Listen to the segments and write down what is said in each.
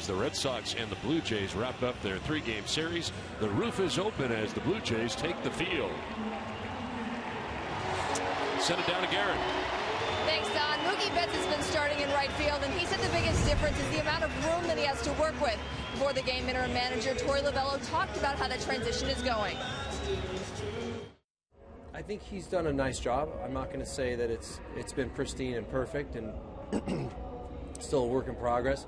as the Red Sox and the Blue Jays wrap up their 3-game series. The roof is open as the Blue Jays take the field. Send it down to Garrett. Thanks, Don. Mookie Betts has been starting in right field, and he said the biggest difference is the amount of room that he has to work with. Before the game, interim manager Torey Lovullo talked about how the transition is going. I think he's done a nice job. I'm not going to say that it's been pristine and perfect, and still a work in progress.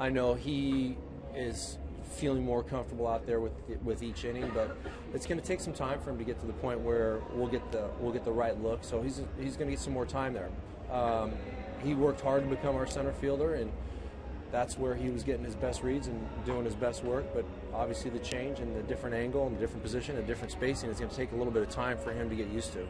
I know he is feeling more comfortable out there with each inning, but it's going to take some time for him to get to the point where we'll get the right look. So he's going to get some more time there. He worked hard to become our center fielder, and that's where he was getting his best reads and doing his best work. But obviously the change and the different angle and the different position and different spacing is going to take a little bit of time for him to get used to.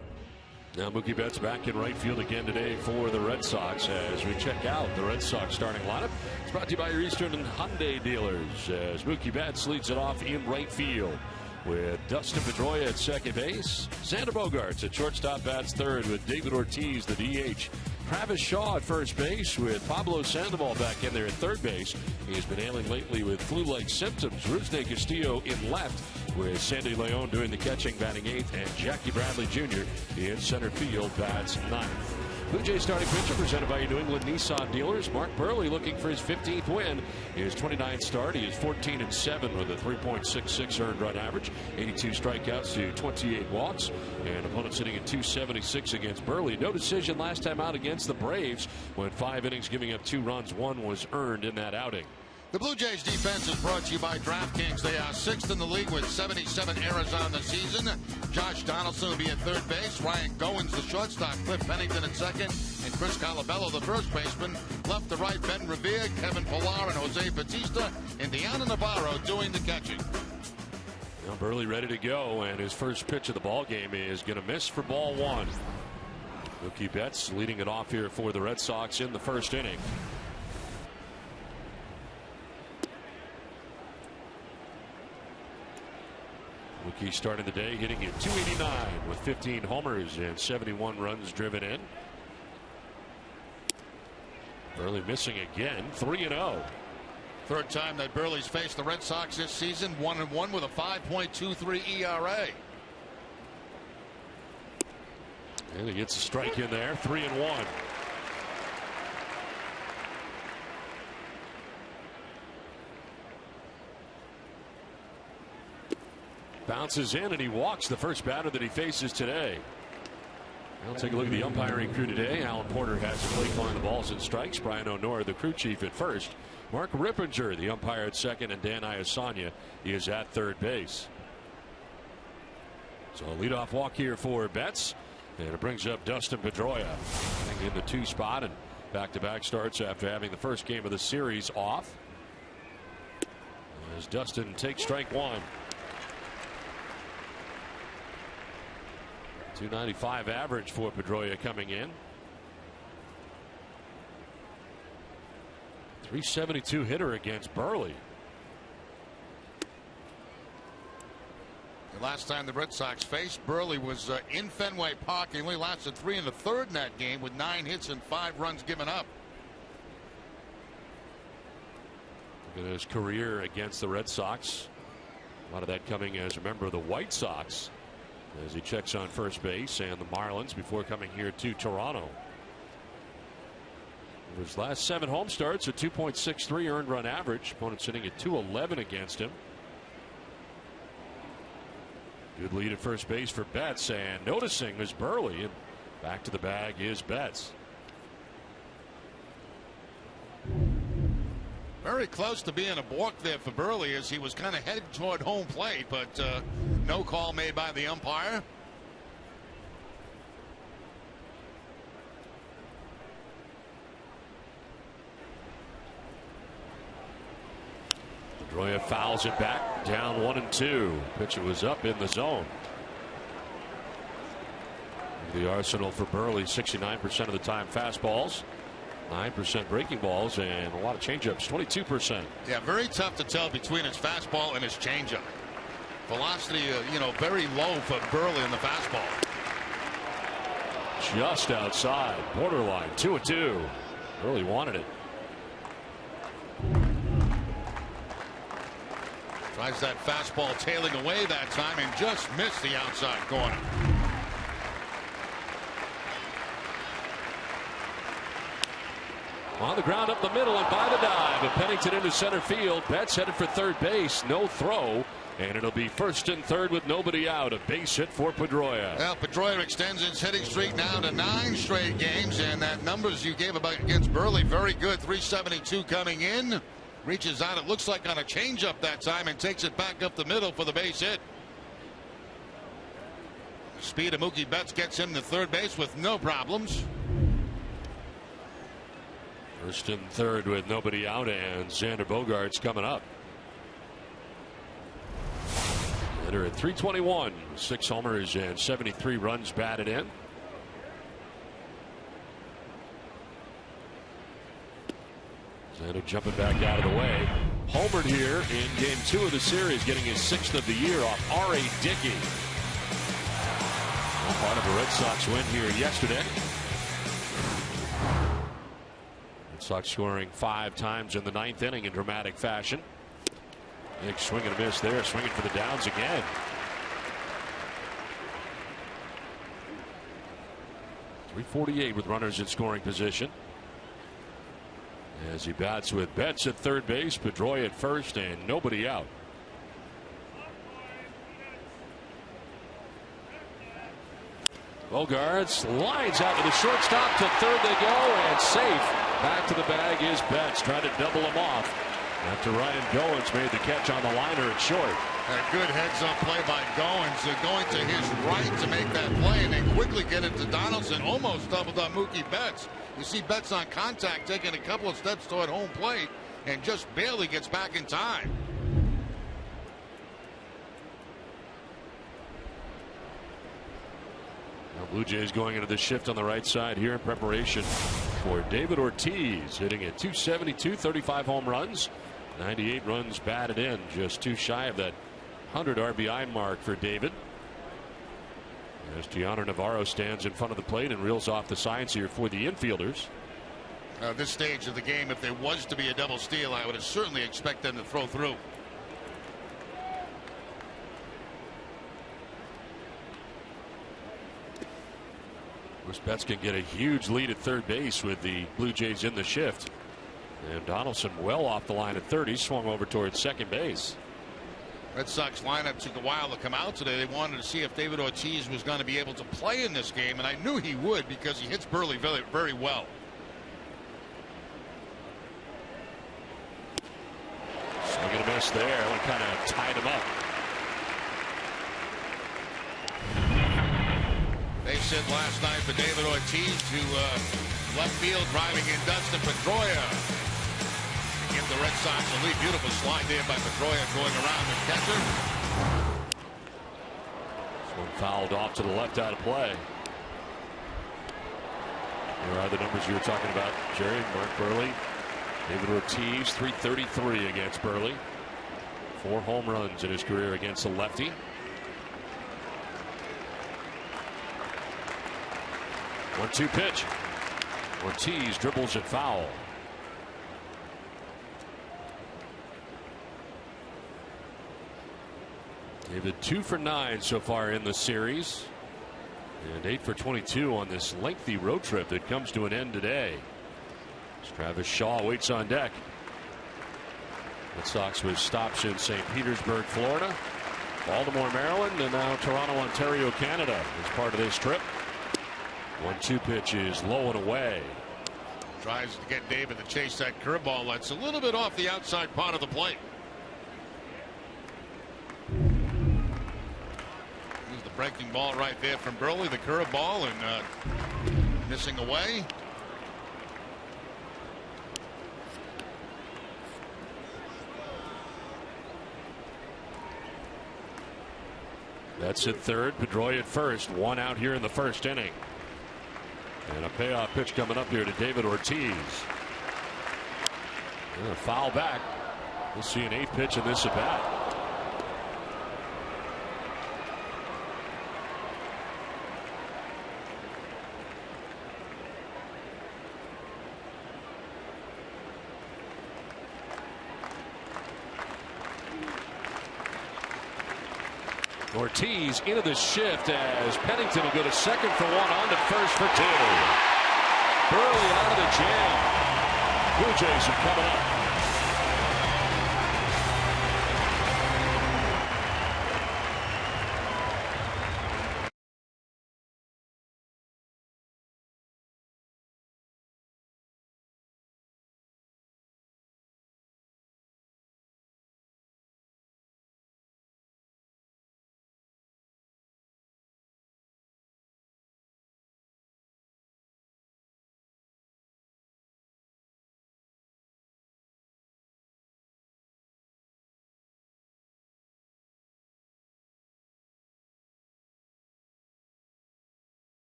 Now Mookie Betts back in right field again today for the Red Sox as we check out the Red Sox starting lineup. It's brought to you by your Eastern and Hyundai dealers as Mookie Betts leads it off in right field with Dustin Pedroia at second base. Xander Bogaerts at shortstop bats third with David Ortiz, the DH. Travis Shaw at first base with Pablo Sandoval back in there at third base. He has been ailing lately with flu-like symptoms. Rusney Castillo in left with Sandy Leon doing the catching, batting eighth, and Jackie Bradley Jr. in center field, bats ninth. Blue Jays starting pitcher presented by your New England Nissan dealers. Mark Buehrle looking for his 15th win. His 29th start. He is 14-7 with a 3.66 earned run average, 82 strikeouts to 28 walks, and opponents hitting at 276 against Buehrle. No decision last time out against the Braves. Went 5 innings, giving up 2 runs. 1 was earned in that outing. The Blue Jays defense is brought to you by DraftKings. They are 6th in the league with 77 errors on the season. Josh Donaldson will be at third base. Ryan Goins, the shortstop. Cliff Pennington at second. And Chris Colabello, the first baseman. Left to right, Ben Revere, Kevin Pillar, and Jose Bautista. And Deanna Navarro doing the catching. Now Buehrle ready to go, and his first pitch of the ball game is going to miss for ball 1. Mookie Betts leading it off here for the Red Sox in the first inning. Mookie starting the day hitting at 289 with 15 homers and 71 runs driven in. Buehrle missing again, 3-0. Third time that Buehrle's faced the Red Sox this season, 1-1 with a 5.23 ERA. And he gets a strike in there, 3-1. Bounces in, and he walks the first batter that he faces today. We'll take a look at the umpiring crew today. Alan Porter has the play calling the balls and strikes. Brian O'Nora, the crew chief, at first. Mark Rippinger, the umpire, at second, and Dan Iasanya is at third base. So a leadoff walk here for Betts, and it brings up Dustin Pedroia in the 2 spot, and back-to-back starts after having the first game of the series off. As Dustin takes strike 1. 295 average for Pedroia coming in. 372 hitter against Buehrle. The last time the Red Sox faced, Buehrle was in Fenway Park. He only lasted 3 1/3 in that game with 9 hits and 5 runs given up. Look at his career against the Red Sox. A lot of that coming as a member of the White Sox, as he checks on first base, and the Marlins before coming here to Toronto. His last 7 home starts, a 2.63 earned run average. Opponent sitting at 211 against him. Good lead at first base for Betts, and noticing is Buehrle, and back to the bag is Betts. Very close to being a balk there for Buehrle as he was kind of headed toward home plate, but no call made by the umpire. Pedroia fouls it back, down 1-2. Pitcher was up in the zone. The arsenal for Buehrle, 69% of the time fastballs, 9% breaking balls, and a lot of changeups, 22%. Yeah, very tough to tell between his fastball and his changeup. Velocity, very low for Buehrle in the fastball. Just outside, borderline, 2-2. Buehrle wanted it. Tries that fastball tailing away that time and just missed the outside corner. On the ground up the middle and by the dive. And Pennington into center field. Betts headed for third base. No throw. And it'll be first and third with nobody out. A base hit for Pedroia. Well, Pedroia extends its hitting streak now to 9 straight games. And that numbers you gave about against Burley, very good. 372 coming in. Reaches out, it looks like on a changeup that time, and takes it back up the middle for the base hit. Speed of Mookie Betts gets him to third base with no problems. First and third with nobody out, and Xander Bogaerts coming up. Hitter at 321, 6 homers and 73 runs batted in. Xander jumping back out of the way. Homered here in game 2 of the series, getting his 6th of the year off R.A. Dickey. Part of a Red Sox win here yesterday. Red Sox scoring 5 times in the 9th inning in dramatic fashion. Big swing and a miss there, swinging for the downs again. .348 with runners in scoring position. As he bats with Betts at third base, Pedroia at first, and nobody out. Bogaerts lines out to the shortstop. To third they go, and safe. Back to the bag is Betts, trying to double him off after Ryan Goins made the catch on the liner at short. A good heads-up play by Goins, going to his right to make that play, and then quickly get it to Donaldson. Almost doubled on Mookie Betts. You see Betts on contact, taking a couple of steps toward home plate, and just barely gets back in time. Now Blue Jays going into the shift on the right side here in preparation for David Ortiz, hitting at .272, 35 home runs, 98 runs batted in, just too shy of that 100 RBI mark for David. As Gianna Navarro stands in front of the plate and reels off the signs here for the infielders. This stage of the game, if there was to be a double steal, I would certainly expect them to throw through. Betts can get a huge lead at third base with the Blue Jays in the shift. And Donaldson well off the line at third. He swung over towards second base. Red Sox lineup took a while to come out today. They wanted to see if David Ortiz was going to be able to play in this game, and I knew he would because he hits Burley very, very well. Swing and a miss there. One kind of tied him up. Base hit last night for David Ortiz to left field, driving in Dustin Pedroia. Give the Red Sox a lead. Beautiful slide there by Pedroia going around the catcher. This one fouled off to the left out of play. Here are the numbers you were talking about, Jerry. Mark Burley, David Ortiz, .333 against Burley. 4 home runs in his career against the lefty. 1-2 pitch. Ortiz dribbles it foul. David 2 for 9 so far in the series, and 8 for 22 on this lengthy road trip that comes to an end today. As Travis Shaw waits on deck. Red Sox with stops in St. Petersburg, Florida, Baltimore, Maryland, and now Toronto, Ontario, Canada as part of this trip. 1-2 pitch is low and away. Tries to get David to chase that curveball that's a little bit off the outside part of the plate. Here's the breaking ball right there from Burley, the curveball, and missing away. That's at third. Pedroia at first. 1 out here in the first inning. And a payoff pitch coming up here to David Ortiz. And a foul back. We'll see an 8th pitch in this at bat. Ortiz into the shift as Pennington will go to second for one, on to first for two. Burley out of the jam. Blue Jays are coming up.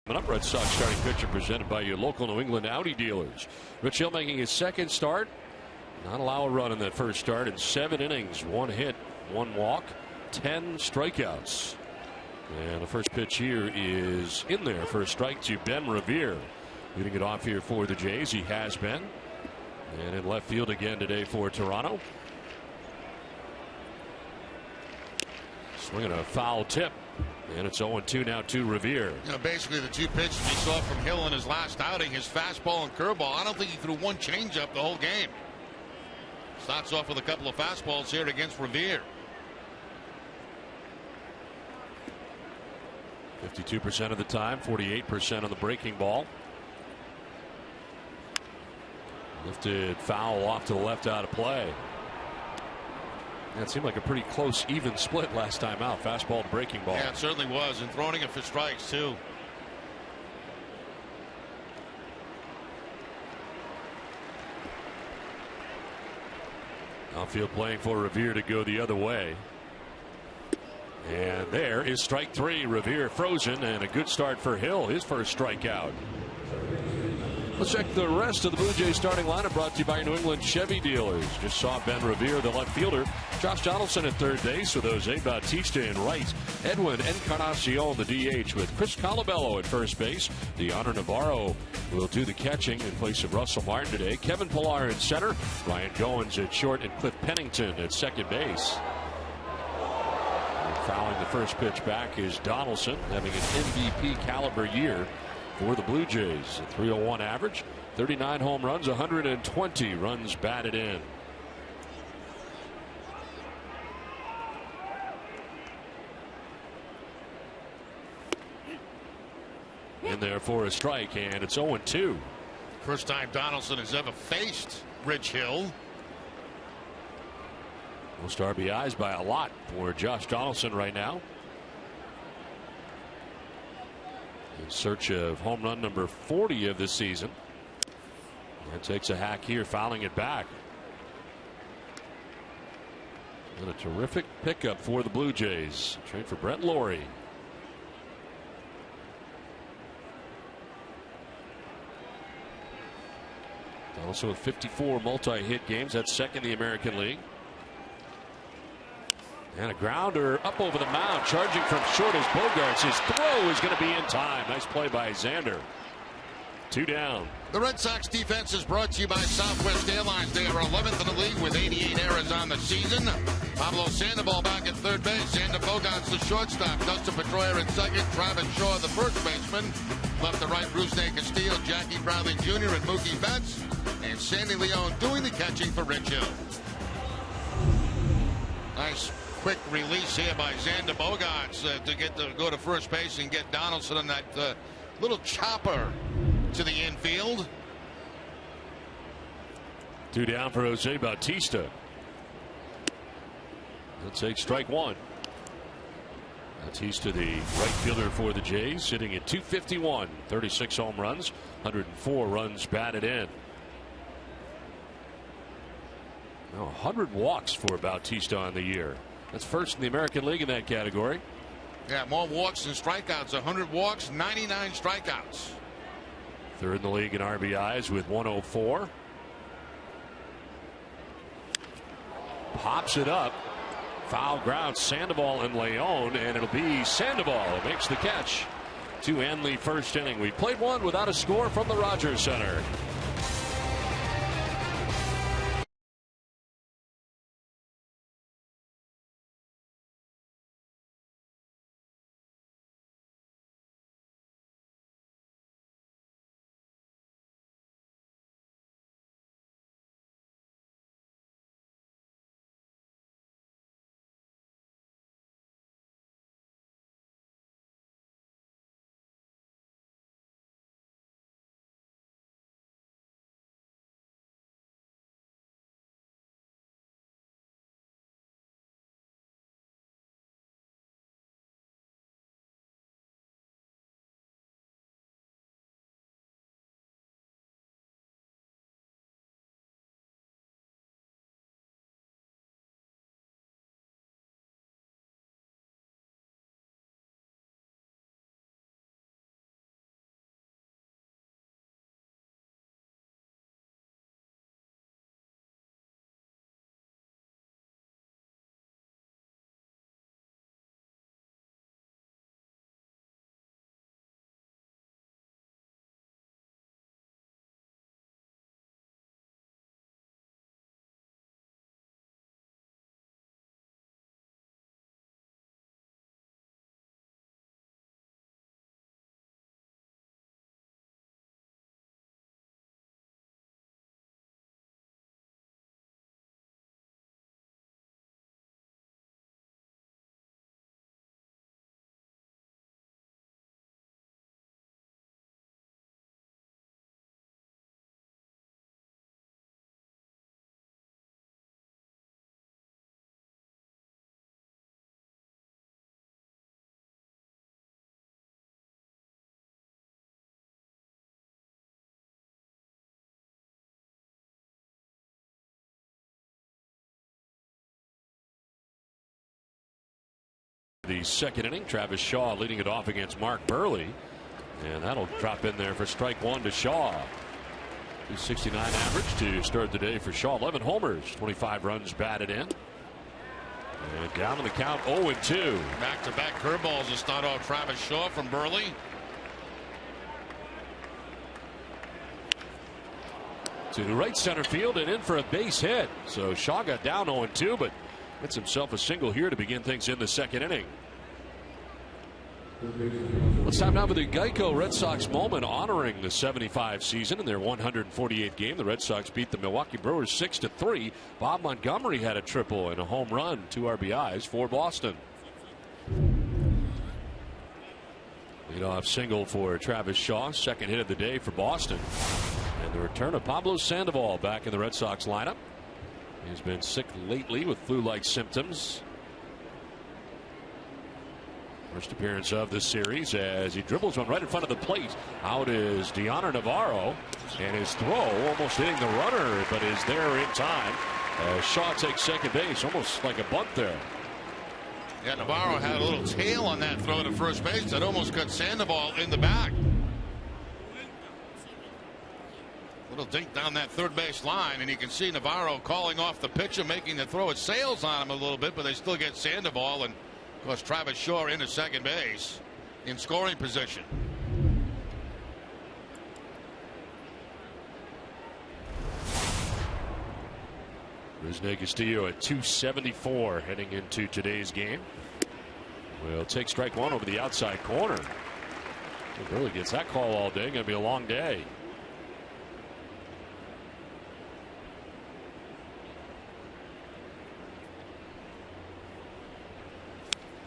Up, Red Sox starting pitcher presented by your local New England Audi dealers. Rich Hill making his second start. Not allow a run in that first start in 7 innings. 1 hit, 1 walk, 10 strikeouts. And the first pitch here is in there for a strike to Ben Revere. Leading it off here for the Jays. He has been. And in left field again today for Toronto. Swinging a foul tip. And it's 0-2 now to Revere. You know, basically the two pitches we saw from Hill in his last outing, his fastball and curveball. I don't think he threw one changeup the whole game. Starts off with a couple of fastballs here against Revere. 52% of the time, 48% on the breaking ball. Lifted foul off to the left, out of play. That seemed like a pretty close, even split last time out. Fastball to breaking ball. Yeah, it certainly was. And throwing it for strikes, too. Outfield playing for Revere to go the other way. And there is strike 3. Revere frozen, and a good start for Hill. His first strikeout. Let's check the rest of the Blue Jays starting lineup, brought to you by New England Chevy dealers. Just saw Ben Revere, the left fielder. Josh Donaldson at third base with Jose Bautista in right. Edwin Encarnacion, the DH, with Chris Colabello at first base. Deoner Navarro will do the catching in place of Russell Martin today. Kevin Pillar in center. Ryan Goins at short, and Cliff Pennington at second base. And fouling the first pitch back is Donaldson, having an MVP caliber year for the Blue Jays. A 301 average, 39 home runs, 120 runs batted in. In there for a strike, and it's 0-2. First time Donaldson has ever faced Rich Hill. Most RBIs by a lot for Josh Donaldson right now. In search of home run number 40 of the season. And takes a hack here, fouling it back. And a terrific pickup for the Blue Jays. Trade for Brett Lawrie. Also with 54 multi-hit games. That's second in the American League. And a grounder up over the mound, charging from short as Bogarts. His throw is going to be in time. Nice play by Xander. 2 down. The Red Sox defense is brought to you by Southwest Airlines. They are 11th in the league with 88 errors on the season. Pablo Sandoval back at third base. Xander Bogaerts the shortstop. Dustin Pedroia at second. Travis Shaw the first baseman. Left to right, Bruce Castillo, Jackie Bradley Jr. and Mookie Betts. And Sandy Leone doing the catching for Rich Hill. Nice quick release here by Xander Bogaerts to go to first base and get Donaldson on that little chopper to the infield. 2 down for Jose Bautista. He'll take strike 1. Bautista, the right fielder for the Jays, sitting at 251, 36 home runs, 104 runs batted in. Now 100 walks for Bautista on the year. That's first in the American League in that category. Yeah, more walks than strikeouts. 100 walks, 99 strikeouts. Third in the league in RBIs with 104. Pops it up. Foul ground, Sandoval and Leone, and it'll be Sandoval who makes the catch to end the first inning. We played one without a score from the Rogers Center. The second inning, Travis Shaw leading it off against Mark Burley, and that'll drop in there for strike 1 to Shaw. 269 average to start the day for Shaw. 11 homers, 25 runs batted in. And down in the count, 0-2. Back-to-back curveballs to start off Travis Shaw from Burley. To right center field and in for a base hit. So Shaw got down 0-2, but gets himself a single here to begin things in the second inning. Let's time now for the Geico Red Sox moment honoring the 75 season in their 148th game. The Red Sox beat the Milwaukee Brewers 6-3. Bob Montgomery had a triple and a home run, 2 RBIs for Boston. Leadoff single for Travis Shaw, second hit of the day for Boston. And the return of Pablo Sandoval back in the Red Sox lineup. He's been sick lately with flu-like symptoms. First appearance of this series as he dribbles one right in front of the plate. Out is Dioner Navarro, and his throw almost hitting the runner, but is there in time. Shaw takes second base, almost like a bunt there. Yeah, Navarro had a little tail on that throw to first base that almost got Sandoval in the back. Little dink down that third base line, and you can see Navarro calling off the pitcher, making the throw. It sails on him a little bit, but they still get Sandoval, and of course Travis Shaw into second base in scoring position. Rusney Castillo at 274 heading into today's game. Will take strike one over the outside corner. If Billy gets that call all day, going to be a long day.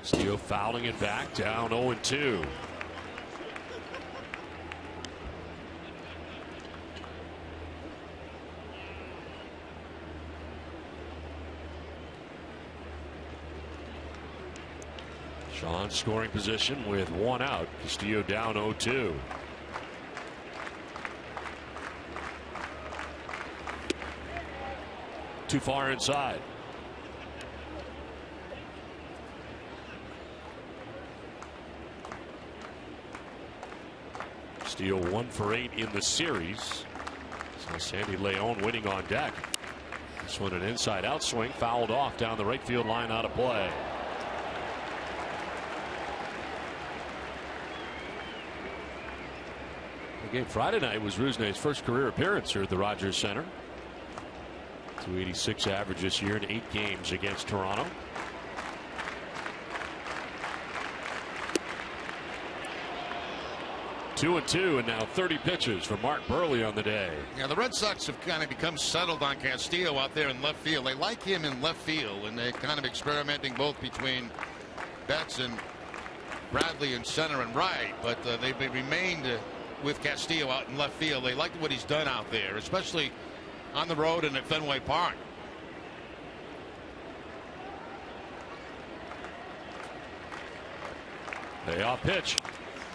Castillo fouling it back, down 0-2. Sean scoring position with one out. Castillo down 0-2. Too far inside. Castillo 1 for 8 in the series. So Sandy Leon winning on deck. This one an inside out swing, fouled off down the right field line, out of play. The game Friday night was Rusney's first career appearance here at the Rogers Center. 286 average this year in 8 games against Toronto. Two and two, and now 30 pitches for Mark Burley on the day. Yeah, the Red Sox have kind of become settled on Castillo out there in left field. They like him in left field, and they're kind of experimenting both between Betts and Bradley in center and right, but they've remained with Castillo out in left field. They like what he's done out there, especially on the road and at Fenway Park. Payoff pitch.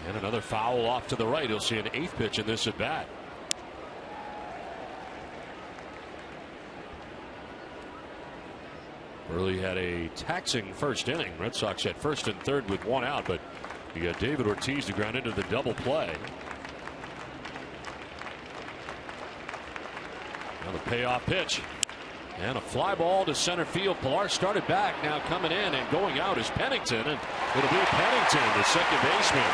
And another foul off to the right. He'll see an 8th pitch in this at bat. Burley had a taxing first inning. Red Sox at first and third with one out, but you got David Ortiz to ground into the double play. Now the payoff pitch. And a fly ball to center field. Pilar started back. Now coming in and going out is Pennington. And it'll be Pennington, the second baseman.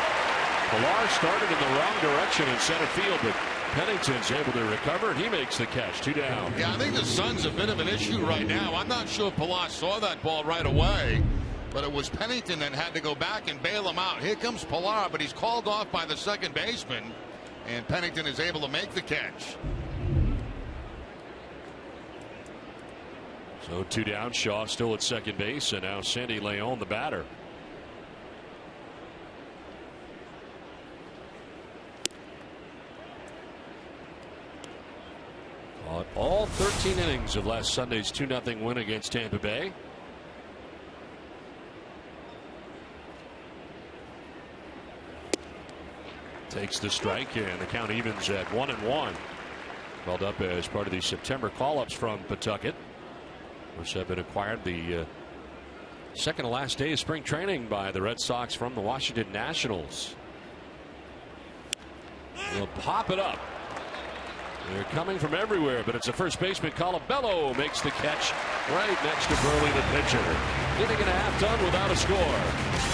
Pilar started in the wrong direction in center field, but Pennington's able to recover, and he makes the catch. 2 down. Yeah, I think the sun's a bit of an issue right now. I'm not sure Pilar saw that ball right away, but it was Pennington that had to go back and bail him out. Here comes Pilar, but he's called off by the second baseman, and Pennington is able to make the catch. So 2 down. Shaw still at second base, and now Sandy Leon, the batter. All 13 innings of last Sunday's 2-0 win against Tampa Bay. Takes the strike, and the count evens at 1-1. Called up as part of the September call-ups from Pawtucket, which have been acquired the second to last day of spring training by the Red Sox from the Washington Nationals. He'll pop it up. They're coming from everywhere, but it's a first baseman. Colabello makes the catch right next to Burley, the pitcher. Inning and a half done without a score.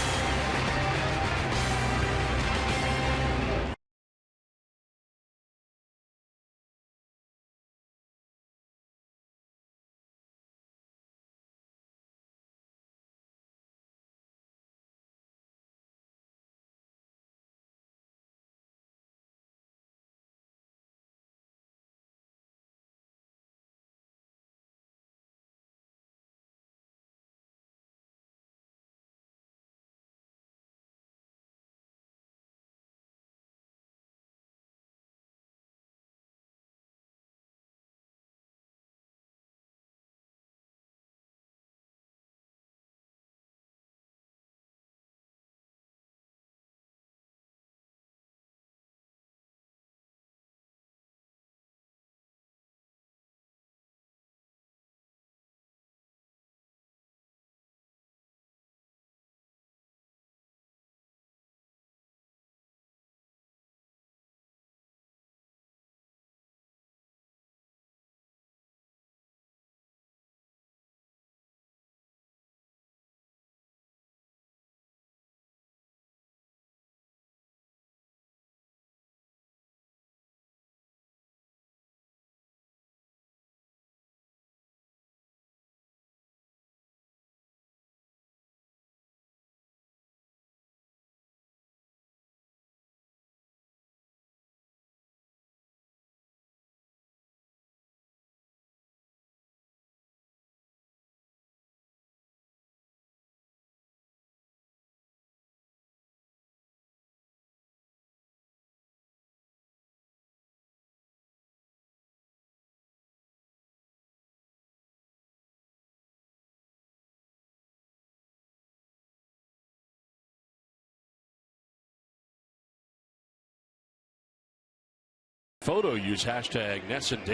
photo, use hashtag NESN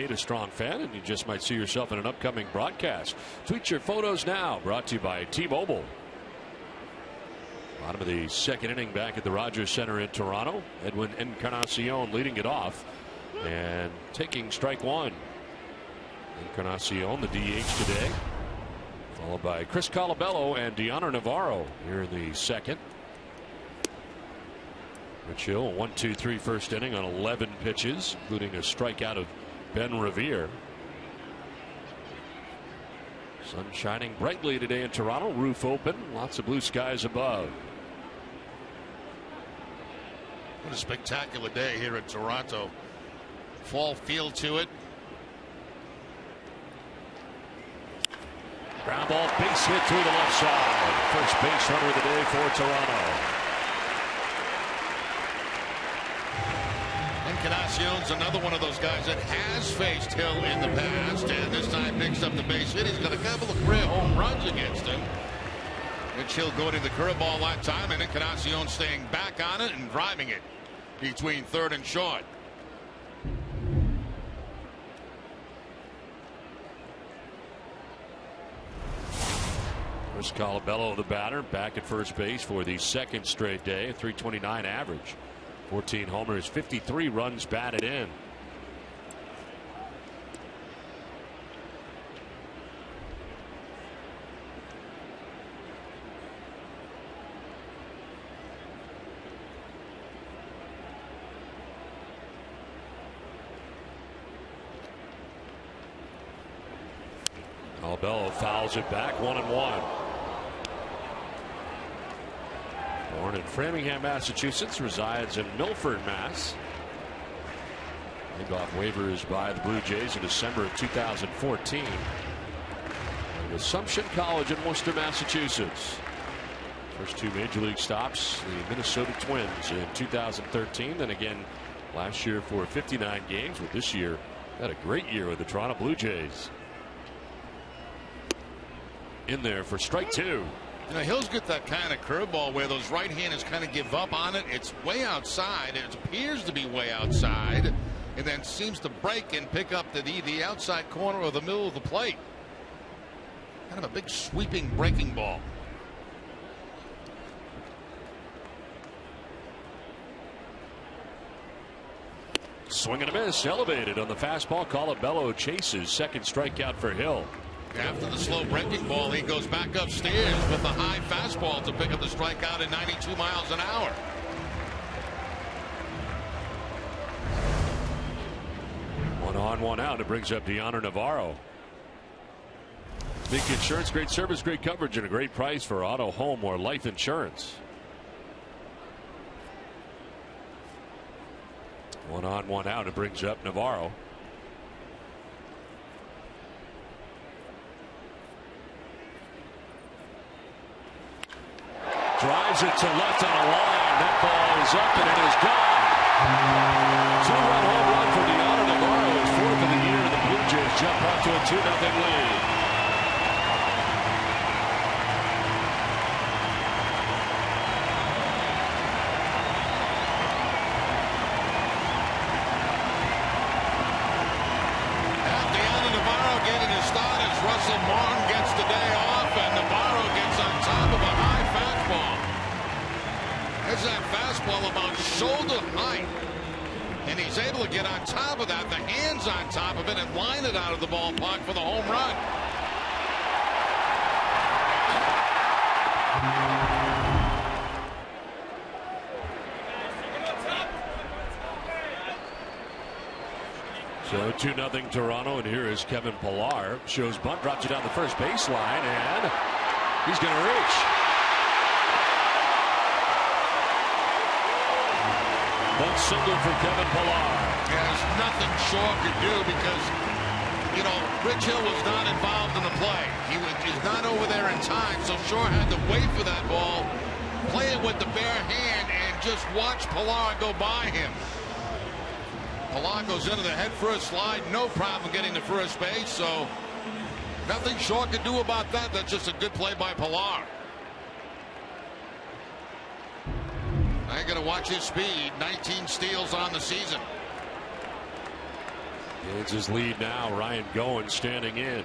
and you just might see yourself in an upcoming broadcast. Tweet your photos now. Brought to you by T-Mobile. Bottom of the second inning back at the Rogers Center in Toronto. Edwin Encarnacion leading it off and taking strike one. Encarnacion, the DH today, followed by Chris Colabello and Deanna Navarro here in the second. Rich Hill, 1-2-3 first inning on 11 pitches, including a strikeout of Ben Revere. Sun shining brightly today in Toronto. Roof open. Lots of blue skies above. What a spectacular day here in Toronto. Fall feel to it. Ground ball, base hit through the left side. First base runner of the day for Toronto. Encarnacion's another one of those guys that has faced Hill in the past, and this time picks up the base hit. He's got a couple of career home runs against him. Rich Hill going to the curveball that time, and Encarnacion staying back on it and driving it between third and short. Chris Colabello, the batter, back at first base for the second straight day. A .329 average. 14 homers, 53 runs batted in. Colabello fouls it back, 1-1. Born in Framingham, Massachusetts, resides in Milford, Mass. Named off waivers by the Blue Jays in December of 2014. At Assumption College in Worcester, Massachusetts. First two major league stops, the Minnesota Twins in 2013, then again last year for 59 games. With this year, had a great year with the Toronto Blue Jays. In there for strike two. You know, Hill's got that kind of curveball where those right-handers kind of give up on it. It's way outside. It appears to be way outside, and then seems to break and pick up the outside corner or the middle of the plate. Kind of a big sweeping breaking ball. Swing and a miss, elevated on the fastball. Colabello chases, second strikeout for Hill. After the slow breaking ball, he goes back upstairs with the high fastball to pick up the strikeout at 92 miles an hour. One on, one out. It brings up Deanna Navarro. Big Insurance, great service, great coverage, and a great price for auto, home, or life insurance. One on, one out. It brings up Navarro. Drives it to left on a line. That ball is up and it is gone. Two-run home run for Deanna Navarro. His fourth of the year. The Blue Jays jump up to a 2-0 lead. And Deanna Navarro getting his start as Russell Martin gets the day off, and Navarro gets on top of a high fastball. There's that fastball about shoulder height, and he's able to get on top of that, the hands on top of it, and line it out of the ballpark for the home run. So 2-0 Toronto, and here is Kevin Pillar. Shows bunt, drops it down the first baseline, and he's going to reach. Bunt single for Kevin Pillar. There's nothing Shaw could do because, you know, Rich Hill was not involved in the play. He's not over there in time, so Shaw had to wait for that ball, play it with the bare hand, and just watch Pillar go by him. Pillar goes into the head-first slide, no problem getting to first base, so nothing Shaw could do about that. That's just a good play by Pillar. I got to watch his speed. 19 steals on the season. Gains his lead now. Ryan Goins standing in.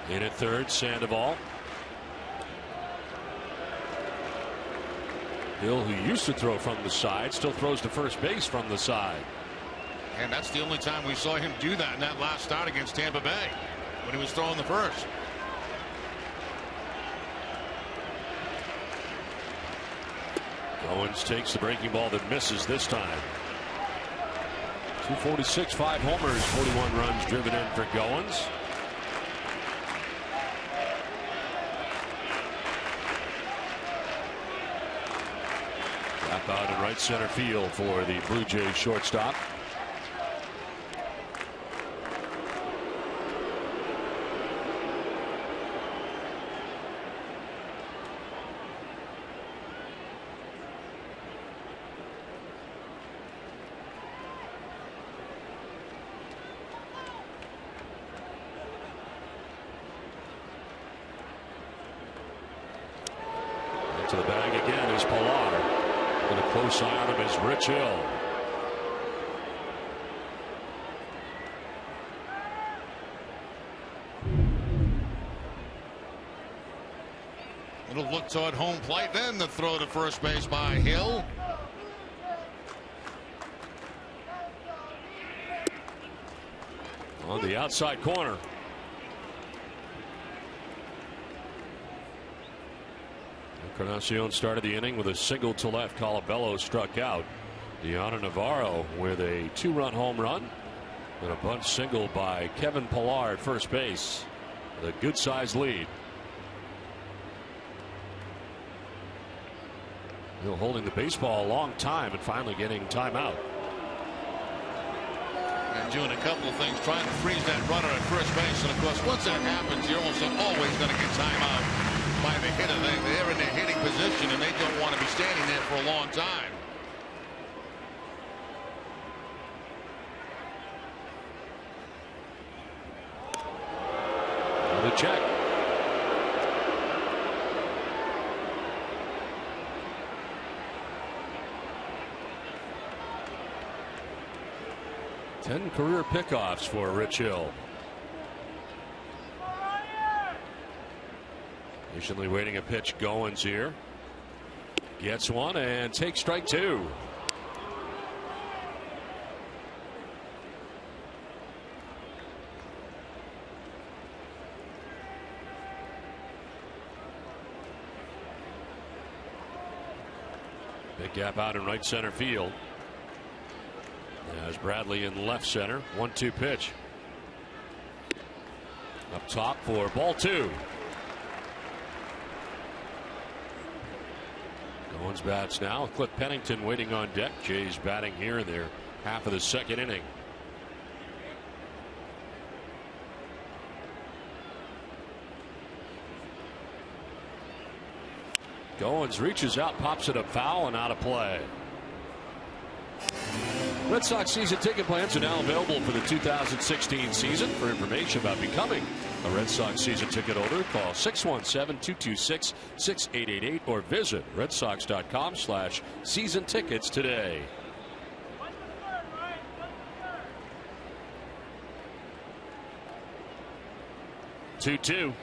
In at third, Sandoval. Hill, who used to throw from the side, still throws to first base from the side. And that's the only time we saw him do that in that last start against Tampa Bay, when he was throwing the first. Goins takes the breaking ball that misses this time. 246, 5 homers, 41 runs driven in for Goins. Tap out in right center field for the Blue Jays shortstop. To the bag again is Pilar. With a close eye on him is Rich Hill. Little look toward home plate, then the throw to first base by Hill. On the outside corner. Encarnacion started the inning with a single to left. Colabello struck out. Deanna Navarro with a 2-run home run and a bunt single by Kevin Pilar at first base with a good sized lead. Hill holding the baseball a long time and finally getting timeout. And doing a couple of things, trying to freeze that runner at first base. And of course, once that happens, you're almost always going to get timeout by the hitter. They're in their hitting position and they don't want to be standing there for a long time. The check. Ten career pickoffs for Rich Hill. Patiently waiting a pitch. Goins here. Gets one and takes strike two. Big gap out in right center field. As Bradley in left center. 1-2 pitch. Up top for ball two. Goins bats now. Cliff Pennington waiting on deck. Jays batting here in their half of the second inning. Goins reaches out, pops it up foul and out of play. Red Sox season ticket plans are now available for the 2016 season. For information about becoming a Red Sox season ticket holder, call 617-226-6888 or visit redsox.com/season tickets today. Two. And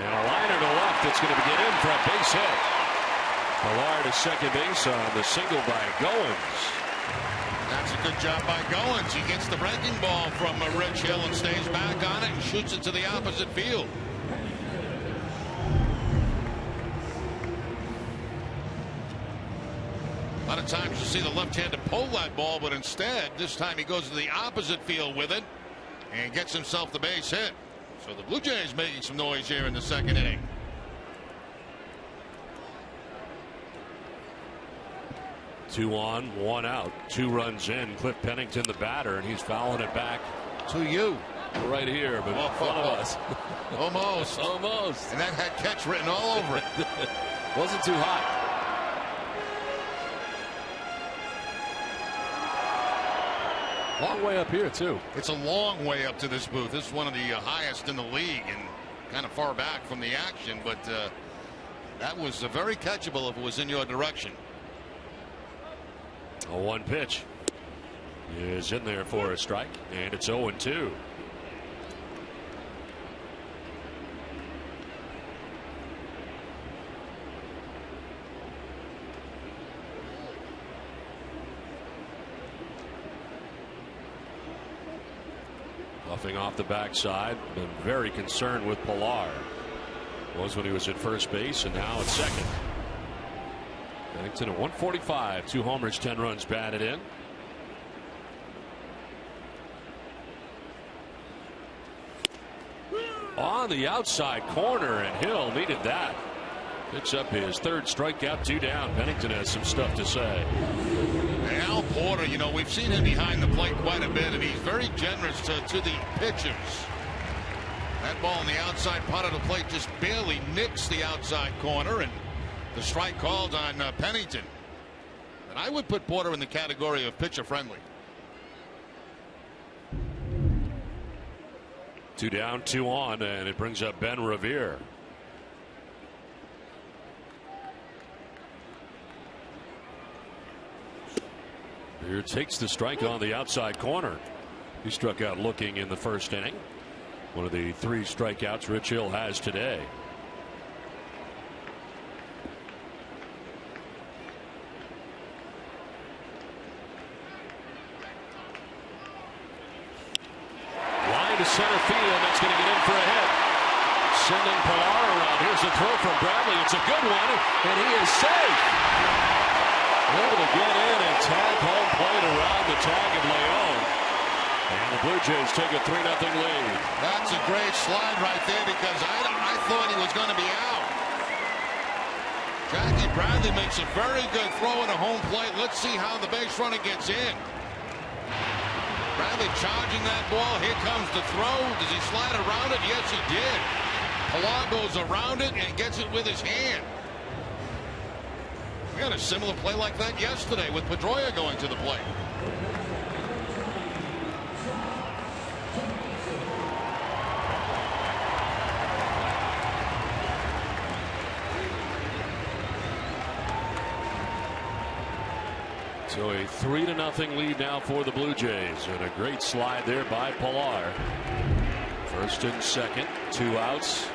a liner to left. It's going to get in for a base hit. Pilar to second base on the single by Goins. That's a good job by Goins. He gets the breaking ball from Rich Hill and stays back on it and shoots it to the opposite field. A lot of times you see the left-hander pull that ball, but instead this time he goes to the opposite field with it and gets himself the base hit. So the Blue Jays making some noise here in the second inning. Two on, one out. 2 runs in. Cliff Pennington, the batter, and he's fouling it back to you. Right here, but in front of us. Almost. Almost. And that had catch written all over it. Wasn't too hot. Long way up here, too. It's a long way up to this booth. This is one of the highest in the league and kind of far back from the action, but that was very catchable if it was in your direction. A 1 pitch. is in there for a strike, and it's 0-2. Buffing off the backside, been very concerned with Pilar. Was when he was at first base, and now at second. Bennington at 145, 2 homers, 10 runs batted in. On the outside corner, and Hill needed that. Picks up his 3rd strikeout, 2 down. Bennington has some stuff to say. Al Porter, you know, we've seen him behind the plate quite a bit, and he's very generous to the pitchers. That ball on the outside part of the plate just barely nicks the outside corner, and the strike called on Pennington. And I would put Porter in the category of pitcher friendly. 2 down, 2 on, and it brings up Ben Revere. Here takes the strike on the outside corner. He struck out looking in the first inning. One of the 3 strikeouts Rich Hill has today. Line to center field. That's going to get in for a hit. Sending Pilar around. Here's a throw from Bradley. It's a good one, and he is safe. Able to get in and tag home plate around the tag of Leon. And the Blue Jays take a 3-0 lead. That's a great slide right there, because I thought he was going to be out. Jackie Bradley makes a very good throw in a home plate. Let's see how the base runner gets in. Bradley charging that ball. Here comes the throw. Does he slide around it? Yes, he did. Pilar goes around it and gets it with his hand. We had a similar play like that yesterday with Pedroia going to the plate. So a 3-0 lead now for the Blue Jays, and a great slide there by Pilar. First and second, 2 outs.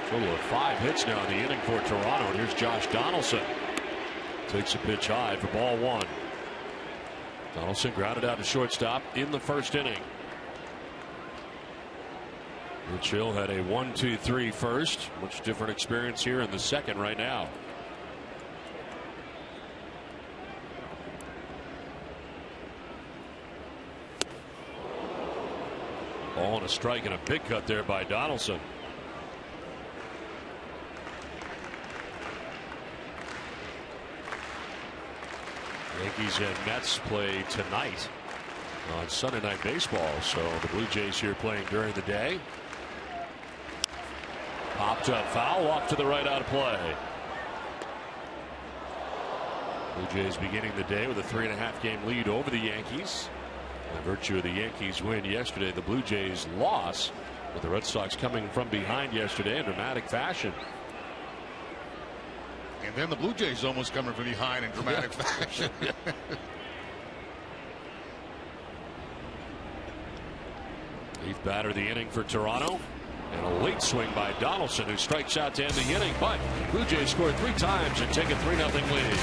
Total of 5 hits now in the inning for Toronto. And here's Josh Donaldson. Takes a pitch high for ball 1. Donaldson grounded out to shortstop in the first inning. Rich Hill had a 1-2-3 first. Much different experience here in the second right now. Ball and a strike, and a big cut there by Donaldson. Yankees and Mets play tonight on Sunday Night Baseball. So the Blue Jays here playing during the day. Popped up foul off to the right out of play. Blue Jays beginning the day with a 3.5 game lead over the Yankees. By virtue of the Yankees win yesterday, the Blue Jays loss, with the Red Sox coming from behind yesterday in dramatic fashion. And then the Blue Jays almost coming from behind in dramatic fashion. 8th batter of the inning for Toronto. And a late swing by Donaldson, who strikes out to end the inning. But Blue Jays scored 3 times and take a 3-0 lead.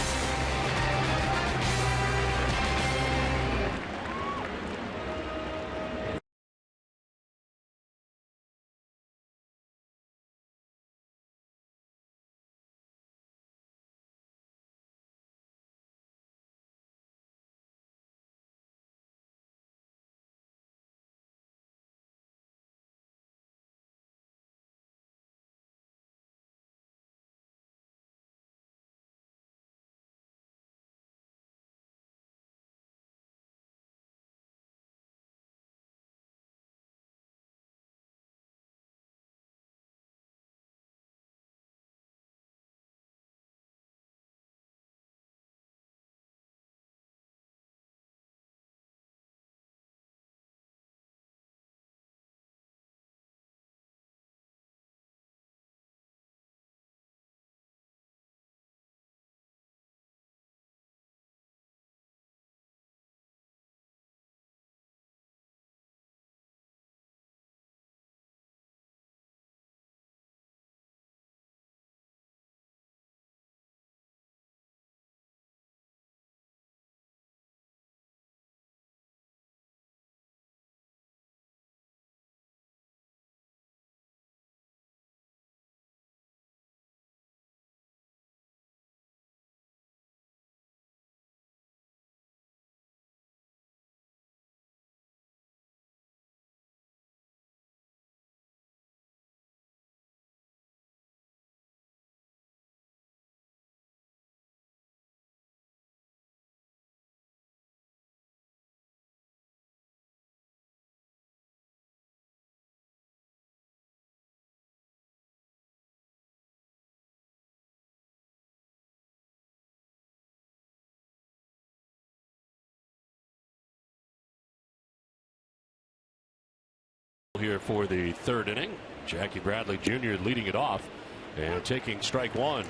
here for the third inning. Jackie Bradley Jr. leading it off and taking strike one.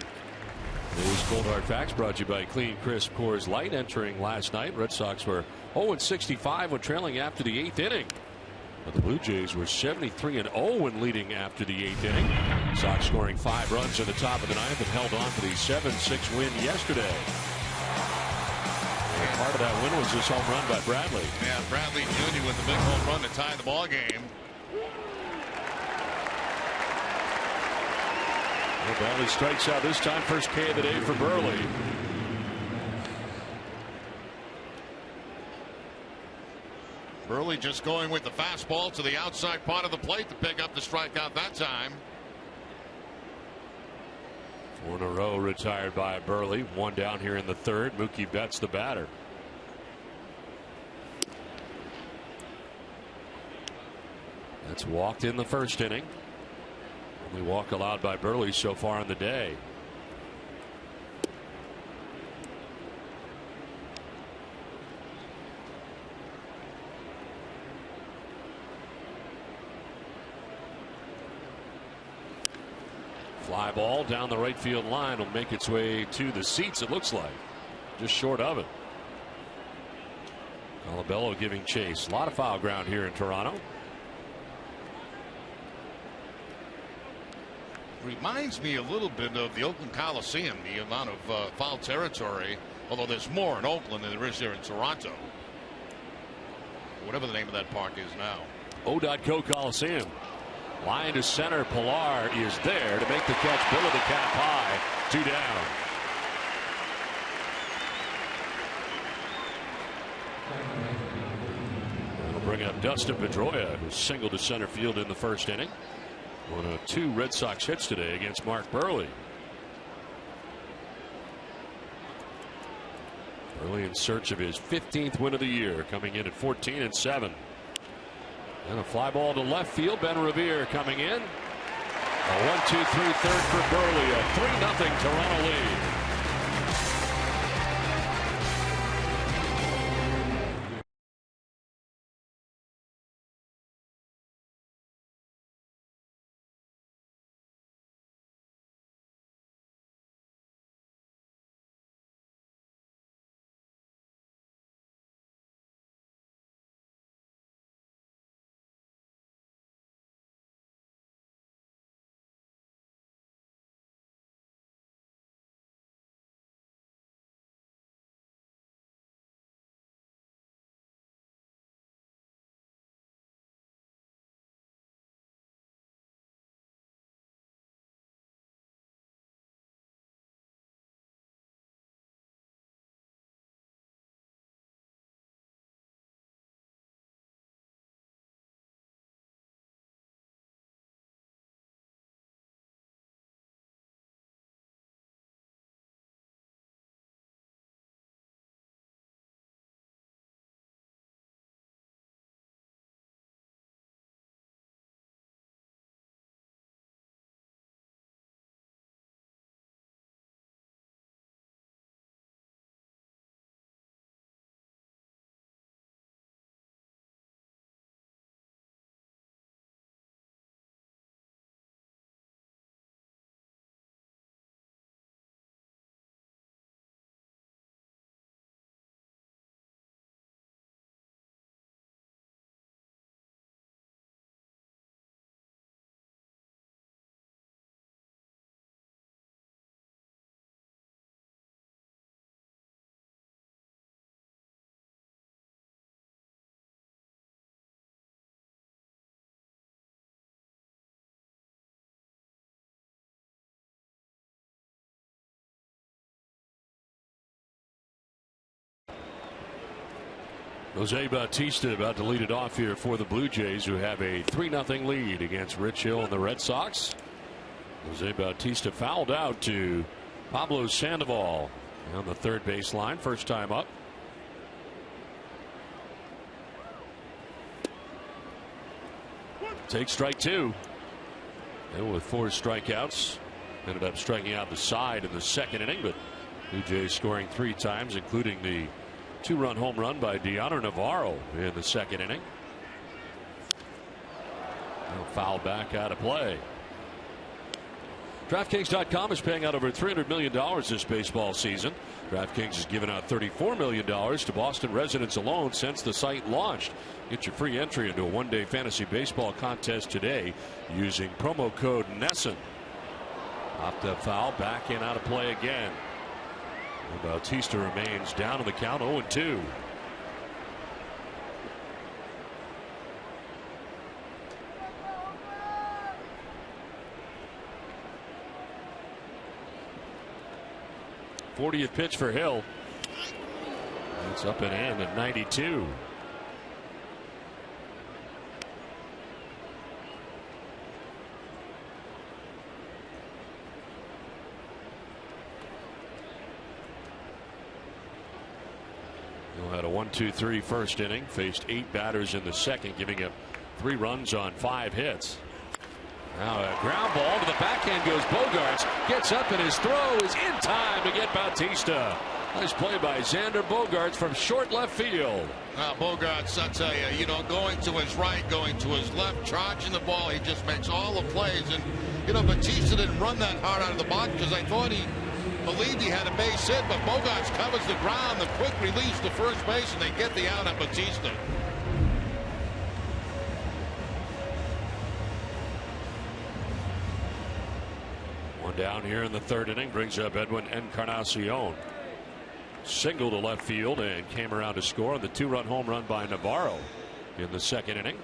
These Cold Hard Facts brought to you by Clean Crisp Coors Light. Entering last night, Red Sox were 0-65 when trailing after the 8th inning. But the Blue Jays were 73-0 when leading after the 8th inning. Sox scoring 5 runs in the top of the 9th and held on to the 7-6 win yesterday. And part of that win was this home run by Bradley. Yeah, Bradley Jr. with the big home run to tie the ball game. Well, Bradley strikes out this time. First K of the day for Burley. Burley just going with the fastball to the outside part of the plate to pick up the strikeout that time. 4 in a row retired by Burley. 1 down here in the third. Mookie Betts the batter. That's walked in the first inning. Only walk allowed by Burley so far in the day. Fly ball down the right field line will make its way to the seats, it looks like. Just short of it. Colabello giving chase. A lot of foul ground here in Toronto. Reminds me a little bit of the Oakland Coliseum, the amount of foul territory, although there's more in Oakland than there is here in Toronto. Whatever the name of that park is now. O.Co Coliseum. Line to center. Pilar is there to make the catch. Bill of the cap high. 2 down. That'll bring up Dustin Pedroia, who singled to center field in the first inning. One of 2 Red Sox hits today against Mark Burley. Burley in search of his 15th win of the year, coming in at 14-7. And a fly ball to left field. Ben Revere coming in. A 1-2-3 third for Burley. A 3-0 Toronto lead. Jose Bautista about to lead it off here for the Blue Jays, who have a 3-0 lead against Rich Hill and the Red Sox. Jose Bautista fouled out to Pablo Sandoval on the third base line. First time up. Take strike 2. And with 4 strikeouts, ended up striking out the side in the second inning, but Blue Jays scoring 3 times, including the 2-run home run by Deoner Navarro in the second inning. Foul back out of play. DraftKings.com is paying out over $300 million this baseball season. DraftKings has given out $34 million to Boston residents alone since the site launched. Get your free entry into a one-day fantasy baseball contest today using promo code NESSON. Popped up foul, back in, out of play again. Bautista remains down in the count, 0-2. '40th pitch for Hill. It's up and in at 92. Hill had a 1-2-3 first inning, faced 8 batters in the second, giving up 3 runs on 5 hits. Now a ground ball to the backhand goes Bogaerts, gets up, and his throw is in time to get Bautista. Nice play by Xander Bogaerts from short left field. Now Bogaerts, I tell you, going to his right, going to his left, charging the ball, he just makes all the plays. And Bautista didn't run that hard out of the box because I thought he believed he had a base hit, but Bogaerts covers the ground, the quick release to first base, and they get the out on Bautista. Down here in the third inning brings up Edwin Encarnacion. Single to left field and came around to score on the 2-run home run by Navarro in the second inning.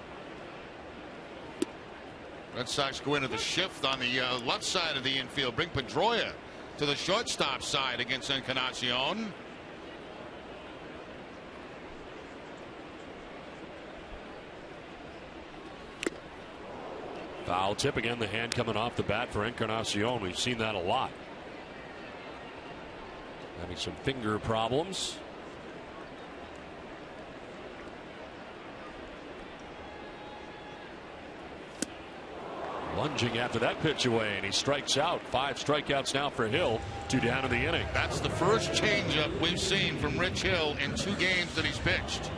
Red Sox go into the shift on the left side of the infield. Bring Pedroia to the shortstop side against Encarnacion. Foul tip again. The hand coming off the bat for Encarnacion. We've seen that a lot. Having some finger problems. Lunging after that pitch away, and he strikes out. 5 strikeouts now for Hill. 2 down in the inning. That's the first changeup we've seen from Rich Hill in 2 games that he's pitched.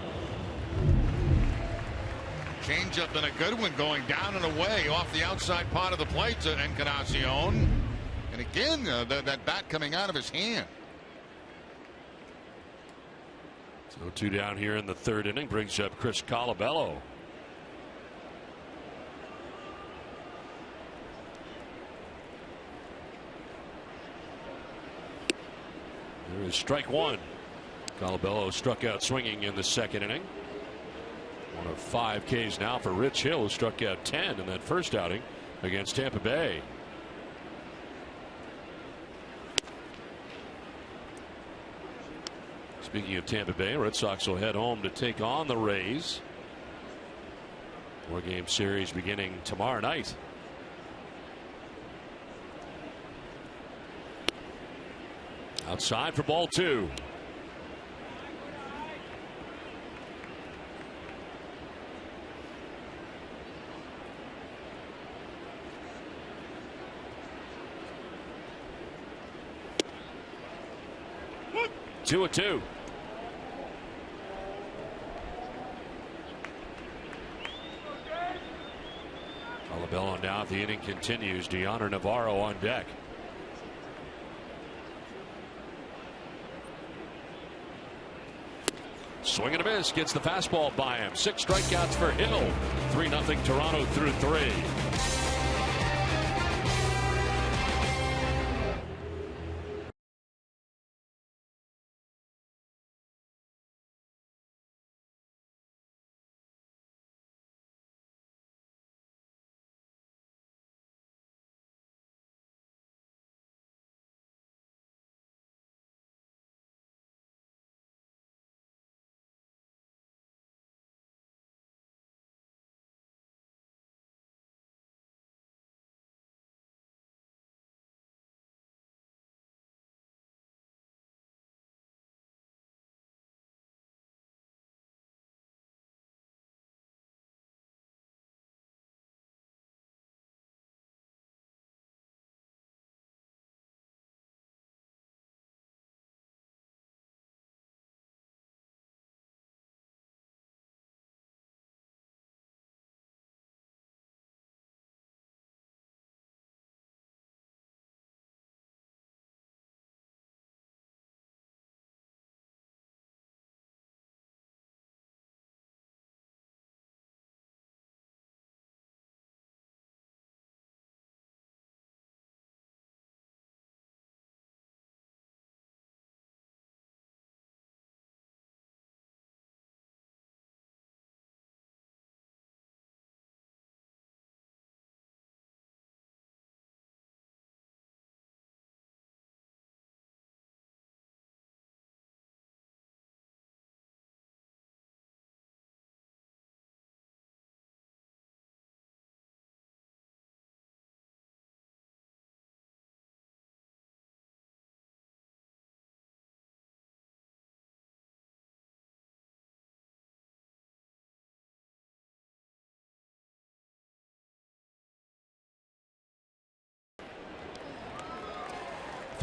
Changeup and a good one going down and away off the outside part of the plate to Encarnacion. And again, that bat coming out of his hand. So 2 down here in the third inning brings up Chris Colabello. There is strike 1. Colabello struck out swinging in the second inning. 1 of 5 Ks now for Rich Hill, who struck out 10 in that first outing against Tampa Bay. Speaking of Tampa Bay, Red Sox will head home to take on the Rays. 4-game series beginning tomorrow night. Outside for ball 2. Two and 2. Colabello now, the inning continues. Deoner Navarro on deck. Swing and a miss, gets the fastball by him. 6 strikeouts for Hill. 3-0 Toronto through 3.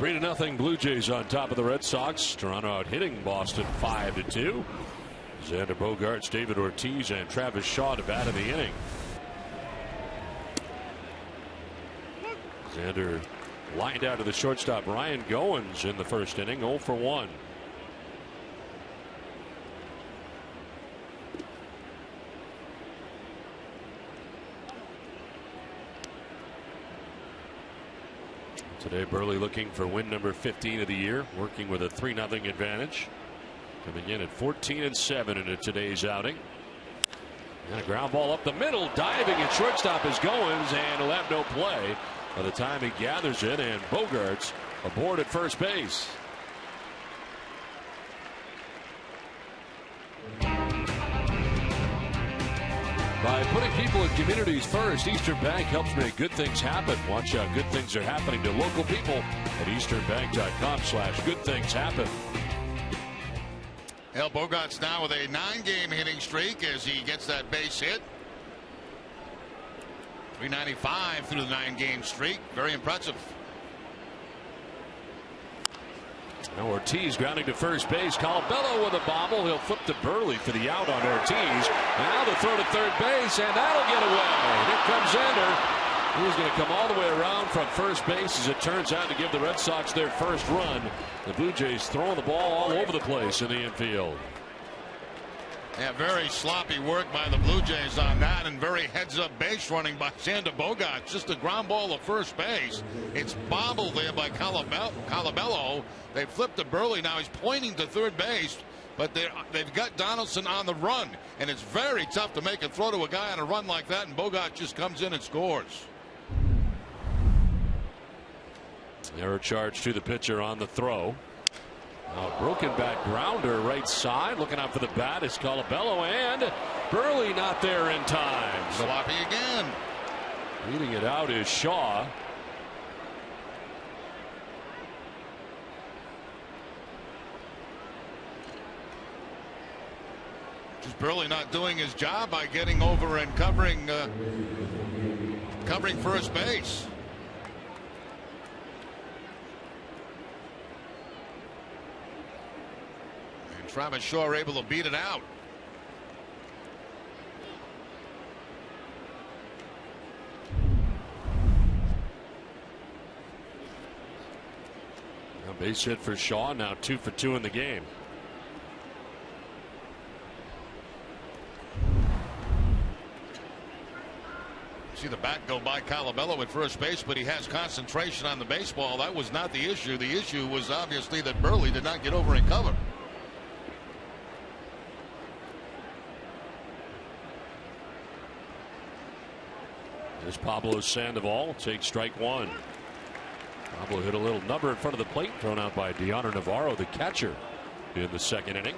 3-0 Blue Jays on top of the Red Sox. Toronto out hitting Boston 5-2. Xander Bogaerts, David Ortiz, and Travis Shaw to bat in the inning. Xander lined out to the shortstop Ryan Goins in the first inning, 0 for 1. Today, Burley looking for win number 15 of the year, working with a 3-0 advantage. Coming in at 14-7 in today's outing. And a ground ball up the middle, diving at shortstop is Goins, and he'll have no play by the time he gathers it, and Bogaerts aboard at first base. By putting people and communities first, Eastern Bank helps make good things happen. Watch how good things are happening to local people at easternbank.com/goodthingshappen. Bogaerts now with a 9-game hitting streak as he gets that base hit. 395 through the 9-game streak. Very impressive. Now Ortiz grounding to first base. Colabello with a bobble. He'll flip to Burley for the out on Ortiz. Now the throw to third base, and that'll get away. Here comes Xander. He's going to come all the way around from first base, as it turns out, to give the Red Sox their first run. The Blue Jays throwing the ball all over the place in the infield. Yeah, very sloppy work by the Blue Jays on that, and very heads-up base running by Xander Bogaerts. Just a ground ball to first base. It's bobbled there by Colabello. They flipped to Burley. Now he's pointing to third base, but they've got Donaldson on the run, and it's very tough to make a throw to a guy on a run like that, and Bogaerts just comes in and scores. Error charge to the pitcher on the throw. Now broken back grounder right side. Looking out for the bat is Colabello, and Burley not there in time. Sloppy again. Leading it out is Shaw. Just Burley not doing his job by getting over and covering first base. Travis Shaw able to beat it out. A base hit for Shaw, now 2 for 2 in the game. See the bat go by Colabello at first base, but he has concentration on the baseball. That was not the issue. The issue was obviously that Burley did not get over and cover. Here's Pablo Sandoval, takes strike one. Pablo hit a little number in front of the plate, thrown out by Deoner Navarro, the catcher, in the second inning.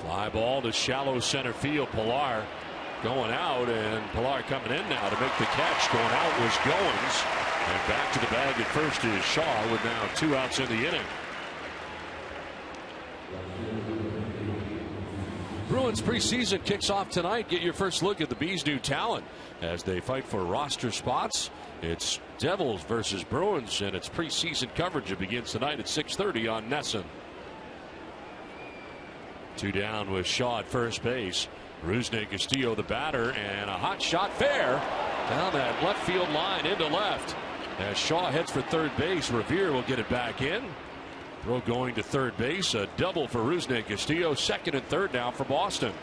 Fly ball to shallow center field. Pilar going out, and Pilar coming in now to make the catch. Going out was Goins, and back to the bag at first is Shaw, with now 2 outs in the inning. Bruins preseason kicks off tonight. Get your first look at the Bees' new talent as they fight for roster spots. It's Devils versus Bruins, and it's preseason coverage. It begins tonight at 6:30 on NESN. 2 down with Shaw at first base. Rusney Castillo the batter, and a hot shot fair down that left field line into left. As Shaw heads for third base, Revere will get it back in. Throw going to third base, a double for Rusney Castillo. Second and third now for Boston.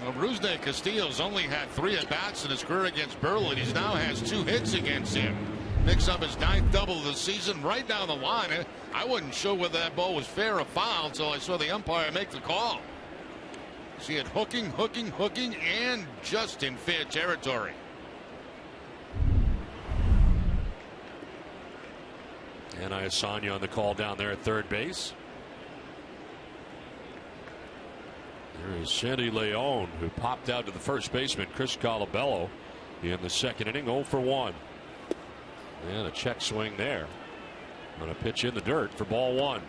Well, Rusney Castillo's only had 3 at-bats in his career against Burley. He now has 2 hits against him. Picks up his 9th double of the season right down the line. I wasn't sure whether that ball was fair or foul until I saw the umpire make the call. See it hooking, and just in fair territory. And Asanya on the call down there at third base. There is Sandy Leon, who popped out to the first baseman, Chris Colabello, in the second inning, 0 for 1. And a check swing there. On a pitch in the dirt for ball 1.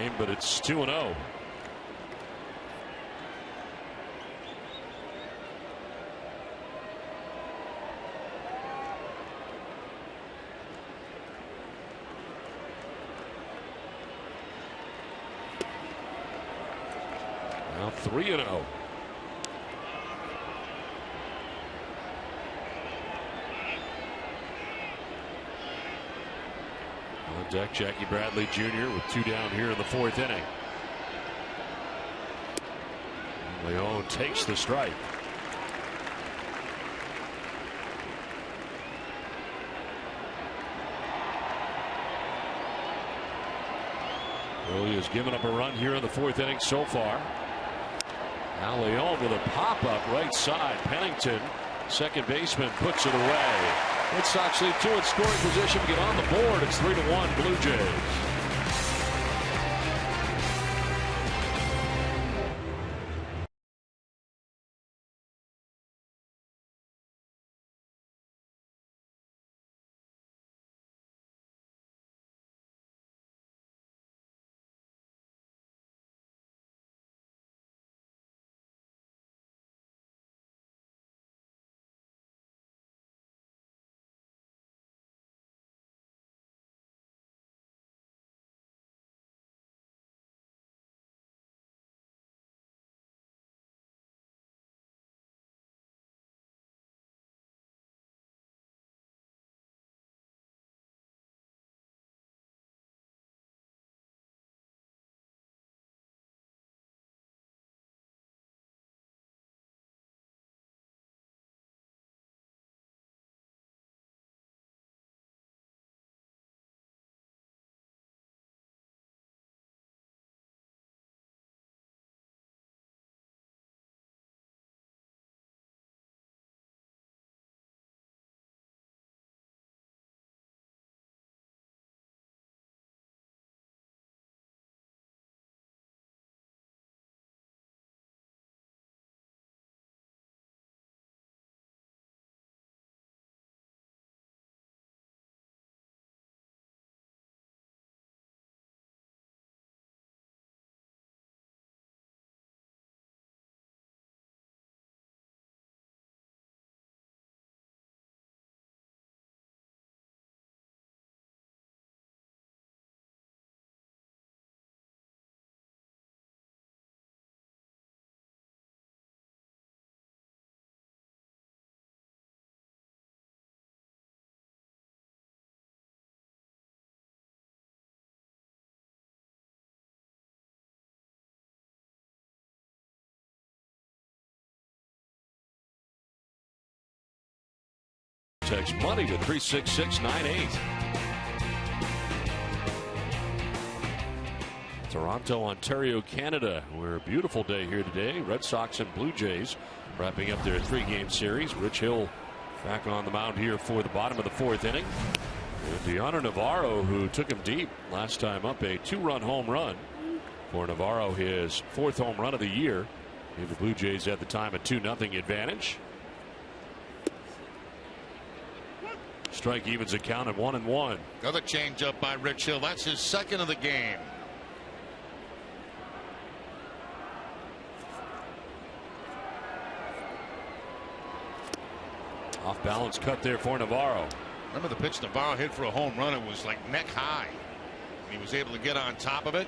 frame, but it's 2-0. Now 3-0. On deck, Jackie Bradley Jr. with 2 down here in the 4th inning. Leon takes the strike. Well, he has given up a run here in the 4th inning so far. Now Leon with a pop-up right side. Pennington, second baseman, puts it away. Red Sox lead 2 in scoring position. Get on the board. It's 3-1 Blue Jays. Text money to 36698. Toronto, Ontario, Canada. We're a beautiful day here today. Red Sox and Blue Jays wrapping up their 3-game series. Rich Hill back on the mound here for the bottom of the 4th inning. And Deanna Navarro, who took him deep last time up, a 2-run home run for Navarro, his 4th home run of the year. Gave the Blue Jays at the time a 2-0 advantage. Strike evens the count at 1-1. Another changeup by Rich Hill. That's his 2nd of the game. Off balance cut there for Navarro. Remember the pitch Navarro hit for a home run? It was like neck high. And he was able to get on top of it.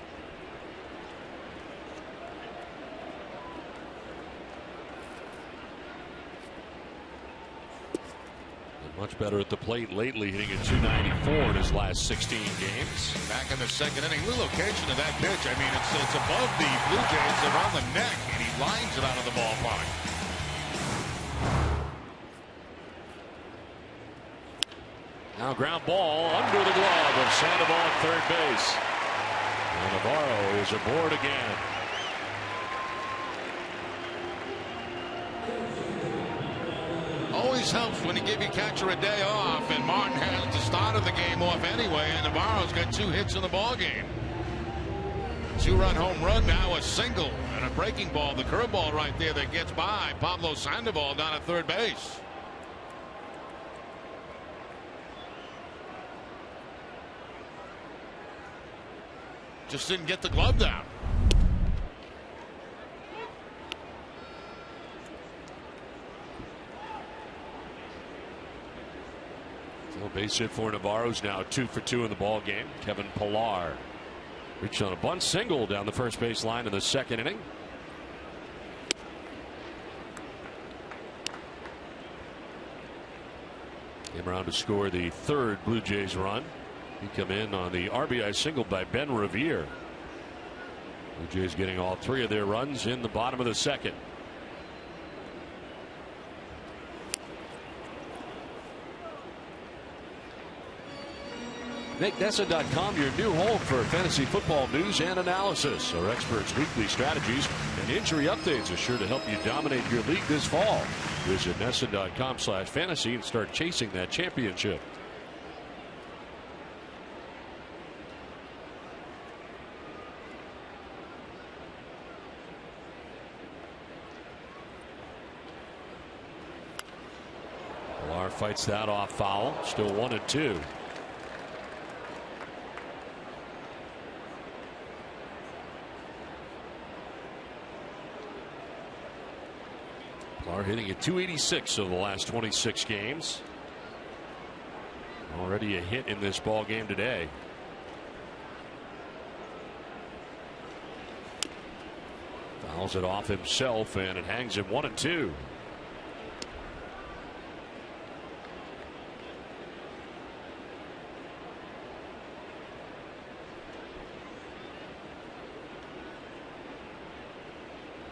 Much better at the plate lately, hitting at 294 in his last 16 games. Back in the 2nd inning. The location of that pitch, I mean, it's above the Blue Jays, around the neck, and he lines it out of the ballpark. Now ground ball under the glove of Sandoval at third base. And Navarro is aboard again. Always helps when you give your catcher a day off, and Martin has the start of the game off anyway, and Navarro's got 2 hits in the ball game. 2-run home run, now a single and a breaking ball, the curveball right there that gets by Pablo Sandoval down at third base. Just didn't get the glove down. So base hit for Navarro's now 2 for 2 in the ball game. Kevin Pillar reached on a bunt single down the first base line in the second inning. Came around to score the third Blue Jays run. He come in on the RBI single by Ben Revere. Blue Jays getting all 3 of their runs in the bottom of the second. MakeNESSA.com, your new home for fantasy football news and analysis. Our experts' weekly strategies and injury updates are sure to help you dominate your league this fall. Visit NESSA.com/fantasy and start chasing that championship. Pillar fights that off foul. Still 1-2. Pillar hitting at .286 of the last 26 games. Already a hit in this ball game today. Fouls it off himself, and it hangs him 1-2.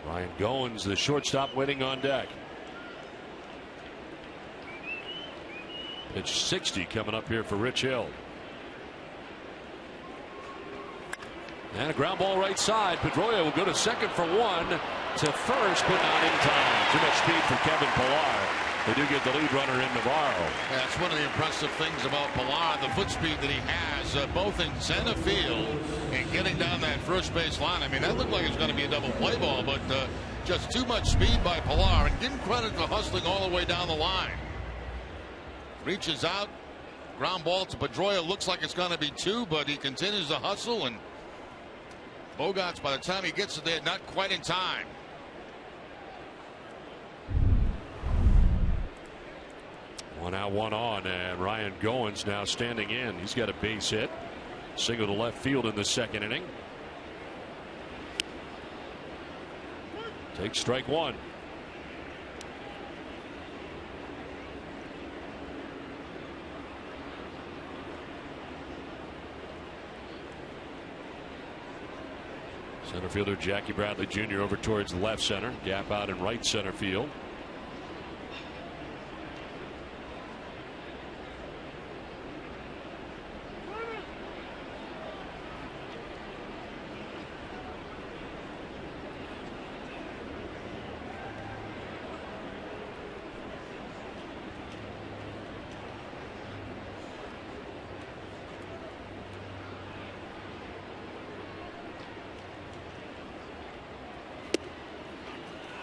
Ryan Goins, the shortstop, waiting on deck. Pitch 60 coming up here for Rich Hill. And a ground ball right side. Pedroia will go to second for 1, to first, but not in time. Too much speed for Kevin Pillar. They do get the lead runner in Navarro. Yeah, that's one of the impressive things about Pillar, the foot speed that he has, both in center field and getting down that first base line. I mean, that looked like it was going to be a double play ball, but just too much speed by Pillar, and give him credit for hustling all the way down the line. Reaches out, ground ball to Pedroia. Looks like it's going to be 2, but he continues to hustle, and Bogaerts, by the time he gets it there, not quite in time. One out, one on, and Ryan Goins now standing in. He's got a base hit. Single to left field in the second inning. Takes strike 1. Center fielder Jackie Bradley Jr. over towards left center. Gap out in right center field.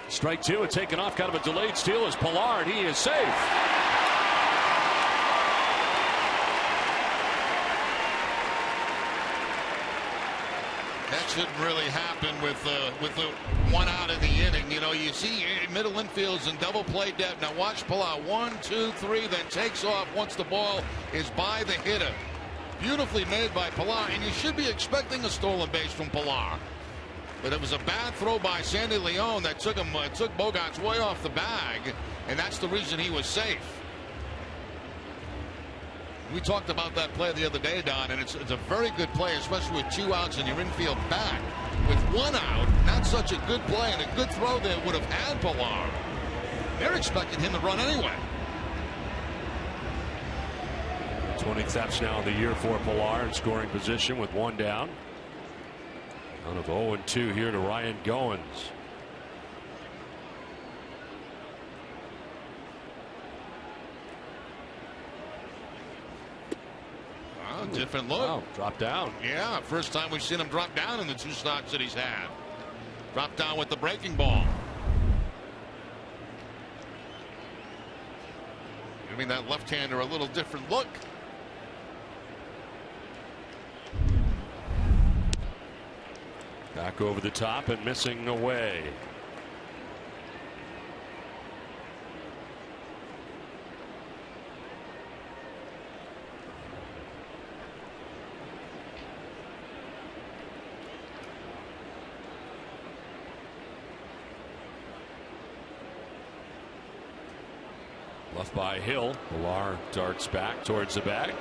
Strike 2 and taken off, kind of a delayed steal as Pillar. He is safe. That shouldn't really happen with the 1 out of the inning. You know, you see middle infield's in double play depth. Now watch Pillar. 1, 2, 3, then takes off once the ball is by the hitter. Beautifully made by Pillar, and you should be expecting a stolen base from Pillar. But it was a bad throw by Sandy Leon that took Bogaerts way off the bag, and that's the reason he was safe. We talked about that play the other day, Don, and it's a very good play, especially with 2 outs and your infield back. With 1 out, not such a good play, and a good throw there would have had Pillar. They're expecting him to run anyway. 20 thefts now in the year for Pillar in scoring position with 1 down. Out of 0-2 here to Ryan Goins. Different look. Wow, drop down. Yeah, first time we've seen him drop down in the 2 starts that he's had. Drop down with the breaking ball. Giving that left-hander a little different look. Back over the top and missing away. Left by Hill. Pilar darts back towards the bag.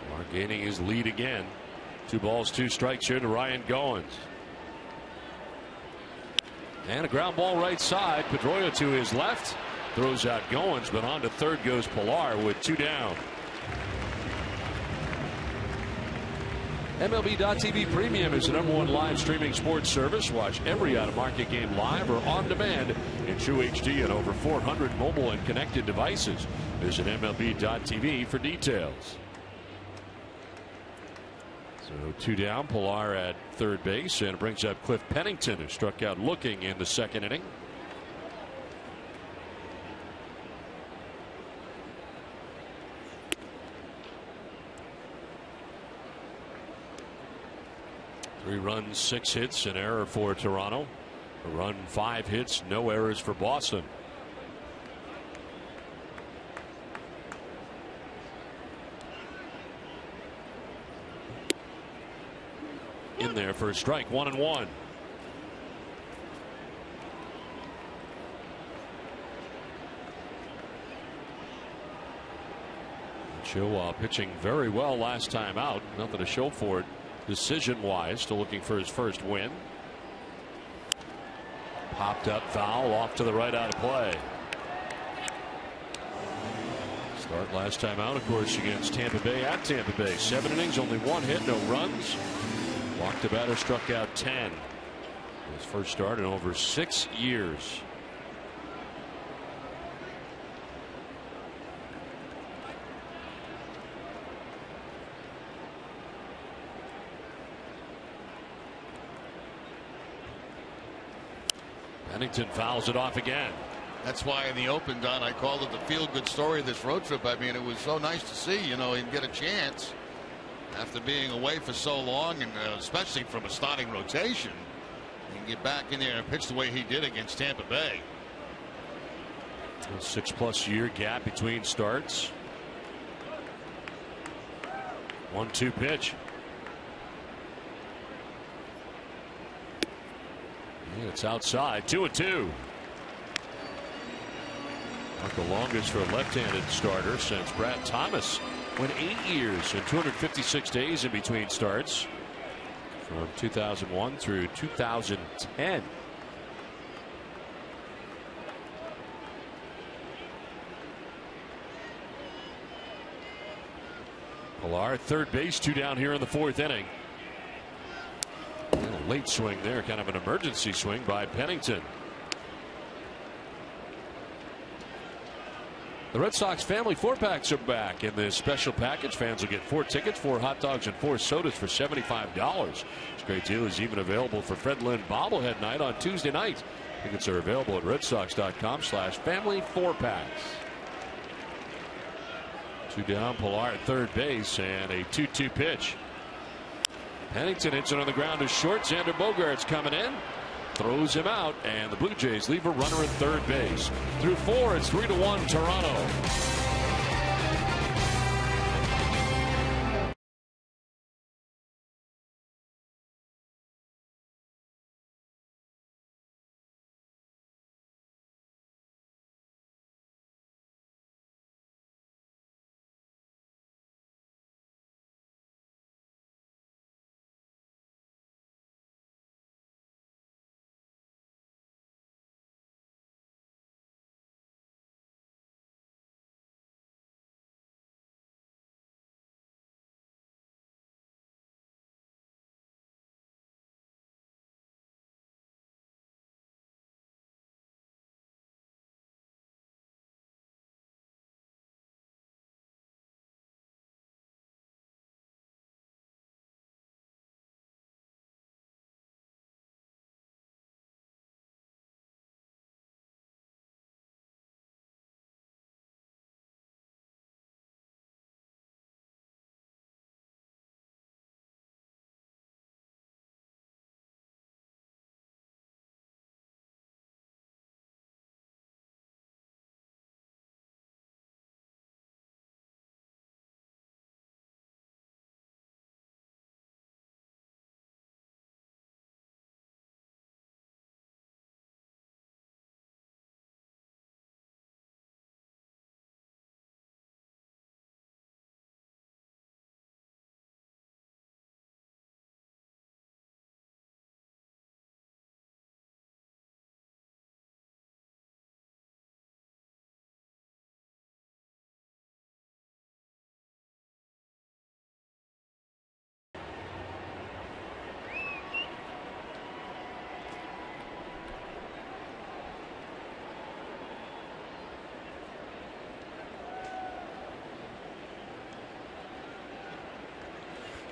Pilar gaining his lead again. 2 balls, 2 strikes here to Ryan Goins. And a ground ball right side. Pedroia to his left. Throws out Goins, but on to third goes Pilar with 2 down. MLB.TV Premium is the #1 live streaming sports service. Watch every out-of-market game live or on demand in True HD and over 400 mobile and connected devices. Visit MLB.TV for details. So 2 down, Pilar at third base, and it brings up Cliff Pennington, who struck out looking in the second inning. Three runs, 6 hits, an error for Toronto. A run, 5 hits, no errors for Boston. In there for a strike, 1-1. Cho pitching very well last time out. Nothing to show for it decision wise. Still looking for his first win. Popped up foul off to the right, out of play. Start last time out, of course, against Tampa Bay at Tampa Bay. 7 innings, only 1 hit, no runs. Walked a batter, struck out 10. His first start in over 6 years. Pennington fouls it off again. That's why in the open, Don, I called it the feel-good story of this road trip. I mean, it was so nice to see, you know, him get a chance after being away for so long, and especially from a starting rotation, and get back in there and pitch the way he did against Tampa Bay. A 6+ year gap between starts. 1-2 pitch. It's outside. 2-2. Not the longest for a left-handed starter since Brad Thomas went 8 years and 256 days in between starts from 2001 through 2010. Pilar at third base, 2 down here in the 4th inning. A late swing there, kind of an emergency swing by Pennington. The Red Sox family 4-packs are back in this special package. Fans will get 4 tickets, 4 hot dogs, and 4 sodas for $75. This great deal is even available for Fred Lynn bobblehead night on Tuesday night. Tickets are available at redsox.com/family 4-packs. 2 down, Pilar at third base, and a 2-2 pitch. Pennington hits it on the ground to short. Xander Bogaerts coming in, throws him out, and the Blue Jays leave a runner at third base. Through 4, it's 3-1 Toronto.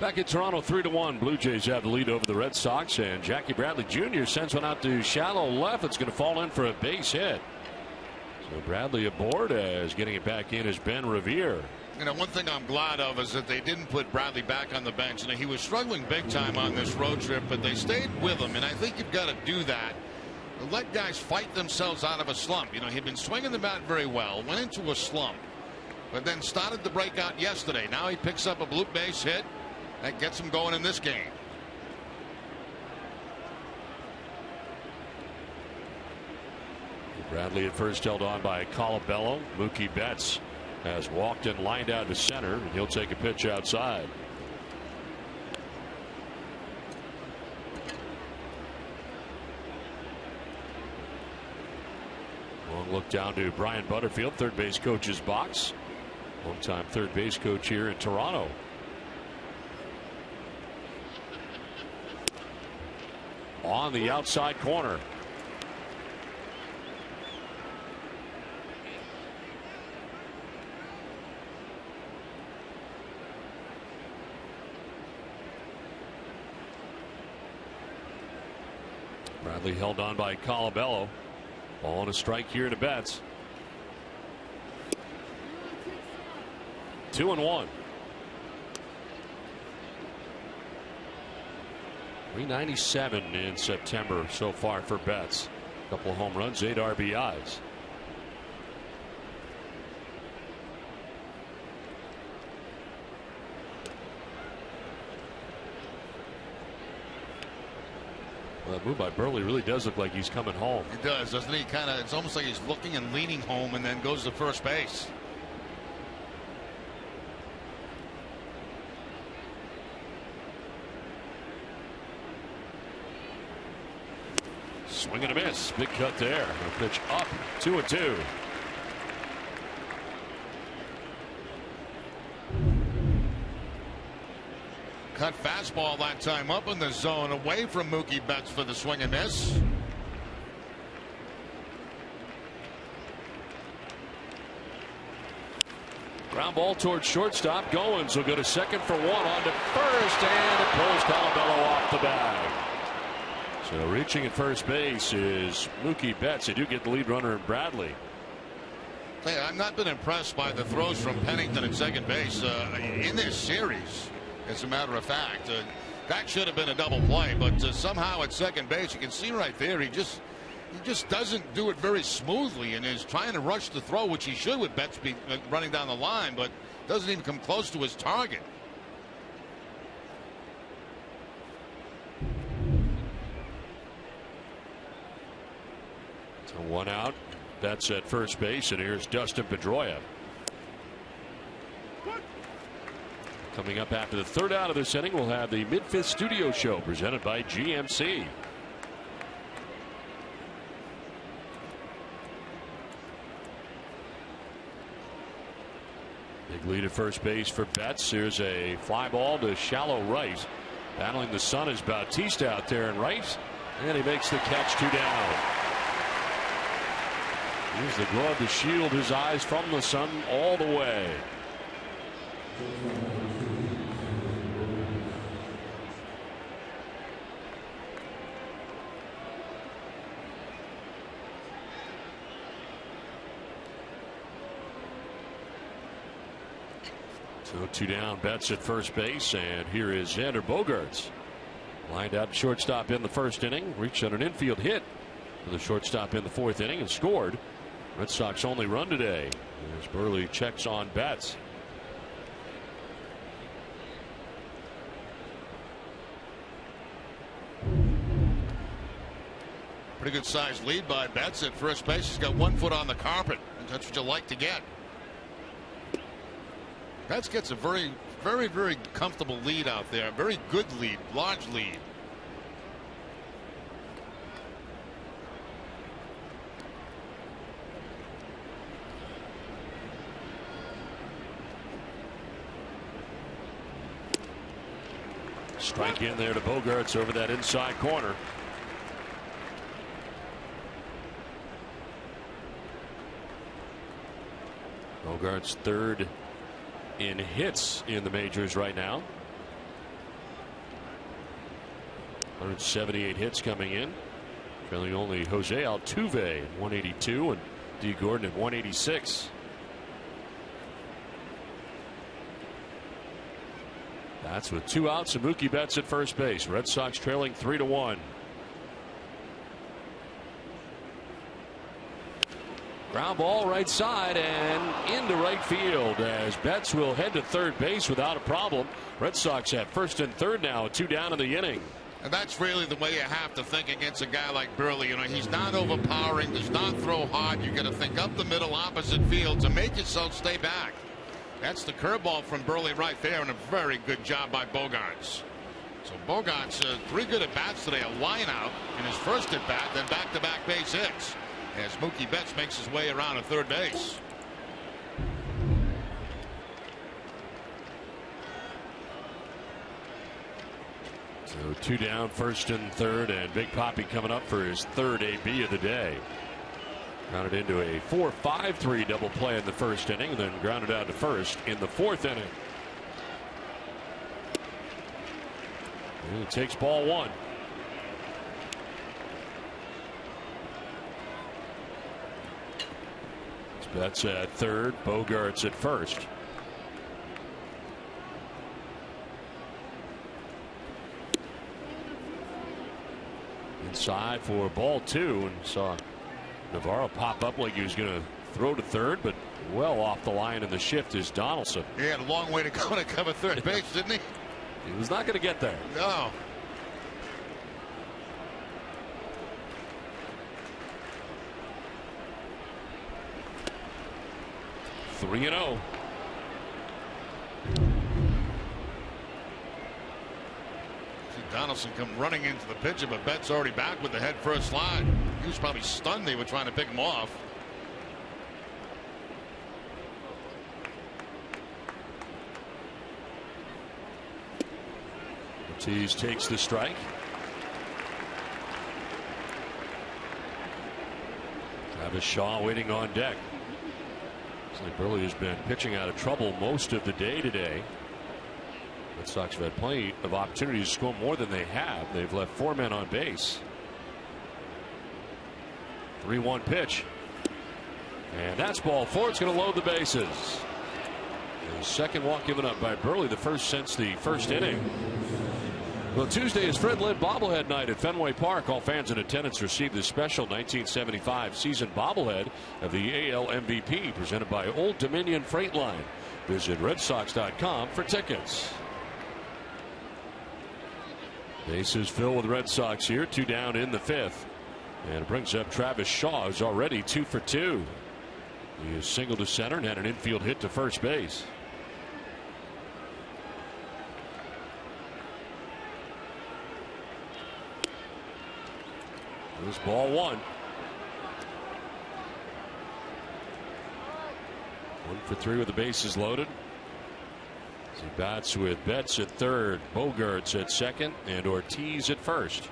Back in Toronto, 3-1. Blue Jays have the lead over the Red Sox, and Jackie Bradley Jr. sends one out to shallow left. It's going to fall in for a base hit. So Bradley aboard as getting it back in is Ben Revere. You know, one thing I'm glad of is that they didn't put Bradley back on the bench. You know, he was struggling big time on this road trip, but they stayed with him, and I think you've got to do that. Let guys fight themselves out of a slump. You know, he'd been swinging the bat very well, went into a slump, but then started the breakout yesterday. Now he picks up a blue base hit. That gets him going in this game. Bradley at first held on by Colabello. Mookie Betts has walked and lined out to center, and he'll take a pitch outside. Long look down to Brian Butterfield, third base coach's box. Longtime third base coach here in Toronto. On the outside corner. Bradley held on by Colabello. Ball and a strike here to Betts. 2-1. 397 in September so far for Betts. A couple of home runs, 8 RBIs. Well, that move by Burley really does look like he's coming home. It does, doesn't he? Kind of. It's almost like he's looking and leaning home, and then goes to first base. Swing and a miss. Big cut there. A pitch up. 2-2. Cut fastball that time up in the zone, away from Mookie Betts for the swing and miss. Ground ball towards shortstop. Goins will go to second for one, on to first, and it pulls Colabello off the bag. So reaching at first base is Mookie Betts. They do get the lead runner in Bradley. Hey, I've not been impressed by the throws from Pennington at second base in this series. As a matter of fact, that should have been a double play, but somehow at second base, you can see right there, he just doesn't do it very smoothly, and is trying to rush the throw, which he should with Betts be running down the line, but doesn't even come close to his target. So one out. Betts at first base, and here's Dustin Pedroia. Coming up after the third out of this inning, we'll have the Mid-Fifth Studio Show presented by GMC. Big lead at first base for Betts. Here's a fly ball to shallow right. Battling the sun is Bautista out there in right, and he makes the catch, 2 down. Use the glove to shield his eyes from the sun all the way. So 2 down, Betts at first base, and here is Xander Bogaerts. Lined out shortstop in the first inning, reached on an infield hit for the shortstop in the fourth inning and scored. Red Sox only run today as Burley checks on Betts. Pretty good sized lead by Betts at first base. He's got 1 foot on the carpet. That's what you like to get. Betts gets a very, very, very comfortable lead out there. Very good lead, large lead. Strike in there to Bogaerts over that inside corner. Bogaerts third in hits in the majors right now. 178 hits coming in. Trailing only Jose Altuve at 182 and D. Gordon at 186. That's with 2 outs and Mookie Betts at first base. Red Sox trailing 3-1. Ground ball right side and into right field as Betts will head to third base without a problem. Red Sox at first and third now, 2 down in the inning. And that's really the way you have to think against a guy like Burley. You know, he's not overpowering, does not throw hard. You got to think up the middle, opposite field to make yourself stay back. That's the curveball from Burley right there, and a very good job by Bogaerts. So Bogaerts 3 good at bats today, a line out in his first at bat, then back-to-back base hits as Mookie Betts makes his way around to third base. So 2 down, first and third, and Big Poppy coming up for his third AB of the day. Grounded into a 4-5-3 double play in the first inning, then grounded out to first in the 4th inning. And he takes ball 1. Betts at third, Bogaerts at first. Inside for ball 2, and saw Navarro pop up like he was going to throw to third, but well off the line in the shift is Donaldson. He had a long way to go to cover third base, didn't he? He was not going to get there. No. Three and 0. Donaldson come running into the pitcher, but Betts already back with the head first slide. He was probably stunned they were trying to pick him off. Ortiz takes the strike. Travis Shaw waiting on deck. Looks like Burley has been pitching out of trouble most of the day today. Red Sox have had plenty of opportunities to score more than they have. They've left 4 men on base. 3-1 pitch. And that's ball 4. It's going to load the bases. The second walk given up by Burley, the first since the first inning. Well, Tuesday is Fred Lynn bobblehead night at Fenway Park. All fans in attendance receive the special 1975 season bobblehead of the AL MVP presented by Old Dominion Freight Line. Visit RedSox.com for tickets. Bases filled with Red Sox here. 2 down in the 5th. And it brings up Travis Shaw, who's already 2 for 2. He is single to center and had an infield hit to first base. This ball 1. 1 for 3 with the bases loaded. He bats with Betts at third, Bogaerts at second, and Ortiz at first.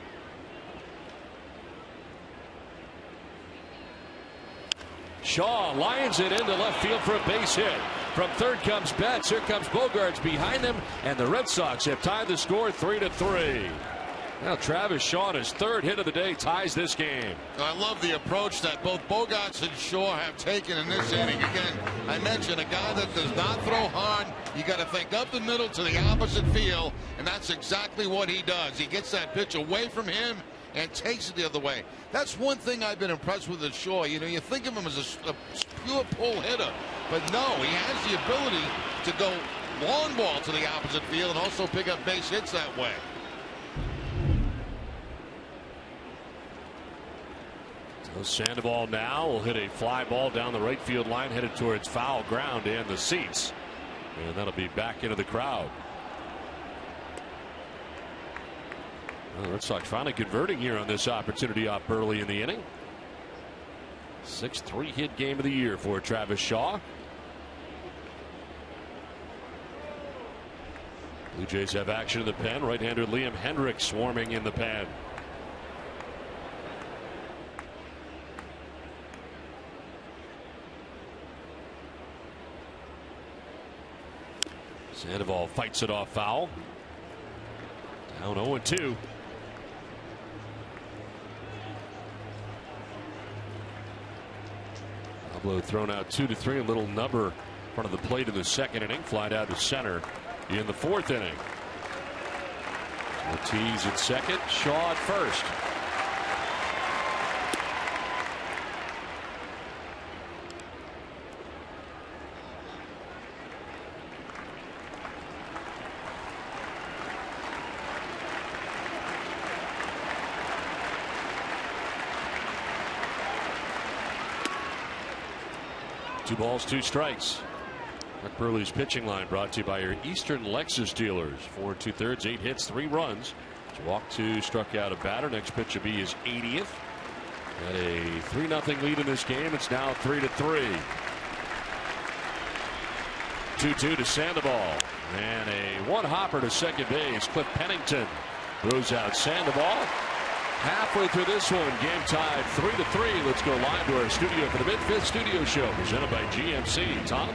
Shaw lines it into left field for a base hit. From third comes Betts. Here comes Bogaerts behind them, and the Red Sox have tied the score 3-3. Now Travis Shaw, his third hit of the day, ties this game. I love the approach that both Bogaerts and Shaw have taken in this inning. Again, I mentioned a guy that does not throw hard. You got to think up the middle to the opposite field, and that's exactly what he does. He gets that pitch away from him and takes it the other way. That's one thing I've been impressed with Shaw. You know, you think of him as a pure pull hitter, but no, he has the ability to go long ball to the opposite field and also pick up base hits that way. Sandoval now will hit a fly ball down the right field line headed towards foul ground and the seats, and that'll be back into the crowd. Well, the Red Sox finally converting here on this opportunity off early in the inning. 6th 3-hit game of the year for Travis Shaw. Blue Jays have action in the pen. Right-hander Liam Hendriks swarming in the pen. Sandoval fights it off foul. Down 0-2. Blow thrown out 2-3. A little number in front of the plate in the second inning. Fly down to center in the fourth inning. Ortiz at second. Shaw at first. Two balls, two strikes. Mark Burley's pitching line brought to you by your Eastern Lexus dealers. 4 2/3, 8 hits, 3 runs. Walked 2, struck out a batter. Next pitch will be his 80th. Got a 3-0 lead in this game. It's now 3-3. 2-2 to Sandoval. And a one-hopper to second base. Cliff Pennington throws out Sandoval. Halfway through this one, game tied 3-3. Let's go live to our studio for the mid-fifth studio show presented by GMC. Tom?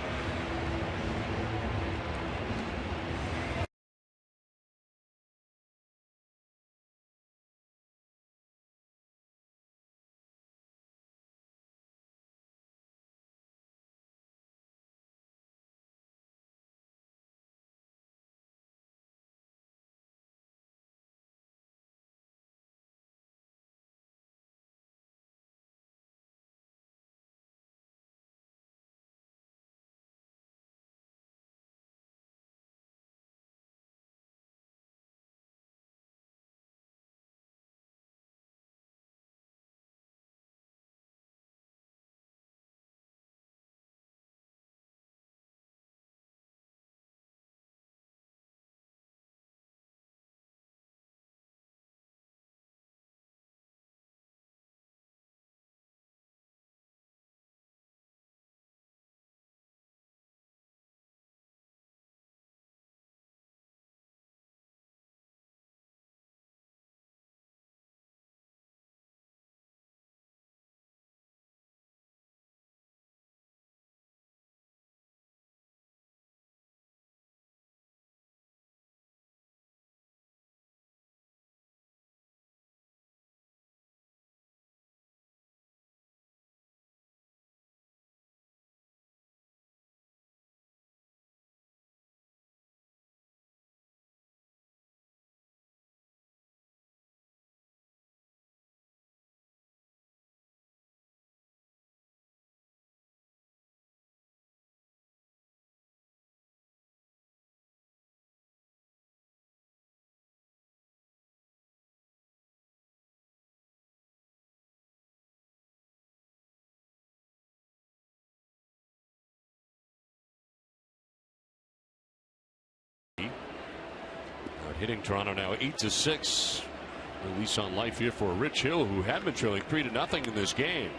Hitting Toronto now 8-6. A lease on life here for Rich Hill, who had been trailing 3-0 in this game.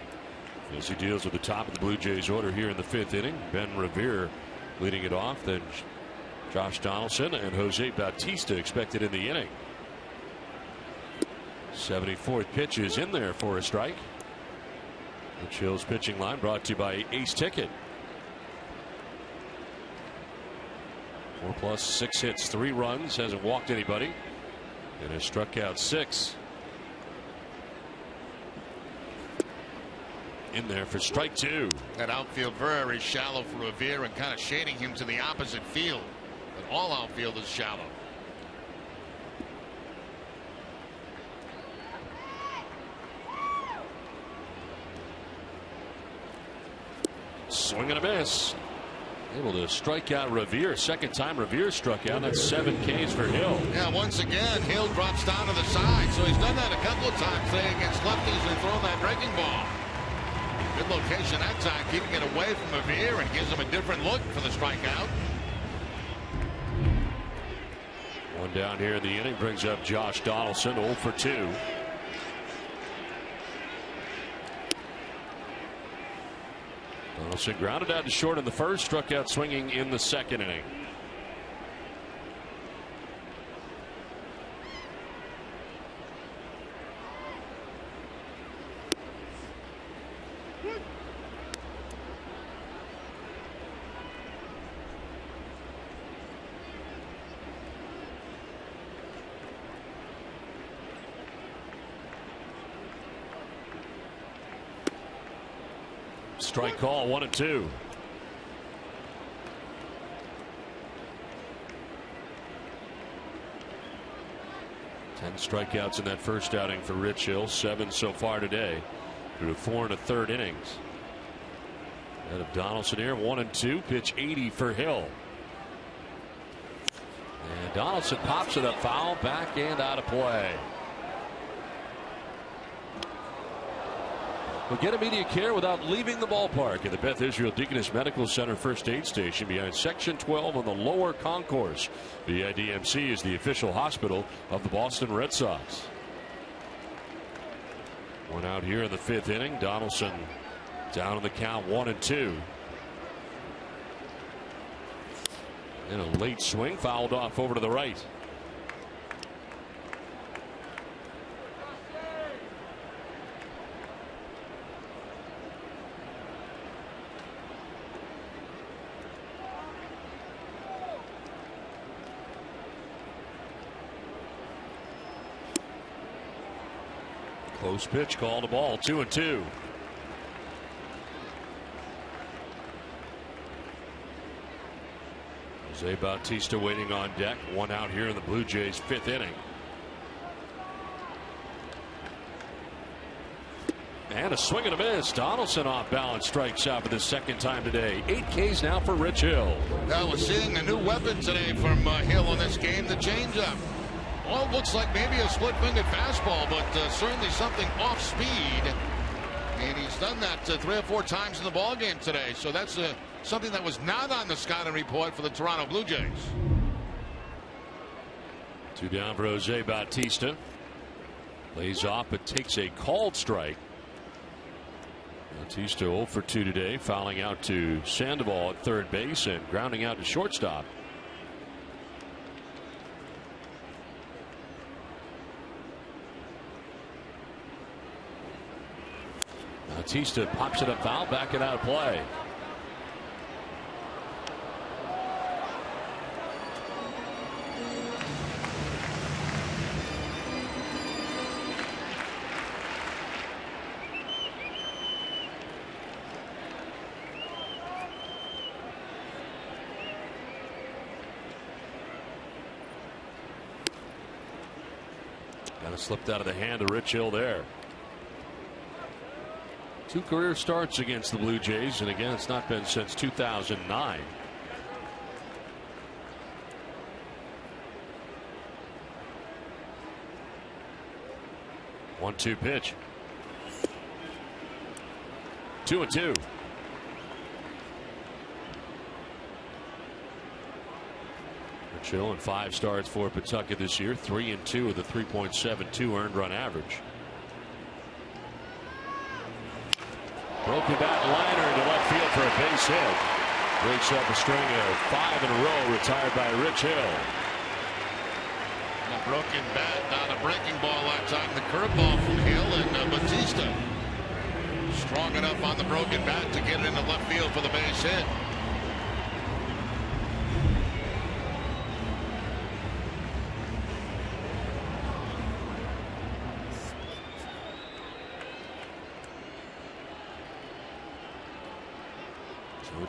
As he deals with the top of the Blue Jays order here in the 5th inning. Ben Revere leading it off. Then Josh Donaldson and Jose Bautista expected in the inning. 74th pitch is in there for a strike. Rich Hill's pitching line brought to you by Ace Ticket. 4+, 6 hits, 3 runs, hasn't walked anybody, and has struck out 6. In there for strike 2. That outfield very shallow for Revere and kind of shading him to the opposite field. But all outfield is shallow. Swing and a miss. Able to strike out Revere. Second time Revere struck out. That's 7 Ks for Hill. Yeah, once again, Hill drops down to the side. So he's done that a couple of times today against lefties and thrown that breaking ball. Good location that time, keeping it away from Revere and gives him a different look for the strikeout. One down here in the inning brings up Josh Donaldson, 0 for 2. Donaldson grounded out to short in the first, struck out swinging in the second inning. Strike call, 1-2. Ten strikeouts in that first outing for Rich Hill. 7 so far today. Through 4 1/3 innings. Head of Donaldson here, 1-2. Pitch 80 for Hill. And Donaldson pops it up foul, back and out of play. We'll get immediate care without leaving the ballpark at the Beth Israel Deaconess Medical Center First Aid Station behind Section 12 on the lower concourse. The IDMC is the official hospital of the Boston Red Sox. One out here in the 5th inning. Donaldson down on the count, 1-2. And a late swing, fouled off over to the right. Close pitch, called a ball, 2-2. Jose Bautista waiting on deck. One out here in the Blue Jays 5th inning. And a swing and a miss. Donaldson off balance, strikes out for the 2nd time today. 8 Ks now for Rich Hill. Now we're seeing a new weapon today from Hill in this game, the changeup. Well, it looks like maybe a split-fingered fastball, but certainly something off speed. And he's done that 3 or 4 times in the ballgame today. So that's something that was not on the scouting report for the Toronto Blue Jays. 2 down for Jose Bautista. Lays off but takes a called strike. Bautista 0 for 2 today, fouling out to Sandoval at 3rd base and grounding out to shortstop. Bautista pops it up foul, back and out of play. Kind of slipped out of the hand of Rich Hill there. 2 career starts against the Blue Jays, and again, it's not been since 2009. One-two pitch. 2-2. Rich Hill in 5 starts for Pawtucket this year, 3-2 with a 3.72 earned run average. Broken bat liner into left field for a base hit. Breaks up a string of 5 in a row retired by Rich Hill. A broken bat, not a breaking ball that time. The curveball from Hill and Bautista. Strong enough on the broken bat to get it into left field for the base hit.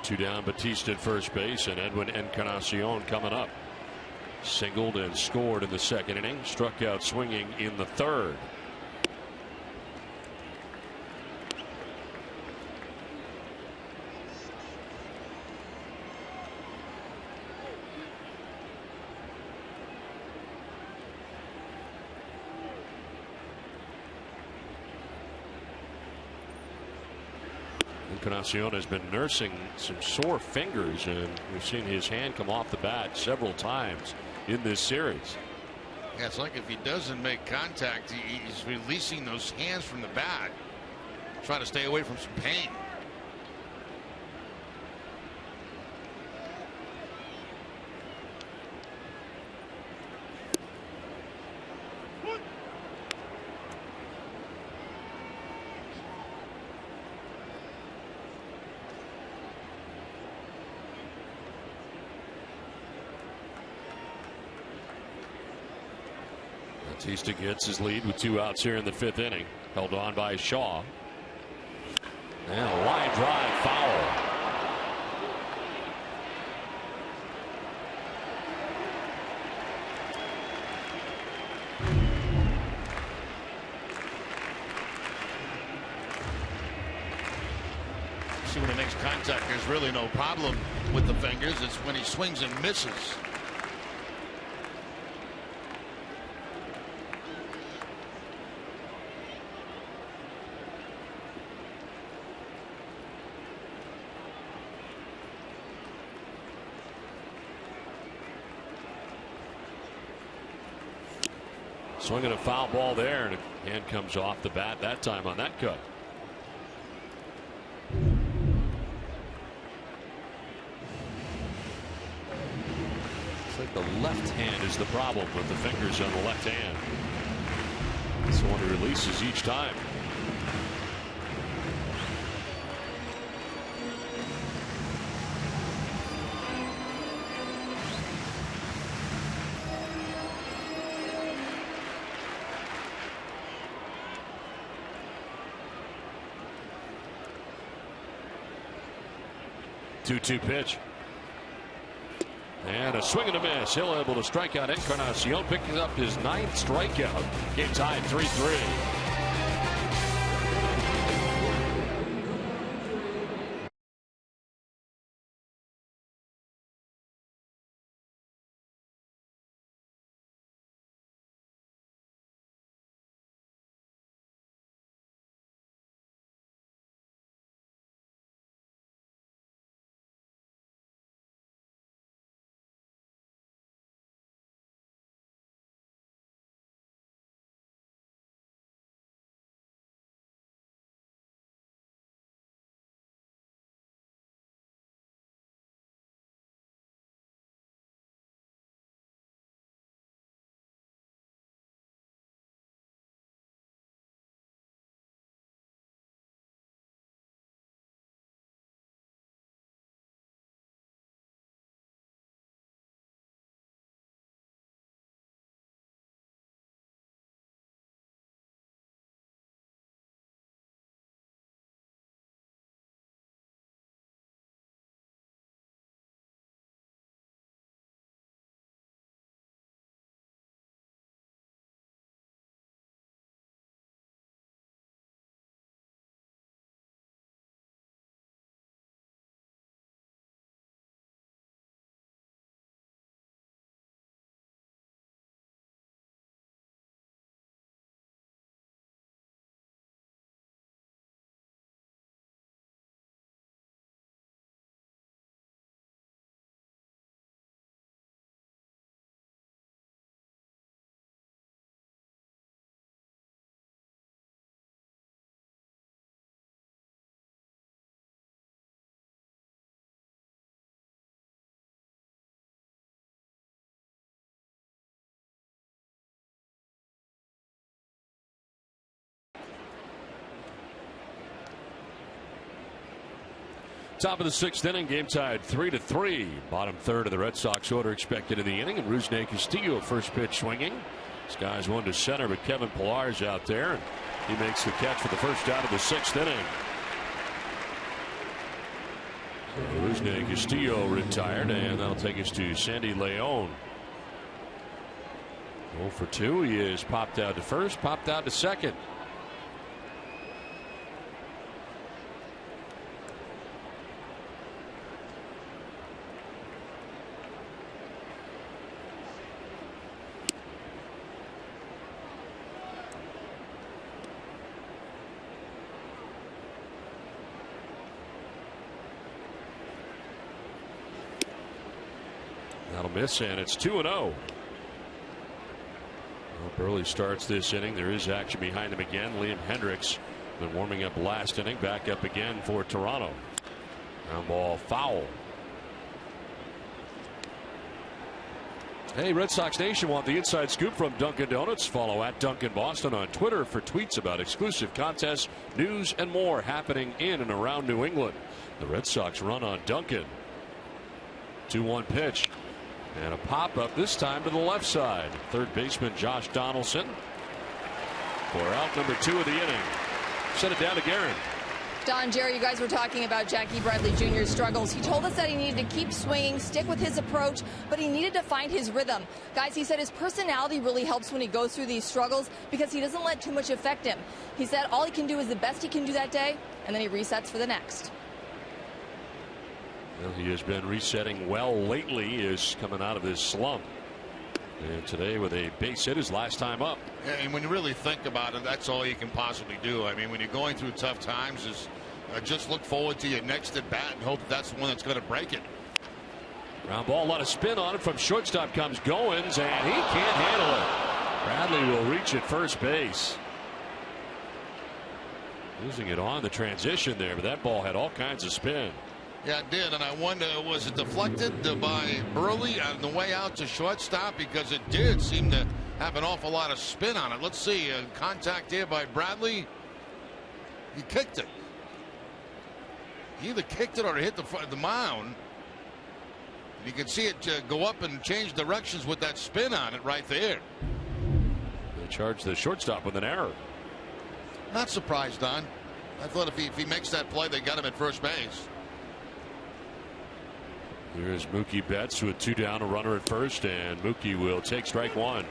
Two down, Bautista at first base, and Edwin Encarnacion coming up. Singled and scored in the 2nd inning. Struck out swinging in the 3rd. Encarnacion has been nursing some sore fingers, and we've seen his hand come off the bat several times in this series. Yeah, it's like if he doesn't make contact, he's releasing those hands from the bat, trying to stay away from some pain. Bautista gets his lead with 2 outs here in the 5th inning. Held on by Shaw. And a line drive foul. See, when he makes contact, there's really no problem with the fingers. It's when he swings and misses. Swinging a foul ball there, and a hand comes off the bat that time on that cut. It's like the left hand is the problem with the fingers on the left hand. It's the one he releases each time. Two-two pitch. And a swing and a miss. He'll able to strike out Encarnacion, picking up his 9th strikeout. Game tied 3-3. Top of the 6th inning, game tied 3-3. Bottom third of the Red Sox order expected in the inning, and Rusney Castillo first pitch swinging. This guy's one to center, but Kevin Pillar's out there, and he makes the catch for the first out of the 6th inning. Rusney Castillo retired, and that'll take us to Sandy Leon. 0 for 2. He is popped out to first, popped out to second. That'll miss, and it's 2-0. Burley starts this inning. There is action behind him again. Liam Hendricks been warming up last inning. Back up again for Toronto. Ground ball foul. Hey, Red Sox Nation, want the inside scoop from Dunkin' Donuts? Follow at Dunkin' Boston on Twitter for tweets about exclusive contests, news, and more happening in and around New England. The Red Sox run on Dunkin'. 2-1 pitch. And a pop-up this time to the left side. Third baseman Josh Donaldson for out number 2 of the inning. Send it down to Guerin. Don, Jerry, you guys were talking about Jackie Bradley Jr.'s struggles. He told us that he needed to keep swinging, stick with his approach, but he needed to find his rhythm. Guys, he said his personality really helps when he goes through these struggles because he doesn't let too much affect him. He said all he can do is the best he can do that day, and then he resets for the next. Well, he has been resetting well lately. He is coming out of his slump. And today with a base hit his last time up. Yeah, and when you really think about it, that's all you can possibly do. I mean, when you're going through tough times, is just look forward to your next at bat and hope that's the one that's going to break it. Ground ball, a lot of spin on it from shortstop comes Goins, and he can't handle it. Bradley will reach at first base. Losing it on the transition there, but that ball had all kinds of spin. Yeah, it did, and I wonder, was it deflected by Burley on the way out to shortstop? Because it did seem to have an awful lot of spin on it. Let's see, contact here by Bradley. He kicked it. He either kicked it or hit the mound. You can see it go up and change directions with that spin on it right there. They charged the shortstop with an error. Not surprised, Don. I thought if he makes that play, they got him at first base. Here's Mookie Betts with 2 down, a runner at first, and Mookie will take strike 1.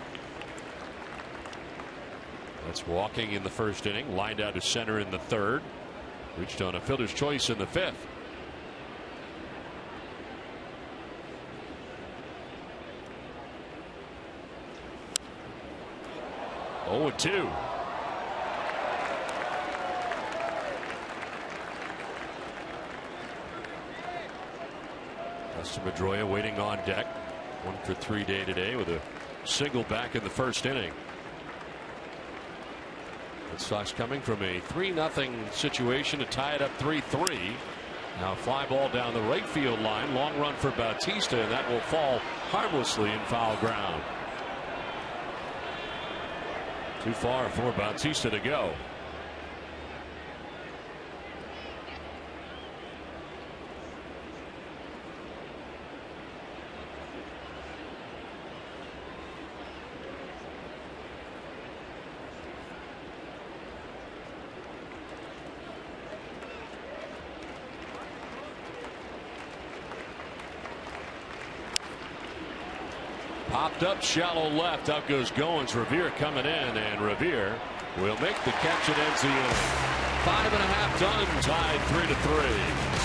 That's walking in the first inning, lined out to center in the third, reached on a fielder's choice in the 5th. Oh, 2. Pedroia waiting on deck. 1 for 3 day today with a single back in the first inning. Red Sox coming from a 3-0 situation to tie it up 3-3. Now fly ball down the right field line. Long run for Bautista, and that will fall harmlessly in foul ground. Too far for Bautista to go. Popped up shallow left. Out goes Goins. Revere coming in, and Revere will make the catch and ends the inning. 5.5 done, tied 3-3.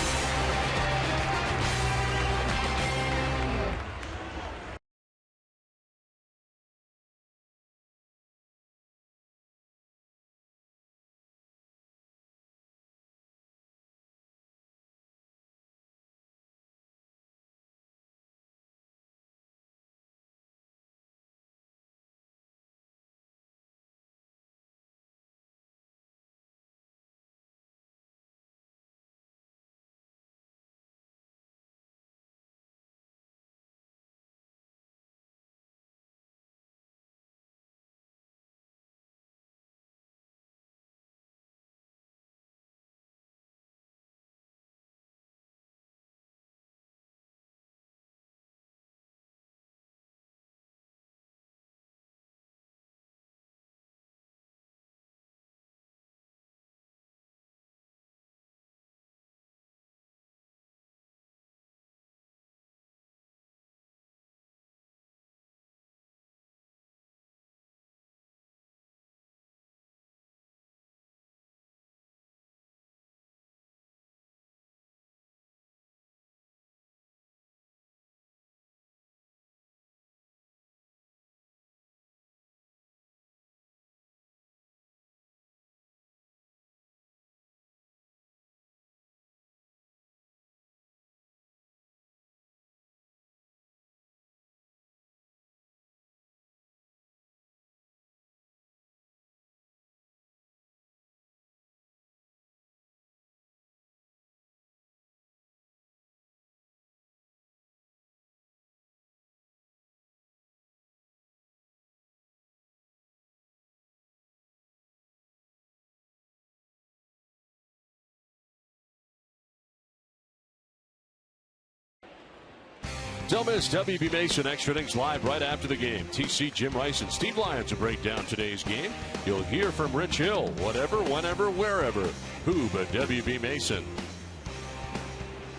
Don't miss WB Mason Extra Innings live right after the game. TC, Jim Rice, and Steve Lyons will break down today's game. You'll hear from Rich Hill, whatever, whenever, wherever. who but W.B. Mason.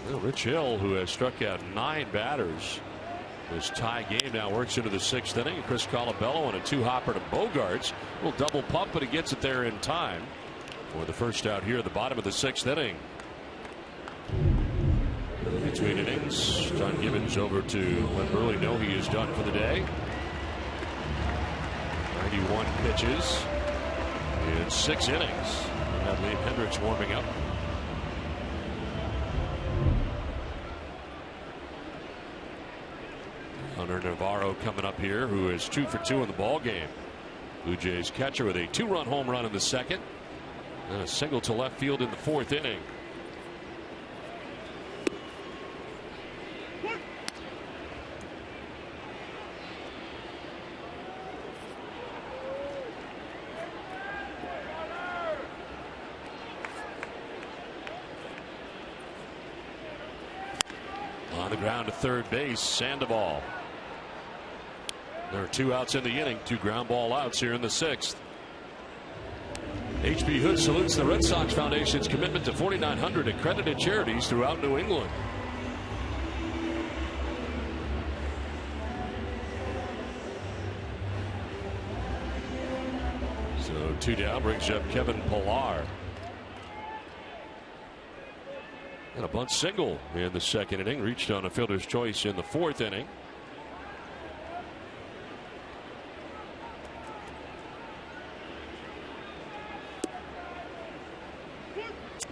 Well, Rich Hill, who has struck out 9 batters. This tie game now works into the 6th inning. Chris Colabello and a 2-hopper to Bogarts. A little double pump, but he gets it there in time for the first out here at the bottom of the 6th inning. Between innings, John Gibbons over to let Burley know he is done for the day. 91 pitches in 6 innings. We have Liam Hendricks warming up. Hunter Navarro coming up here, who is 2 for 2 in the ball game. Blue Jays catcher with a 2-run home run in the 2nd and a single to left field in the 4th inning. On the ground to third base, Sandoval. There are 2 outs in the inning, 2 ground ball outs here in the 6th. H.B. Hood salutes the Red Sox Foundation's commitment to 4,900 accredited charities throughout New England. So 2 down brings up Kevin Pillar. And a bunt single in the 2nd inning, reached on a fielder's choice in the 4th inning.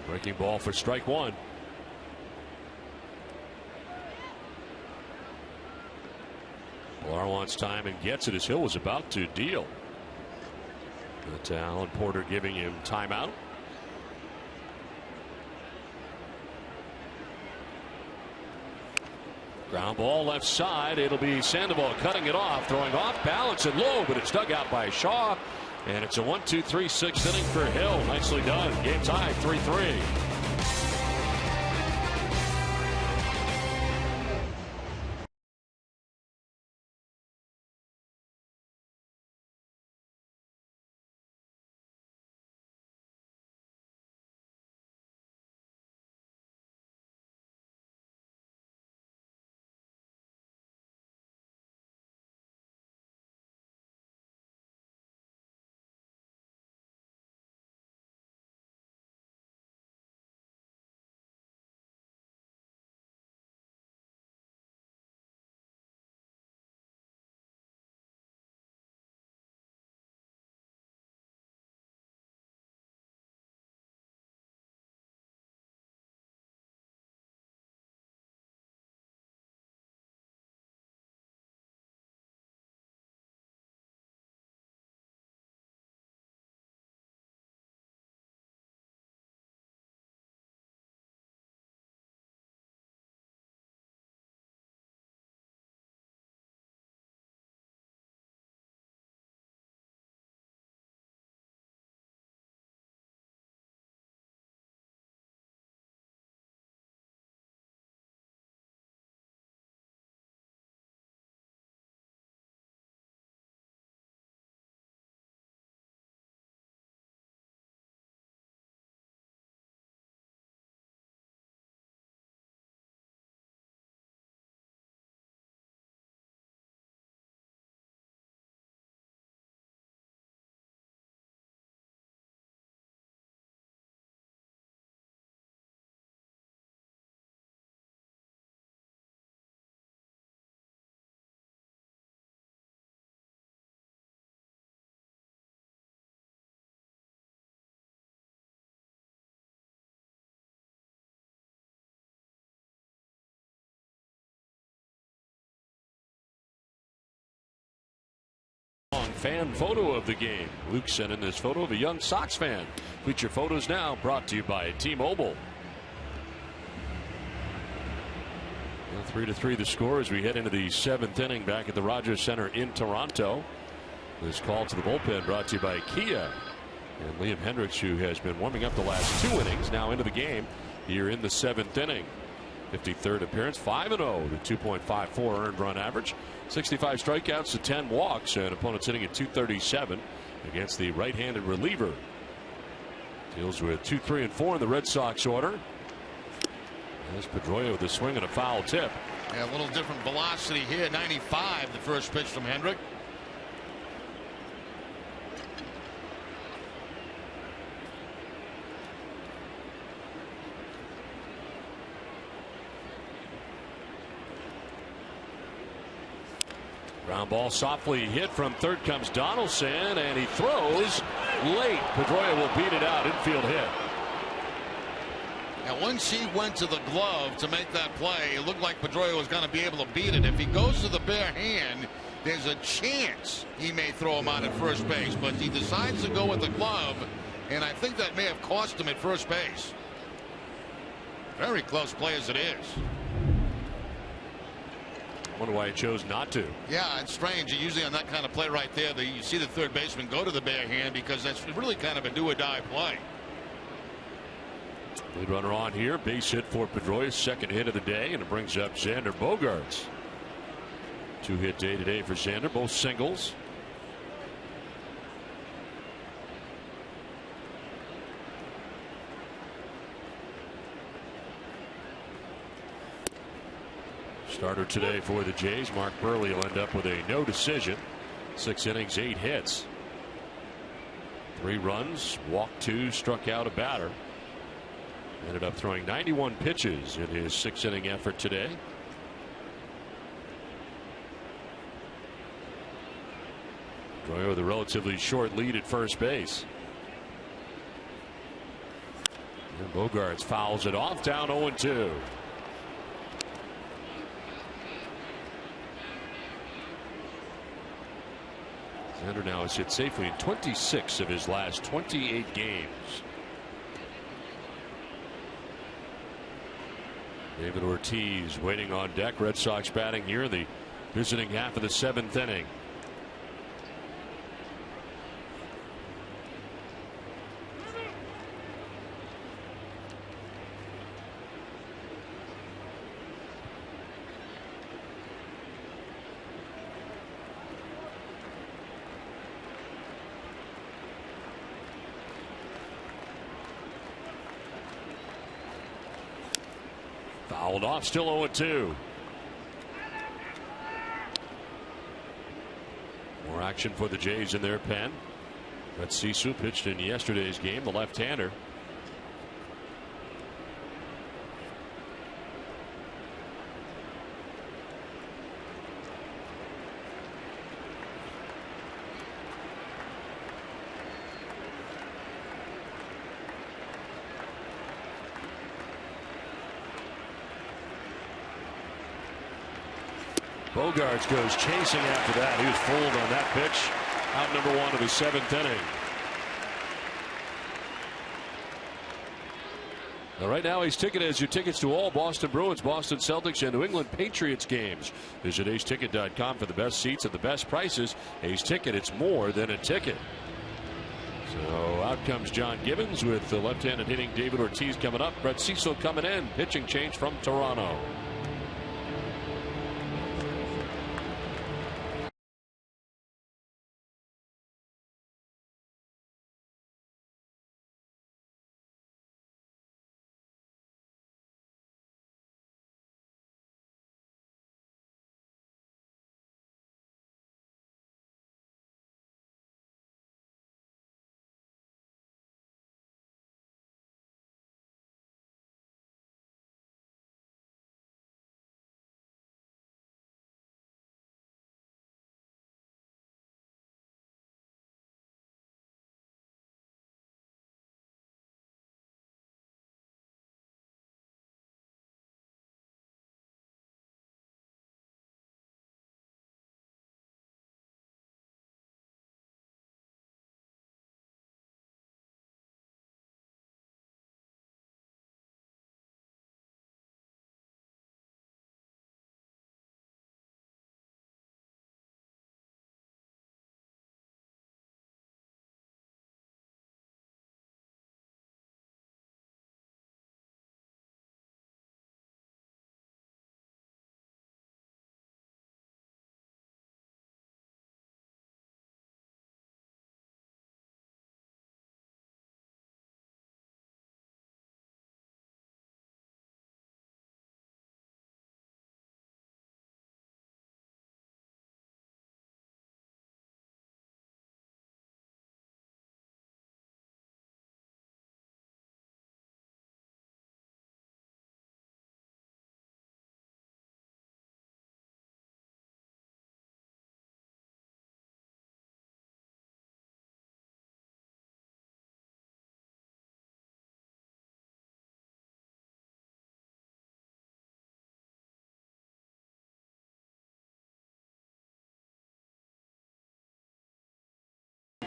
Breaking ball for strike 1. Pillar wants time and gets it as Hill was about to deal. But Alan Porter giving him timeout. Ground ball left side. It'll be Sandoval cutting it off, throwing off balance and low, but it's dug out by Shaw. And it's a 1-2-3 6th inning for Hill. Nicely done. Game tied 3-3. Fan photo of the game. Luke sent in this photo of a young Sox fan. Feature photos now brought to you by T-Mobile. 3-3 the score as we head into the 7th inning back at the Rogers Center in Toronto. This call to the bullpen brought to you by Kia. And Liam Hendricks, who has been warming up the last 2 innings, now into the game here in the 7th inning. 53rd appearance, 5-0 with 2.54 earned run average, 65 strikeouts to 10 walks, and opponents hitting at .237 against the right-handed reliever. Deals with 2, 3, and 4 in the Red Sox order. There's Pedroia with a swing and a foul tip. Yeah, a little different velocity here. 95, the first pitch from Hendrick. Ground ball softly hit from third comes Donaldson, and he throws late. Pedroia will beat it out. Infield hit. Now, once he went to the glove to make that play, it looked like Pedroia was going to be able to beat it. If he goes to the bare hand, there's a chance he may throw him out at first base. But he decides to go with the glove, and I think that may have cost him at first base. Very close play as it is. I wonder why he chose not to. Yeah, it's strange. Usually on that kind of play right there, you see the third baseman go to the bare hand because that's really kind of a do or die play. Lead runner on here. Base hit for Pedroia. Second hit of the day, and it brings up Xander Bogaerts. 2-hit day today for Xander. Both singles. Starter today for the Jays. Mark Burley will end up with a no decision. 6 innings, 8 hits. 3 runs, walked 2, struck out a batter. Ended up throwing 91 pitches in his 6-inning effort today. Pedroia with a relatively short lead at first base. And Bogaerts fouls it off, down 0-2. Xander now has hit safely in 26 of his last 28 games. David Ortiz waiting on deck. Red Sox batting here in the visiting half of the 7th inning. Fouled off, still 0-2. More action for the Jays in their pen. But Sisu pitched in yesterday's game, the left-hander. Bogaerts goes chasing after that. He was fooled on that pitch. Out number 1 of the 7th inning. Now right now, Ace Ticket has your tickets to all Boston Bruins, Boston Celtics, and New England Patriots games. Visit aceticket.com for the best seats at the best prices. Ace Ticket, it's more than a ticket. So out comes John Gibbons with the left-handed hitting David Ortiz coming up. Brett Cecil coming in. Pitching change from Toronto.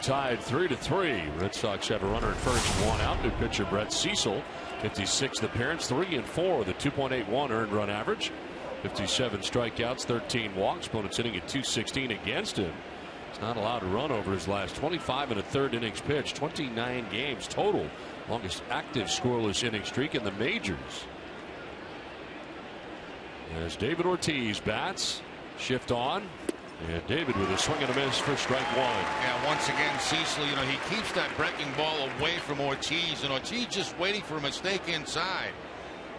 Tied 3-3. Red Sox have a runner at first, one out. New pitcher Brett Cecil, 56th appearance, 3-4 with a 2.81 earned run average. 57 strikeouts, 13 walks. Opponents hitting at .216 against him. He's not allowed to run over his last 25 and a third innings pitched. 29 games total. Longest active scoreless inning streak in the majors. As David Ortiz bats, shift on. And David with a swing and a miss for strike one. Yeah, once again, Cecil, he keeps that breaking ball away from Ortiz, and Ortiz just waiting for a mistake inside.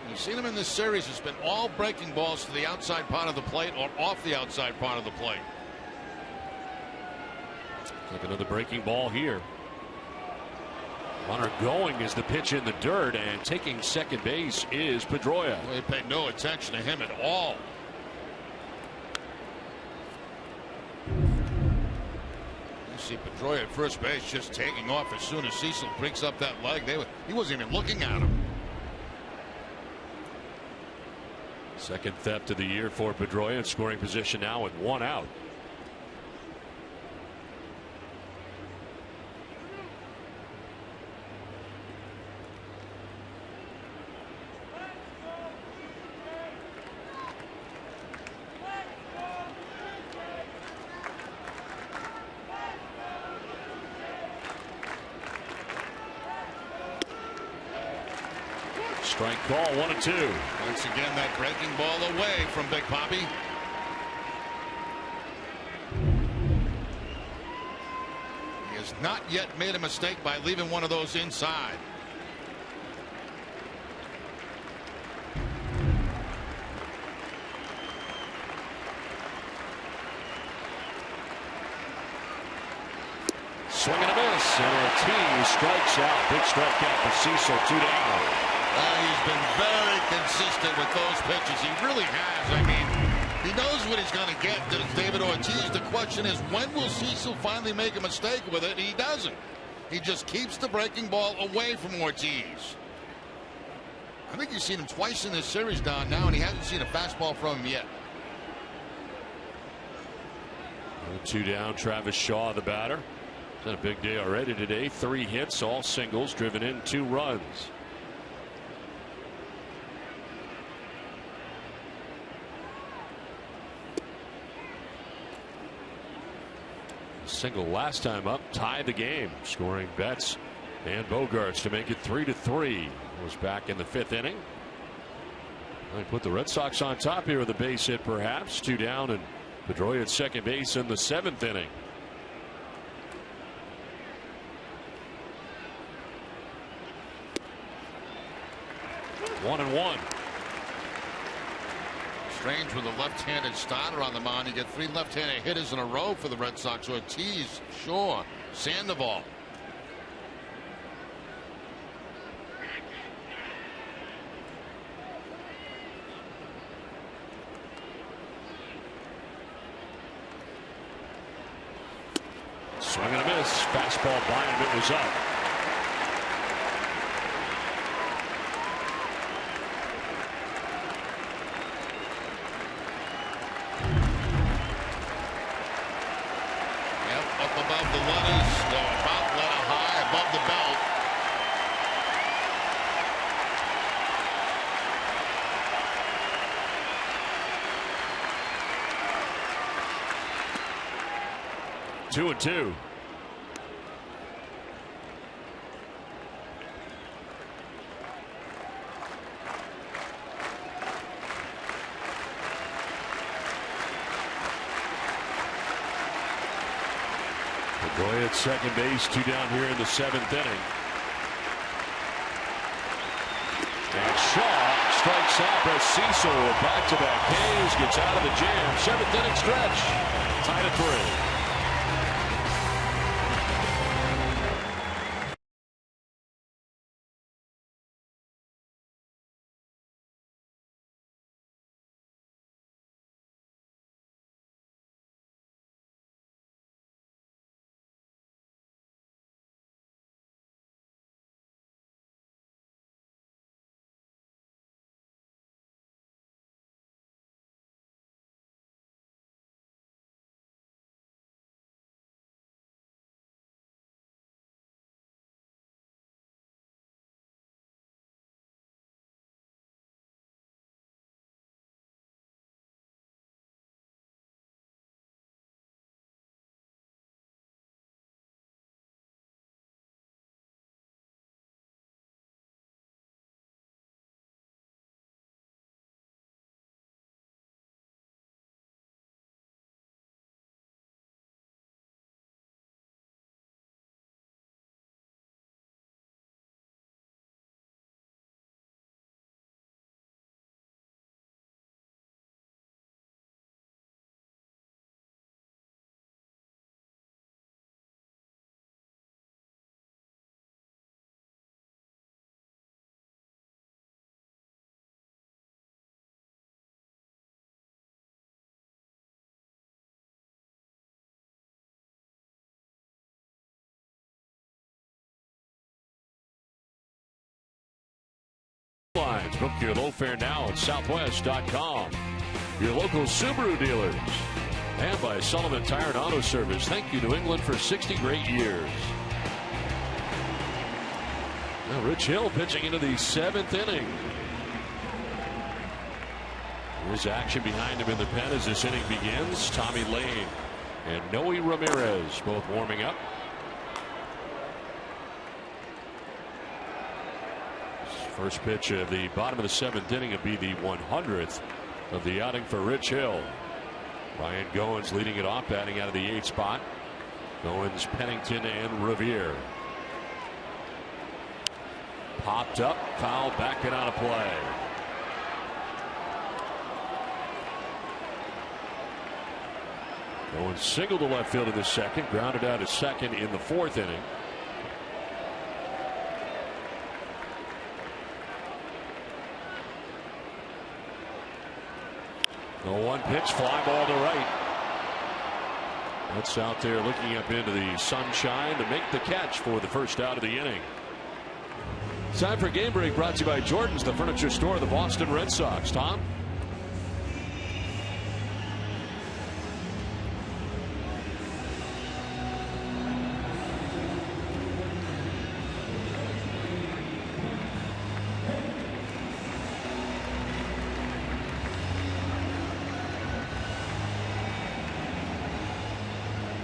You've seen him in this series. It's been all breaking balls to the outside part of the plate or off the outside part of the plate. Like another breaking ball here. Runner going is the pitch in the dirt, and taking second base is Pedroia. Well, they paid no attention to him at all. You see Pedroia at first base just taking off as soon as Cecil breaks up that leg. He wasn't even looking at him. Second theft of the year for Pedroia in scoring position now with one out. Strike call, 1-2. Once again, that breaking ball away from Big Papi. He has not yet made a mistake by leaving one of those inside. Swing and a miss, and Ortiz strikes out. Big strikeout for Cecil, 2 down. He's been very consistent with those pitches. He really has. I mean, he knows what he's going to get. David Ortiz. The question is, when will Cecil finally make a mistake with it? He doesn't. He just keeps the breaking ball away from Ortiz. I think you've seen him twice in this series down now, and he hasn't seen a fastball from him yet. 2 down. Travis Shaw, the batter. He's had a big day already today. 3 hits, all singles, driven in 2 runs. Single last time up, tied the game, scoring Betts and Bogarts to make it 3-3. Was back in the 5th inning. They put the Red Sox on top here with a base hit, perhaps. 2 down, and Pedroia at second base in the 7th inning. One and one. Strange with a left-handed starter on the mound. You get 3 left-handed hitters in a row for the Red Sox. Ortiz, Shaw, Sandoval. Swing and a miss. Fastball by him. It was up. Above the letters, about letter high, above the belt. Two and two. Pedroia at second base, 2 down here in the 7th inning. And Shaw strikes out as Cecil with back-to-back Ks, gets out of the jam. 7th inning stretch, tied at 3. Lines. Book your low fare now at southwest.com. Your local Subaru dealers. And by Sullivan Tire and Auto Service. Thank you, New England, for 60 great years. Now Rich Hill pitching into the 7th inning. There's action behind him in the pen as this inning begins. Tommy Lane and Noe Ramirez both warming up. First pitch of the bottom of the 7th inning would be the 100th of the outing for Rich Hill. Ryan Goins leading it off, batting out of the 8th spot. Goins, Pennington, and Revere. Popped up, foul, back and out of play. Goins singled to left field in the 2nd, grounded out to 2nd in the 4th inning. The 1 pitch, fly ball to right. That's out there looking up into the sunshine to make the catch for the first out of the inning. Time for Game Break, brought to you by Jordan's, the furniture store of the Boston Red Sox. Tom?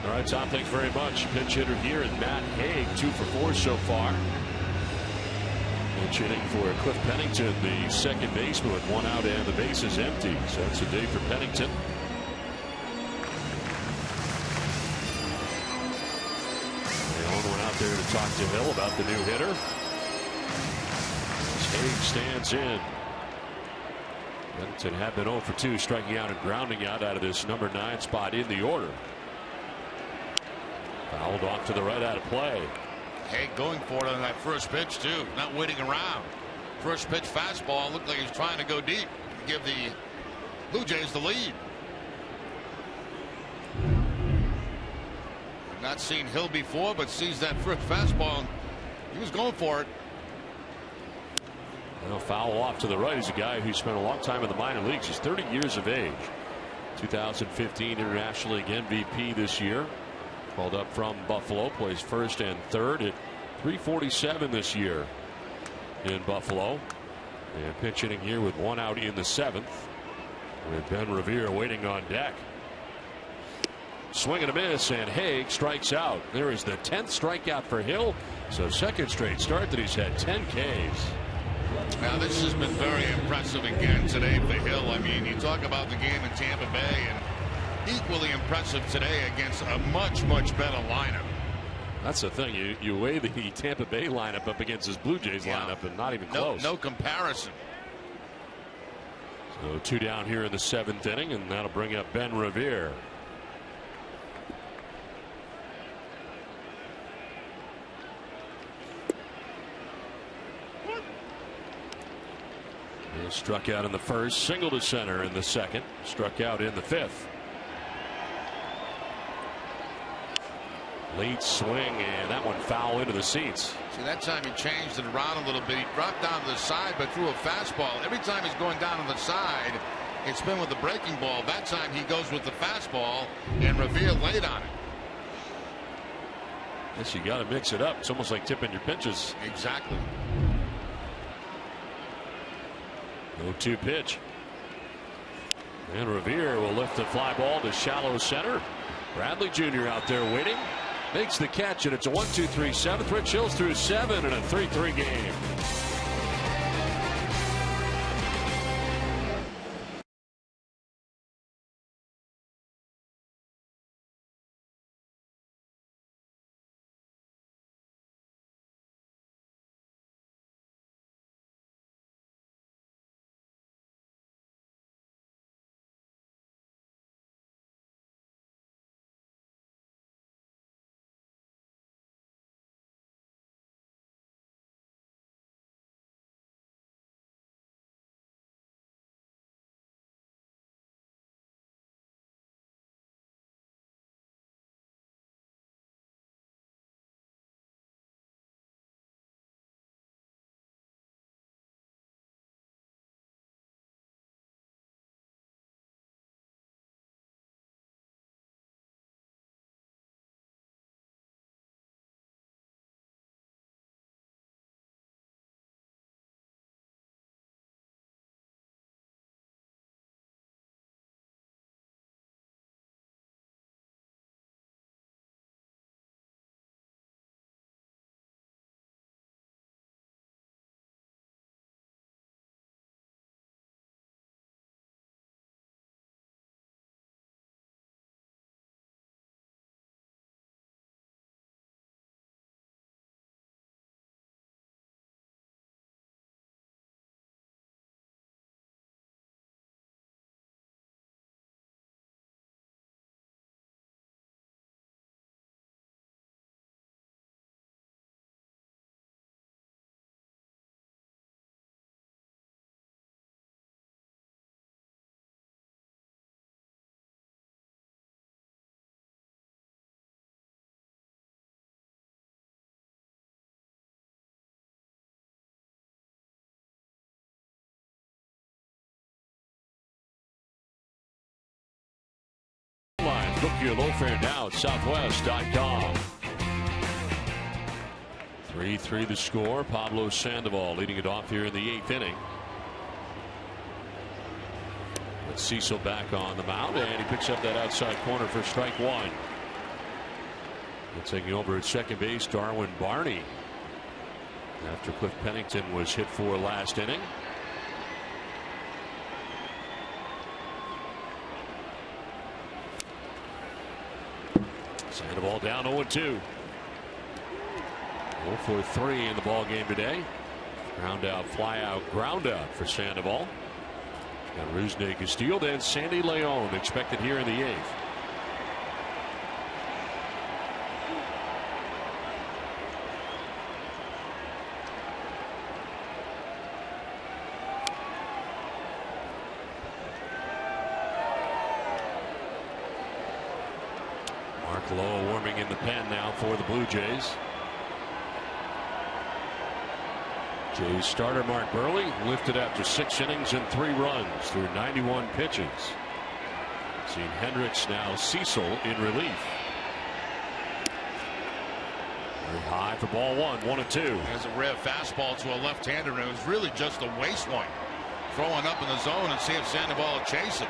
All right, Tom, thanks very much. Pinch hitter here is Matt Haig, 2 for 4 so far. Pinch hitting for Cliff Pennington, the second baseman, with 1 out and the base is empty. So that's a day for Pennington. Leone went out there to talk to Hill about the new hitter. As Haig stands in. Pennington had been 0 for 2, striking out and grounding out of this number 9 spot in the order. Fouled off to the right, out of play. Hey, going for it on that first pitch too, not waiting around. First pitch fastball looked like he's trying to go deep, give the Blue Jays the lead. Not seen Hill before, but sees that first fastball and he was going for it. Well, foul off to the right. He's a guy who spent a long time in the minor leagues. He's 30 years of age. 2015 International League MVP this year. Called up from Buffalo, plays first and third at .347 this year in Buffalo. And pitch hitting here with 1 out in the 7th, with Ben Revere waiting on deck. Swing and a miss, and Haig strikes out. There is the 10th strikeout for Hill. So 2nd straight start that he's had 10 Ks. Now this has been very impressive again today for Hill. I mean, you talk about the game in Tampa Bay, and equally impressive today against a much better lineup. That's the thing. You weigh the Tampa Bay lineup up against his Blue Jays lineup, and not even close. No comparison. So 2 down here in the 7th inning, and that'll bring up Ben Revere. He struck out in the 1st, single to center in the 2nd, struck out in the 5th. Late swing, and that one foul into the seats. See, that time he changed it around a little bit. He dropped down to the side but threw a fastball. Every time he's going down to the side, it's been with the breaking ball. That time he goes with the fastball, and Revere laid on it. Yes, you got to mix it up. It's almost like tipping your pitches. Exactly. 0-2 pitch. And Revere will lift the fly ball to shallow center. Bradley Jr. out there waiting. Makes the catch, and it's a 1-2-3 7th. Rich Hill's through 7 in a 3-3 game. Book your low fare now at southwest.com. 3-3 the score. Pablo Sandoval leading it off here in the 8th inning. With Cecil back on the mound, and he picks up that outside corner for strike one. And taking over at second base, Darwin Barney, after Cliff Pennington was hit for last inning. Sandoval down 0-2. 0 for 3 in the ball game today. Ground out, fly out, ground out for Sandoval. Got Rusney Castillo, then Sandy Leon expected here in the 8th. Mark Lowe warming in the pen now for the Blue Jays. Jays starter Mark Burley lifted after 6 innings and 3 runs through 91 pitches. Seen Hendricks, now Cecil in relief. Very high for ball one, 1-2. There's a rare fastball to a left-hander, and it was really just a waste one. Throwing up in the zone and see if Sandoval will chase it.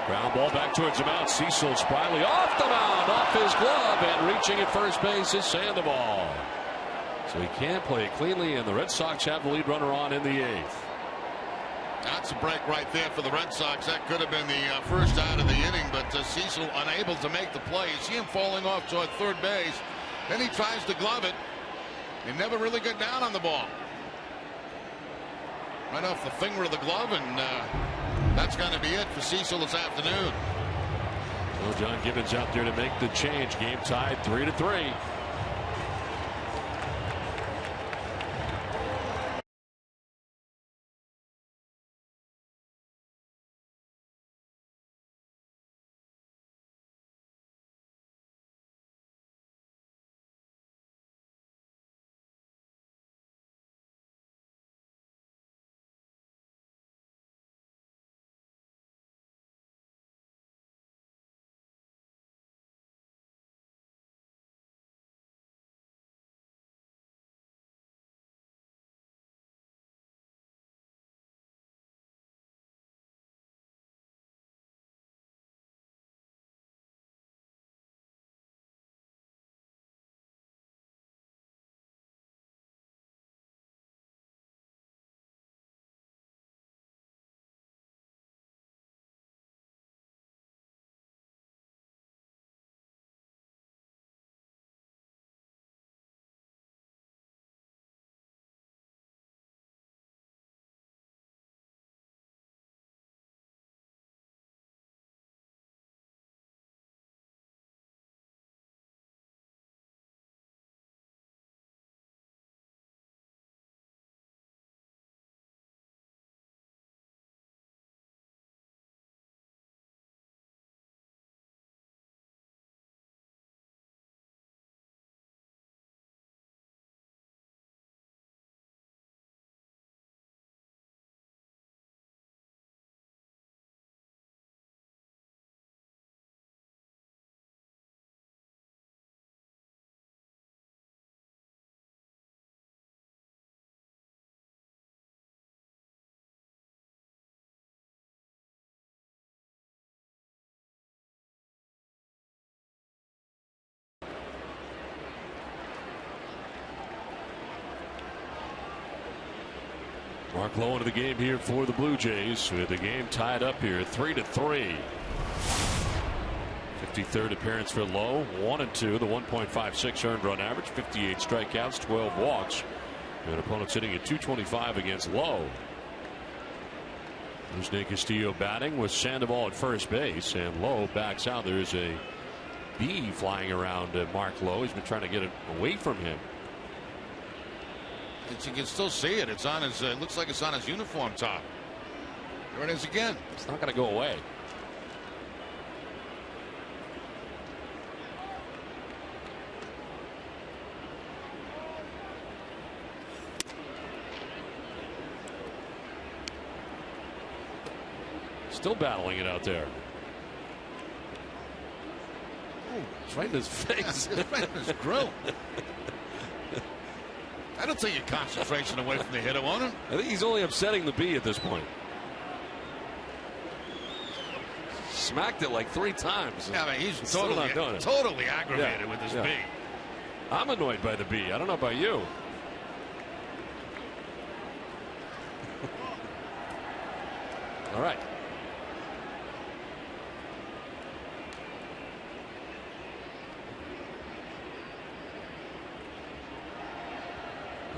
Ground ball back towards the mound. Cecil spryly off the mound, off his glove, and reaching at first base is Sandoval. So he can play it cleanly, and the Red Sox have the lead runner on in the 8th. That's a break right there for the Red Sox. That could have been the first out of the inning, but Cecil unable to make the play. You see him falling off toward third base. Then he tries to glove it. He never really got down on the ball. Right off the finger of the glove, and that's going to be it for Cecil this afternoon. Well, John Gibbons out there to make the change. Game tied 3-3. Mark Lowe into the game here for the Blue Jays, with the game tied up here 3-3. 53rd appearance for Lowe, 1-2, the 1.56 earned run average, 58 strikeouts, 12 walks. And opponents hitting at .225 against Lowe. Rusney Castillo batting with Sandoval at first base, and Lowe backs out. There's a bee flying around Mark Lowe. He's been trying to get it away from him. You can still see it. It's on his. It looks like it's on his uniform top. There it is again. It's not going to go away. Still battling it out there. It's right in his face. It's right in his grill. That'll take your concentration away from the hitter, won't it? I think he's only upsetting the B at this point. Smacked it like 3 times. Yeah, I mean, he's still not doing it. Totally aggravated with this B. I'm annoyed by the B. I don't know about you. All right.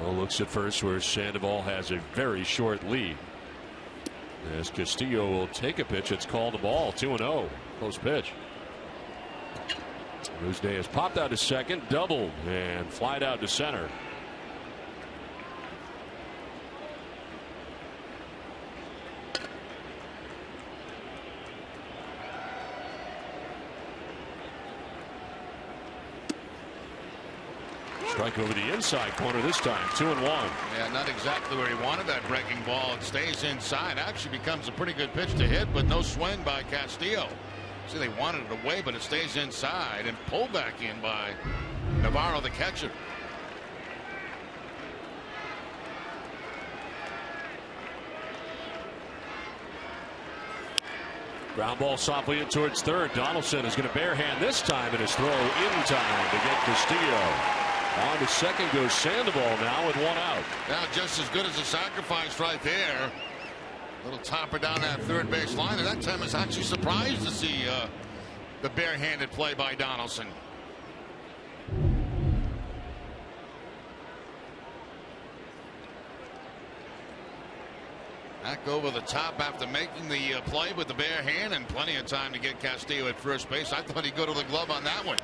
Well, looks at first where Sandoval has a very short lead. As Castillo will take a pitch, it's called a ball. 2-0. Close pitch. Rusday has popped out to second, doubled, and flied out to center. Strike over the inside corner this time. 2-1. Yeah, not exactly where he wanted that breaking ball. It stays inside. Actually becomes a pretty good pitch to hit, but no swing by Castillo. See, they wanted it away, but it stays inside and pulled back in by Navarro, the catcher. Ground ball softly in towards third. Donaldson is going to barehand this time, and his throw in time to get Castillo. On to second goes Sandoval now with 1 out. Now just as good as a sacrifice right there. Little topper down that third base line, and that time I was actually surprised to see the barehanded play by Donaldson. Back over the top after making the play with the bare hand, and plenty of time to get Castillo at first base. I thought he'd go to the glove on that one.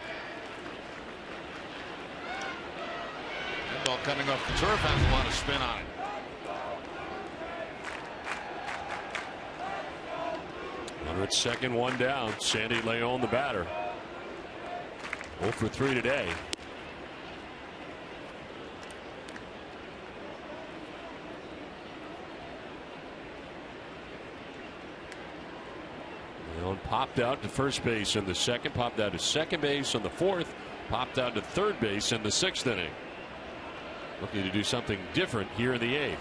That ball coming off the turf has a lot of spin on it. Runner at second, 1 down. Sandy Leon, the batter. 0 for 3 today. Leon popped out to first base in the second, popped out to second base in the fourth, popped out to third base in the 6th inning. Looking to do something different here in the 8th.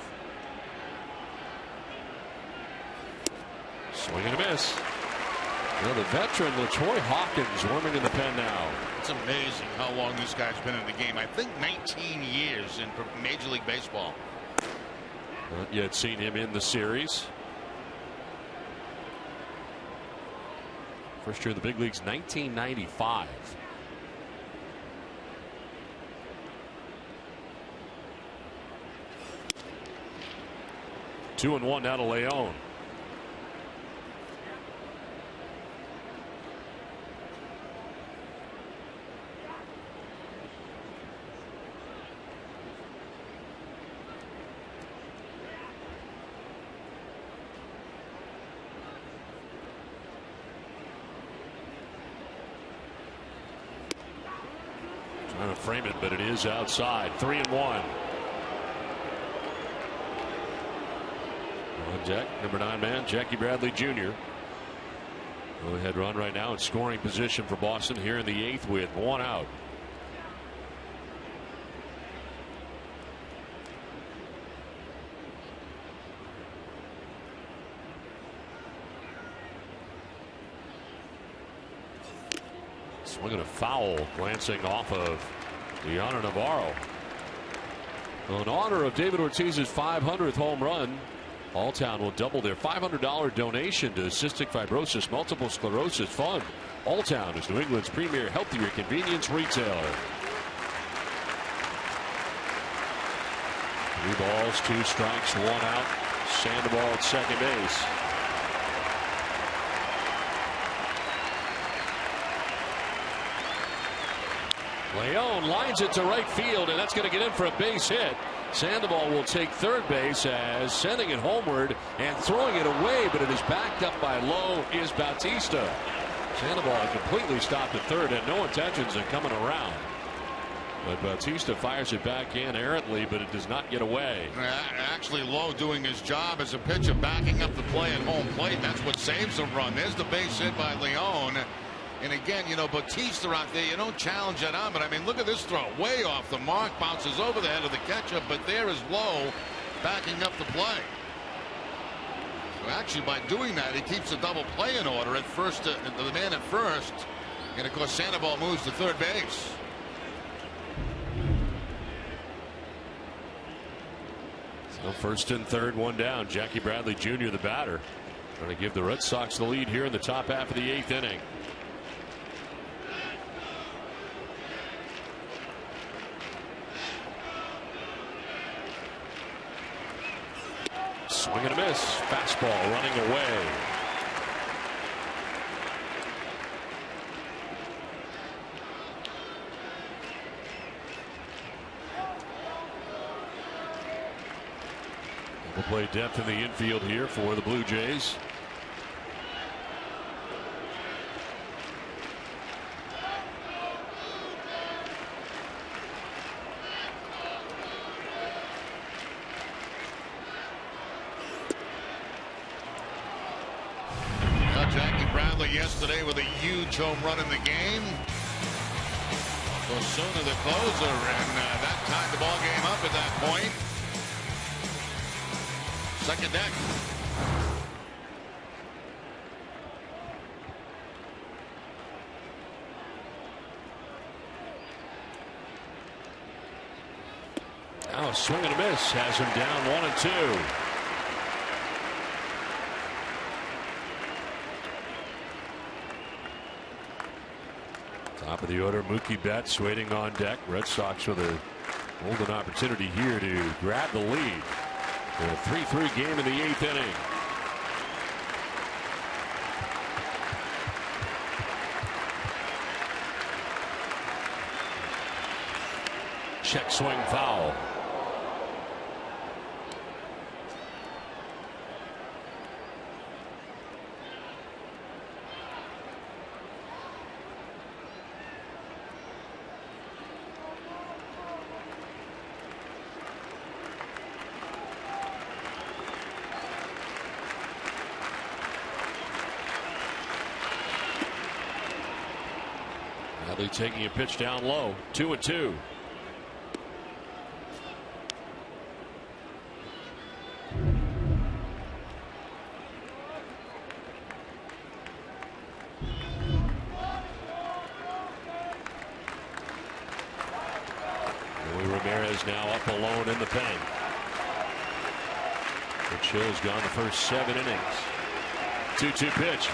Swing and a miss. Well, the veteran LaTroy Hawkins warming in the pen now. It's amazing how long this guy's been in the game. I think 19 years in Major League Baseball. Not yet seen him in the series. First year in the big leagues, 1995. Two and 1 now to Leon. Trying to frame it, but it is outside. 3-1. On deck, number 9 man, Jackie Bradley Jr. Go ahead run right now in scoring position for Boston here in the 8th with 1 out. Swinging a foul, glancing off of Diana Navarro. In honor of David Ortiz's 500th home run, Alltown will double their $500 donation to Cystic Fibrosis Multiple Sclerosis Fund. Alltown is New England's premier healthier convenience retailer. 3 balls, 2 strikes, 1 out. Sandoval at second base. Leon lines it to right field, and that's going to get in for a base hit. Sandoval will take third base as sending it homeward and throwing it away, but it is backed up by low is Bautista. Sandoval completely stopped at third and no intentions of coming around. But Bautista fires it back in errantly, but it does not get away. Actually, Lowe doing his job as a pitcher, backing up the play at home plate. That's what saves a run. There's the base hit by Leone. And again, you know, Bautista out there, you don't challenge that on, but I mean, look at this throw. Way off the mark, bounces over the head of the catcher, but there is Lowe backing up the play. So actually, by doing that, he keeps the double play in order at first, the man at first. And of course, Sandoval moves to third base. So first and third, one down. Jackie Bradley Jr., the batter, trying to give the Red Sox the lead here in the top half of the 8th inning. Swing and a miss. Fastball running away. Double play depth in the infield here for the Blue Jays. Yesterday with a huge home run in the game. Osuna the closer, and that tied the ball game up at that point. Second deck. Now swing and a miss has him down 1-2. Top of the order, Mookie Betts waiting on deck. Red Sox with a golden opportunity here to grab the lead. A 3-3 game in the 8th inning. Check swing foul. Taking a pitch down low. 2-2. Ramirez now up alone in the pen. Rich Hill's gone the first 7 innings. 2-2 pitch.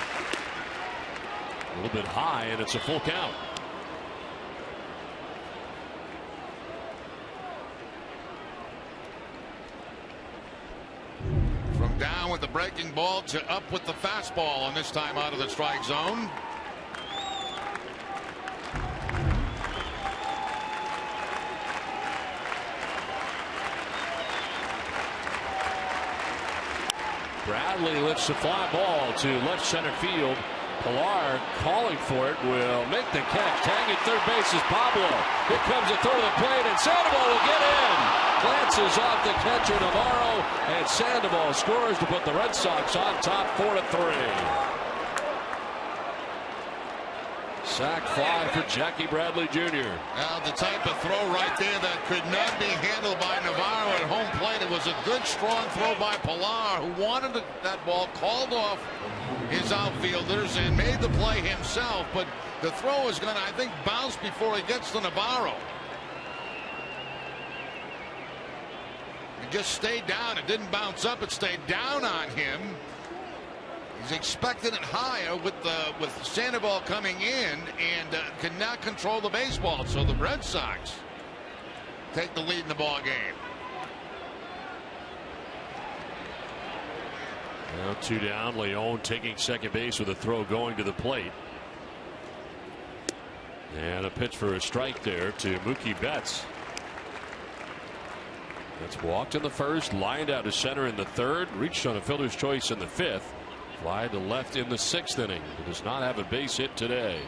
A little bit high, and it's a full count. With the breaking ball to up with the fastball, and this time out of the strike zone. Bradley lifts the fly ball to left center field. Pilar calling for it will make the catch. Tagging third base is Pablo. Here comes a throw to the plate, and Sandoval will get in. Glances off the catcher Navarro, and Sandoval scores to put the Red Sox on top 4-3. Sac fly for Jackie Bradley Jr. Now the type of throw right there that could not be handled by Navarro at home plate. It was a good strong throw by Pilar, who wanted that ball called off his outfielders and made the play himself, but the throw is going to, I think, bounce before he gets to Navarro. It just stayed down. It didn't bounce up. It stayed down on him. He's expecting it higher with Sandoval coming in and cannot control the baseball. So the Red Sox take the lead in the ball game. Now 2 down. Leone taking second base with a throw going to the plate. And a pitch for a strike there to Mookie Betts. That's walked in the first, lined out to center in the third, reached on a fielder's choice in the 5th. Fly to left in the 6th inning. He does not have a base hit today.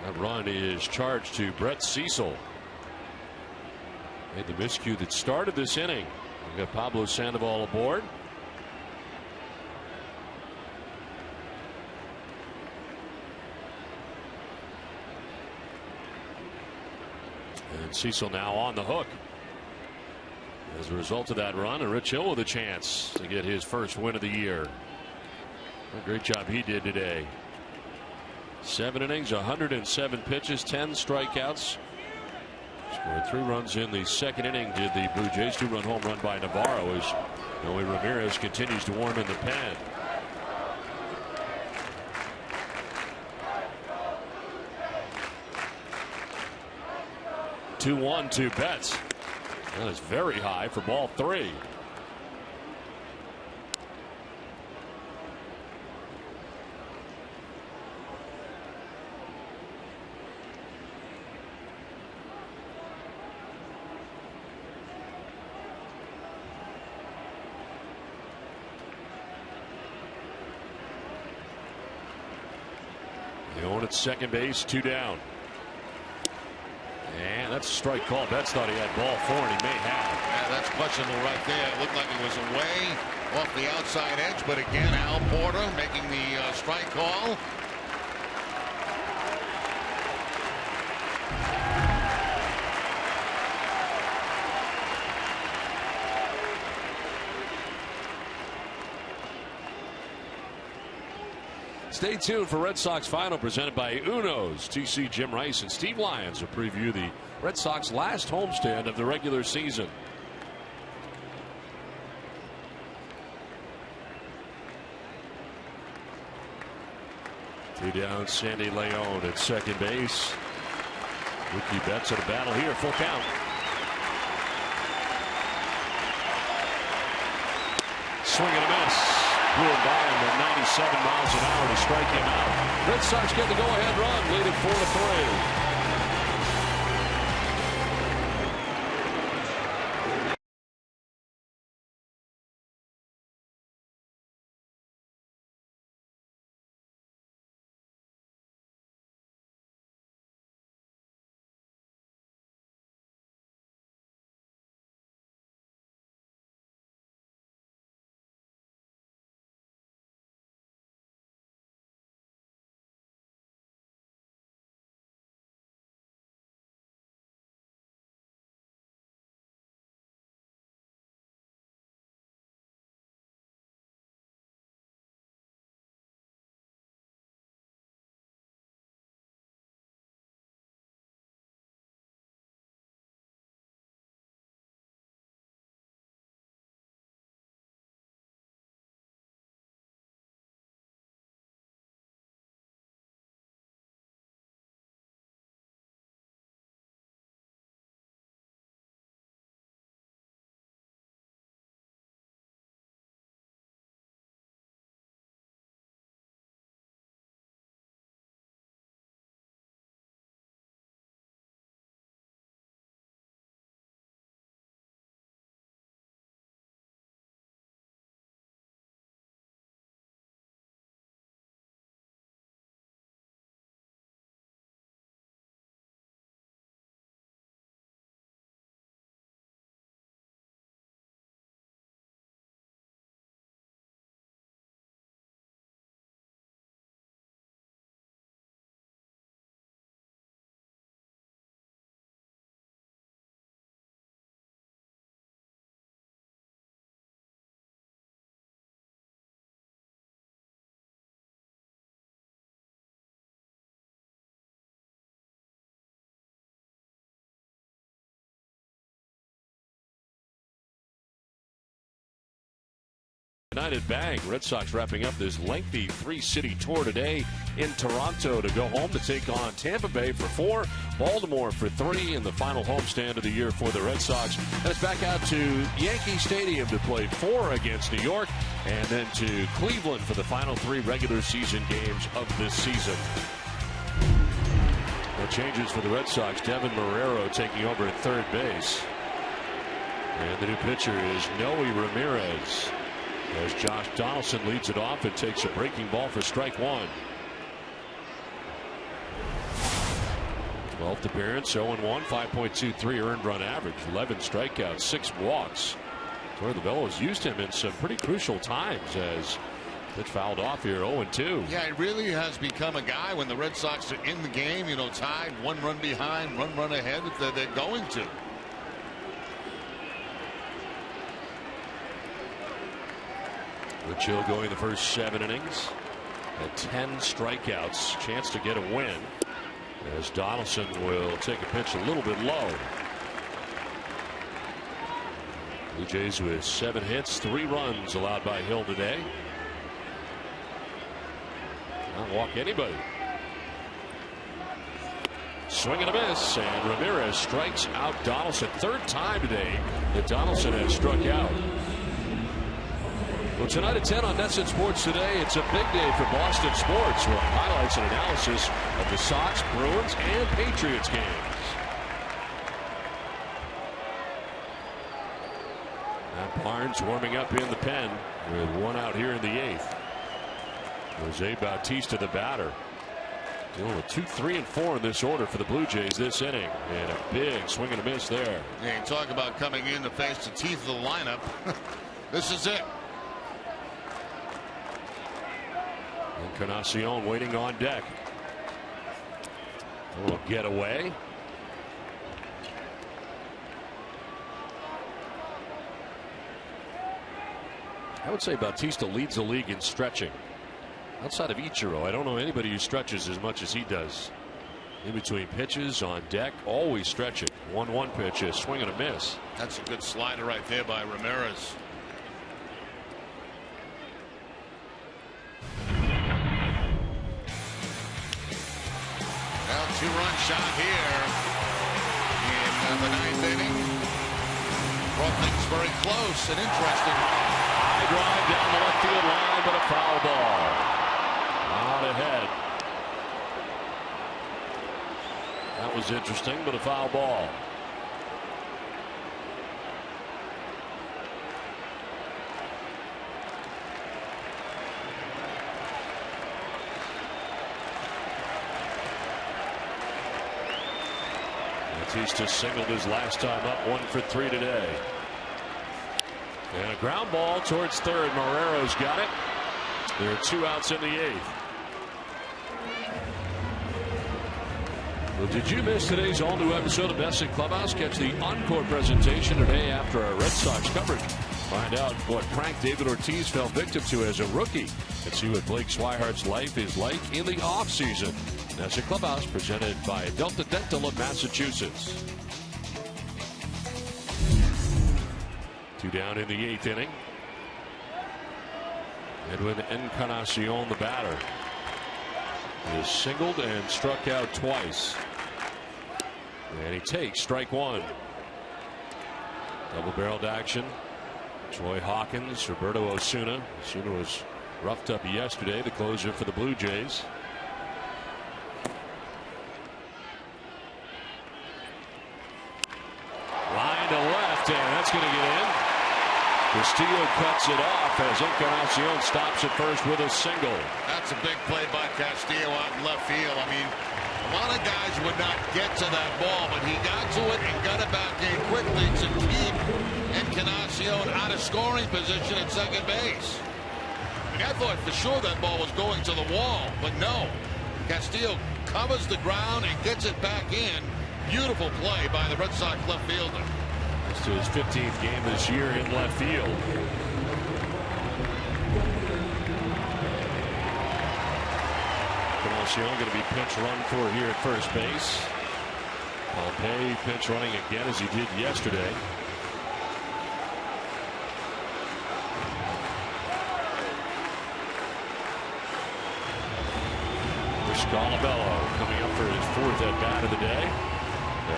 That run is charged to Brett Cecil. Made the miscue that started this inning. We got Pablo Sandoval aboard. And Cecil now on the hook. As a result of that run, and Rich Hill with a chance to get his first win of the year. What a great job he did today. 7 innings, 107 pitches, 10 strikeouts. Scored 3 runs in the second inning. Did the Blue Jays. 2-run home run by Navarro as Noe Ramirez continues to warm in the pen. Two 1 to Betts. That is very high for ball 3. The on at second base, 2 down. And that's a strike call. Betts thought he had ball 4, and he may have. Yeah, that's questionable right there. It looked like it was away off the outside edge, but again, Al Porter making the strike call. Stay tuned for Red Sox Final presented by Uno's. TC Jim Rice and Steve Lyons will preview the Red Sox last homestand of the regular season. Two down, Sandy Leon at second base. Mookie Betts at a battle here, full count. Swing and a miss. Blew him by him at 97 miles an hour to strike him out. Red Sox get the go-ahead run, leading 4-3. United Bank. Red Sox wrapping up this lengthy 3-city tour today in Toronto to go home to take on Tampa Bay for 4, Baltimore for 3 in the final homestand of the year for the Red Sox. And it's back out to Yankee Stadium to play 4 against New York, and then to Cleveland for the final 3 regular season games of this season. No changes for the Red Sox. Devin Marrero taking over at third base. And the new pitcher is Noe Ramirez. As Josh Donaldson leads it off, it takes a breaking ball for strike 1. 12th appearance, 0-1, 5.23 earned run average, 11 strikeouts, 6 walks. Torey Lovullo has used him in some pretty crucial times as pitch fouled off here, 0-2. Yeah, he really has become a guy when the Red Sox are in the game, you know, tied, 1 run behind, 1 run ahead, they're going to. Rich Hill going the first 7 innings. At 10 strikeouts, chance to get a win as Donaldson will take a pitch a little bit low. Blue Jays with 7 hits, 3 runs allowed by Hill today. Not walk anybody. Swing and a miss, and Ramirez strikes out Donaldson. 3rd time today that Donaldson has struck out. Well, tonight at 10 on NESN Sports Today, it's a big day for Boston sports with highlights and analysis of the Sox, Bruins, and Patriots games. Matt Barnes warming up in the pen with 1 out here in the 8th. Jose Bautista, the batter, dealing with 2, 3, and 4 in this order for the Blue Jays this inning, and a big swing and a miss there. Yeah, you talk about coming in to face the teeth of the lineup. This is it. Encarnacion waiting on deck. A little getaway. I would say Bautista leads the league in stretching. Outside of Ichiro, I don't know anybody who stretches as much as he does. In between pitches, on deck, always stretching. 1-1 pitch, a swing and a miss. That's a good slider right there by Ramirez. Well, 2-run shot here in the 9th inning. Brought things very close and interesting. High drive down the left field line, but a foul ball. Out ahead. That was interesting, but a foul ball. Bautista singled his last time up, 1 for 3 today. And a ground ball towards 3rd. Marrero's got it. There are 2 outs in the 8th. Well, did you miss today's all-new episode of BOS at Clubhouse? Catch the encore presentation today after our Red Sox coverage. Find out what prank David Ortiz fell victim to as a rookie, and see what Blake Swihart's life is like in the offseason. BOS at Clubhouse, presented by Delta Dental of Massachusetts. 2 down in the 8th inning. Edwin Encarnacion, the batter, is singled and struck out twice. And he takes strike 1. Double-barreled action. Troy Hawkins, Roberto Osuna. Osuna was roughed up yesterday, the closer for the Blue Jays. Line to left, and that's going to get in. Castillo cuts it off as Encarnacion stops at first with a single. That's a big play by Castillo out in left field. I mean, a lot of guys would not get to that ball, but he got to it and got it back in quickly to keep Encarnacion out of scoring position at second base. I mean, I thought for sure that ball was going to the wall, but no. Castillo covers the ground and gets it back in. Beautiful play by the Red Sox left fielder. To his 15th game this year in left field. Encarnacion going to be pinch run for here at first base. Pompey pinch running again as he did yesterday. Scalabello coming up for his 4th at bat of the day.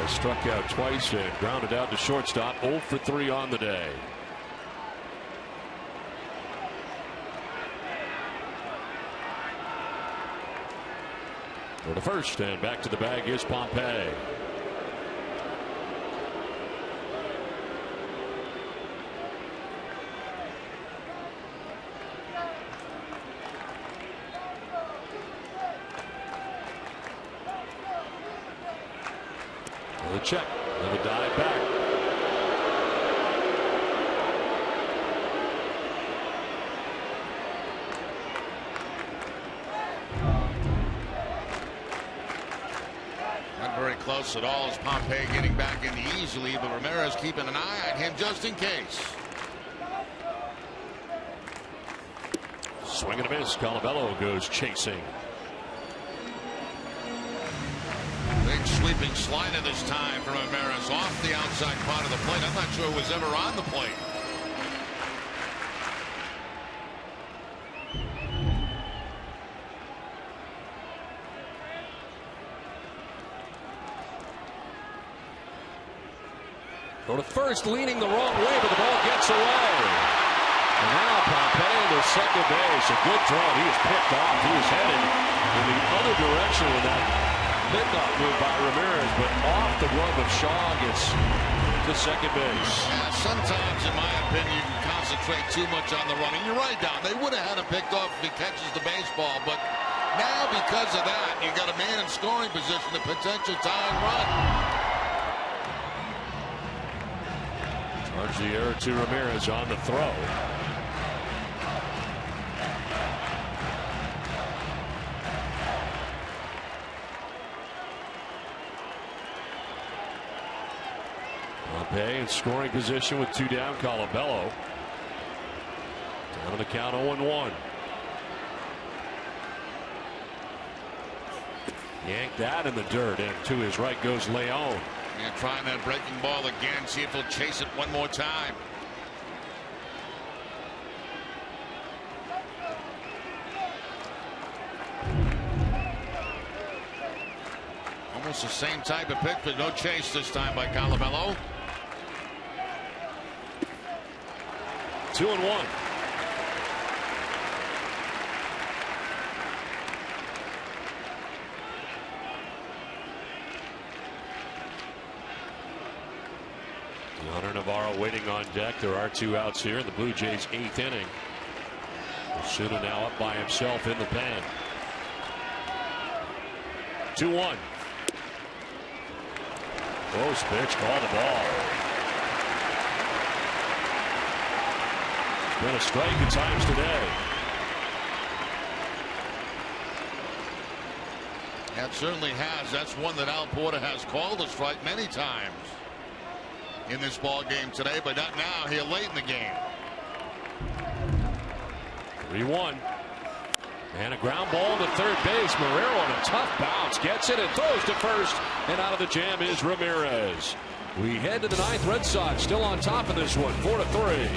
Struck out twice and grounded out to shortstop. 0 for 3 on the day. For the first, and back to the bag is Pompey. The check. And the dive back. Not very close at all as Pompey getting back in easily, but Ramirez keeping an eye on him just in case. Swing and a miss. Colabello goes chasing. Big sweeping slider this time from Ramirez off the outside part of the plate. I'm not sure it was ever on the plate. Go to first, leaning the wrong way, but the ball gets away. And now Pompey to second base. A good throw. He was picked off. He was headed in the other direction with that pickoff move by Ramirez, but off the glove of Shaw gets to second base. Yeah, sometimes, in my opinion, you can concentrate too much on the running. You're right, Don. They would have had him picked off if he catches the baseball, but now because of that, you got a man in scoring position, a potential tying run. Charge the error to Ramirez on the throw. Pompey in scoring position with 2 down. Colabello down on the count 0-1. Yanked that in the dirt, and to his right goes Leon. And trying that breaking ball again. See if he'll chase it one more time. Almost the same type of pitch, but no chase this time by Colabello. 2-1. Hunter Navarro waiting on deck. There are 2 outs here in the Blue Jays' 8th inning. Osuna now up by himself in the pen. 2-1. Close pitch, call the ball. Been a strike at times today. That certainly has. That's one that Al Porter has called a strike many times in this ball game today, but not now here late in the game. 3-1. And a ground ball to third base. Marrero on a tough bounce. Gets it and throws to first. And out of the jam is Ramirez. We head to the 9th. Red Sox still on top of this one. 4-3.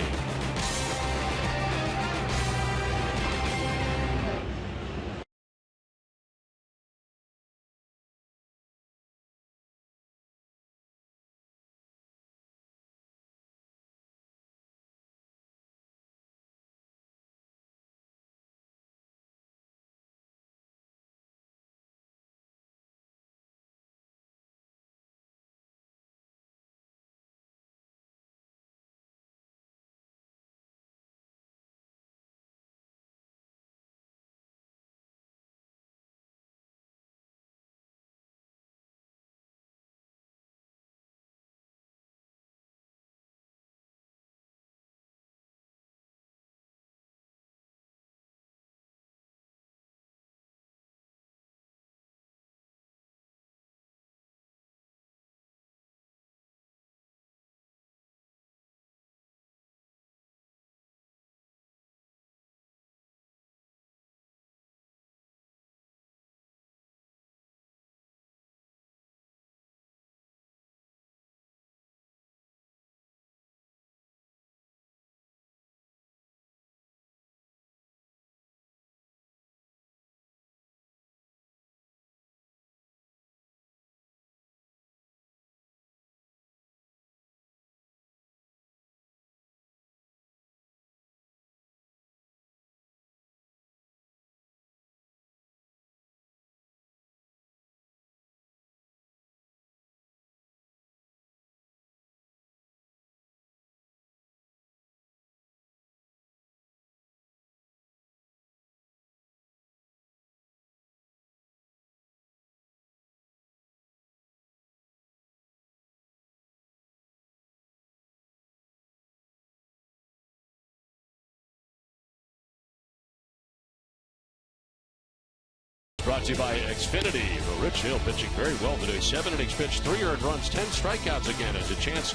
Brought to you by Xfinity. Rich Hill pitching very well today. 7 innings pitched, 3 earned runs, 10 strikeouts again as a chance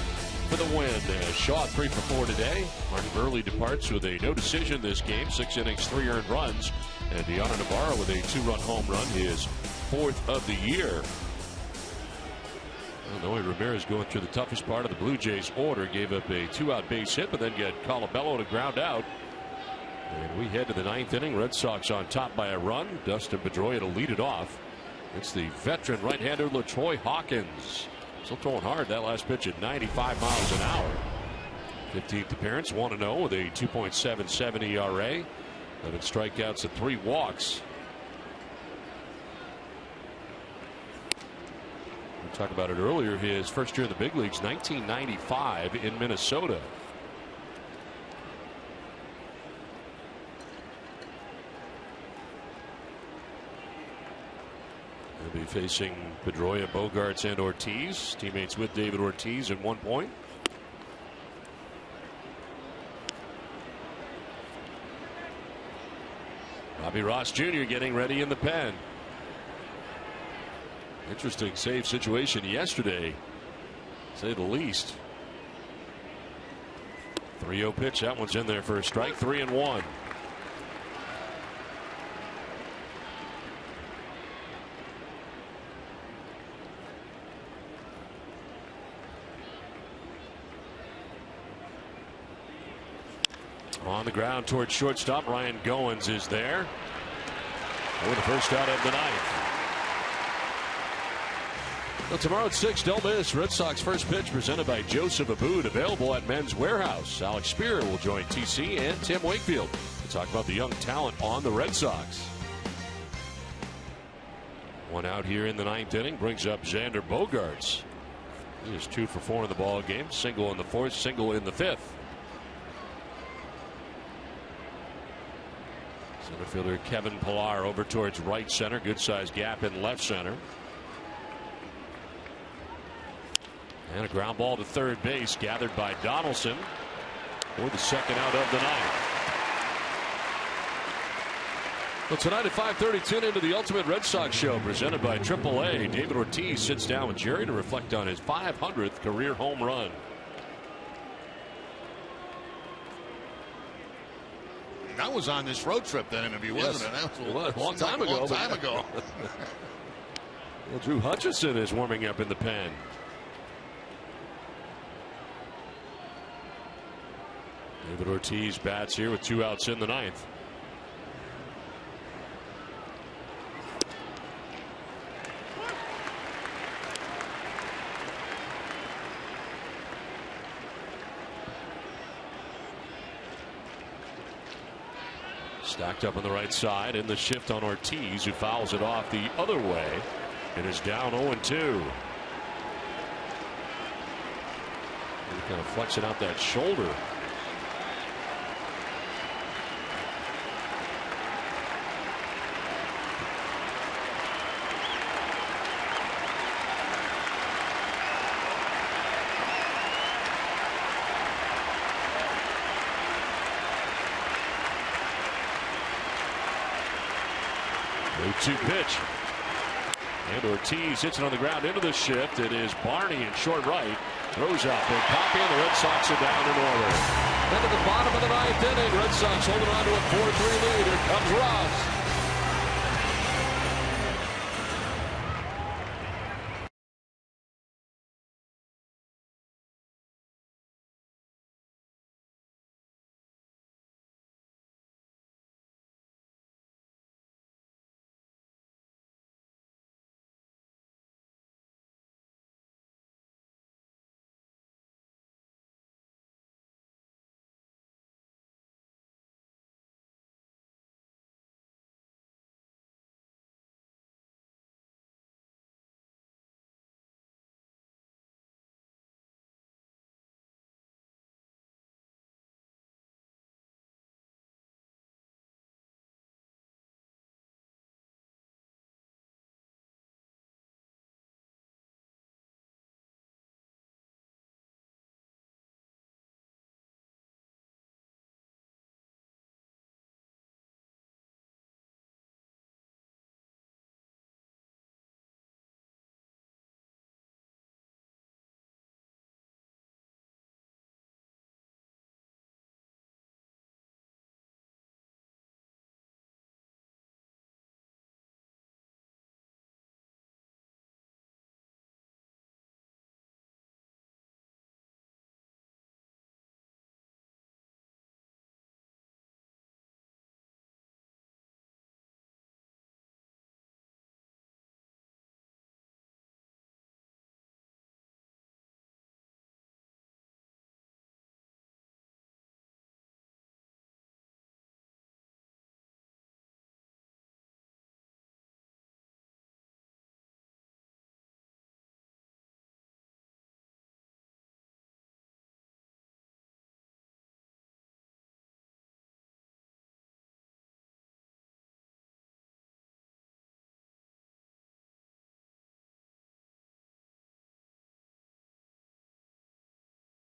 for the win. Shaw 3 for 4 today. Martin Burley departs with a no decision this game. 6 innings, 3 earned runs. And Deanna Navarro with a 2-run home run, his 4th of the year. Well, Noe Ramirez going through the toughest part of the Blue Jays order. Gave up a 2-out base hit, but then got Colabello to ground out. And we head to the 9th inning. Red Sox on top by a run. Dustin Pedroia to lead it off. It's the veteran right-hander LaTroy Hawkins. Still throwing hard. That last pitch at 95 miles an hour. 15th appearance, 1-0 with a 2.77 ERA. 11 strikeouts and 3 walks. We talked about it earlier. His first year in the big leagues, 1995 in Minnesota. He'll be facing Pedroia, Bogarts, and Ortiz. Teammates with David Ortiz at one point. Bobby Ross Jr. getting ready in the pen. Interesting save situation yesterday, to say the least. 3-0 pitch. That one's in there for a strike. 3-1. On the ground towards shortstop. Ryan Goins is there for the first out of the ninth. Well, tomorrow at 6, don't miss Red Sox first pitch presented by Joseph Abboud, available at Men's Warehouse. Alex Spear will join TC and Tim Wakefield to talk about the young talent on the Red Sox. One out here in the 9th inning brings up Xander Bogaerts. He is 2 for 4 in the ball game. Single in the 4th, single in the 5th. Center fielder Kevin Pillar over towards right center. Good sized gap in left center. And a ground ball to third base gathered by Donaldson for the second out of the ninth. Well, tonight at 5:30, tune into the Ultimate Red Sox Show presented by AAA. David Ortiz sits down with Jerry to reflect on his 500th career home run. That was on this road trip, that interview, wasn't it? That was a long time ago. Long time ago. Well, Drew Hutchison is warming up in the pen. David Ortiz bats here with 2 outs in the 9th. Stacked up on the right side, in the shift on Ortiz, who fouls it off the other way. It is down 0-2. Kind of flexing out that shoulder. Two pitch. And Ortiz hits it on the ground into the shift. It is Barney in short right. Throws out big Poppy, and the Red Sox are down in order. Then at the bottom of the 9th inning, Red Sox holding on to a 4-3 lead. Here comes Ross.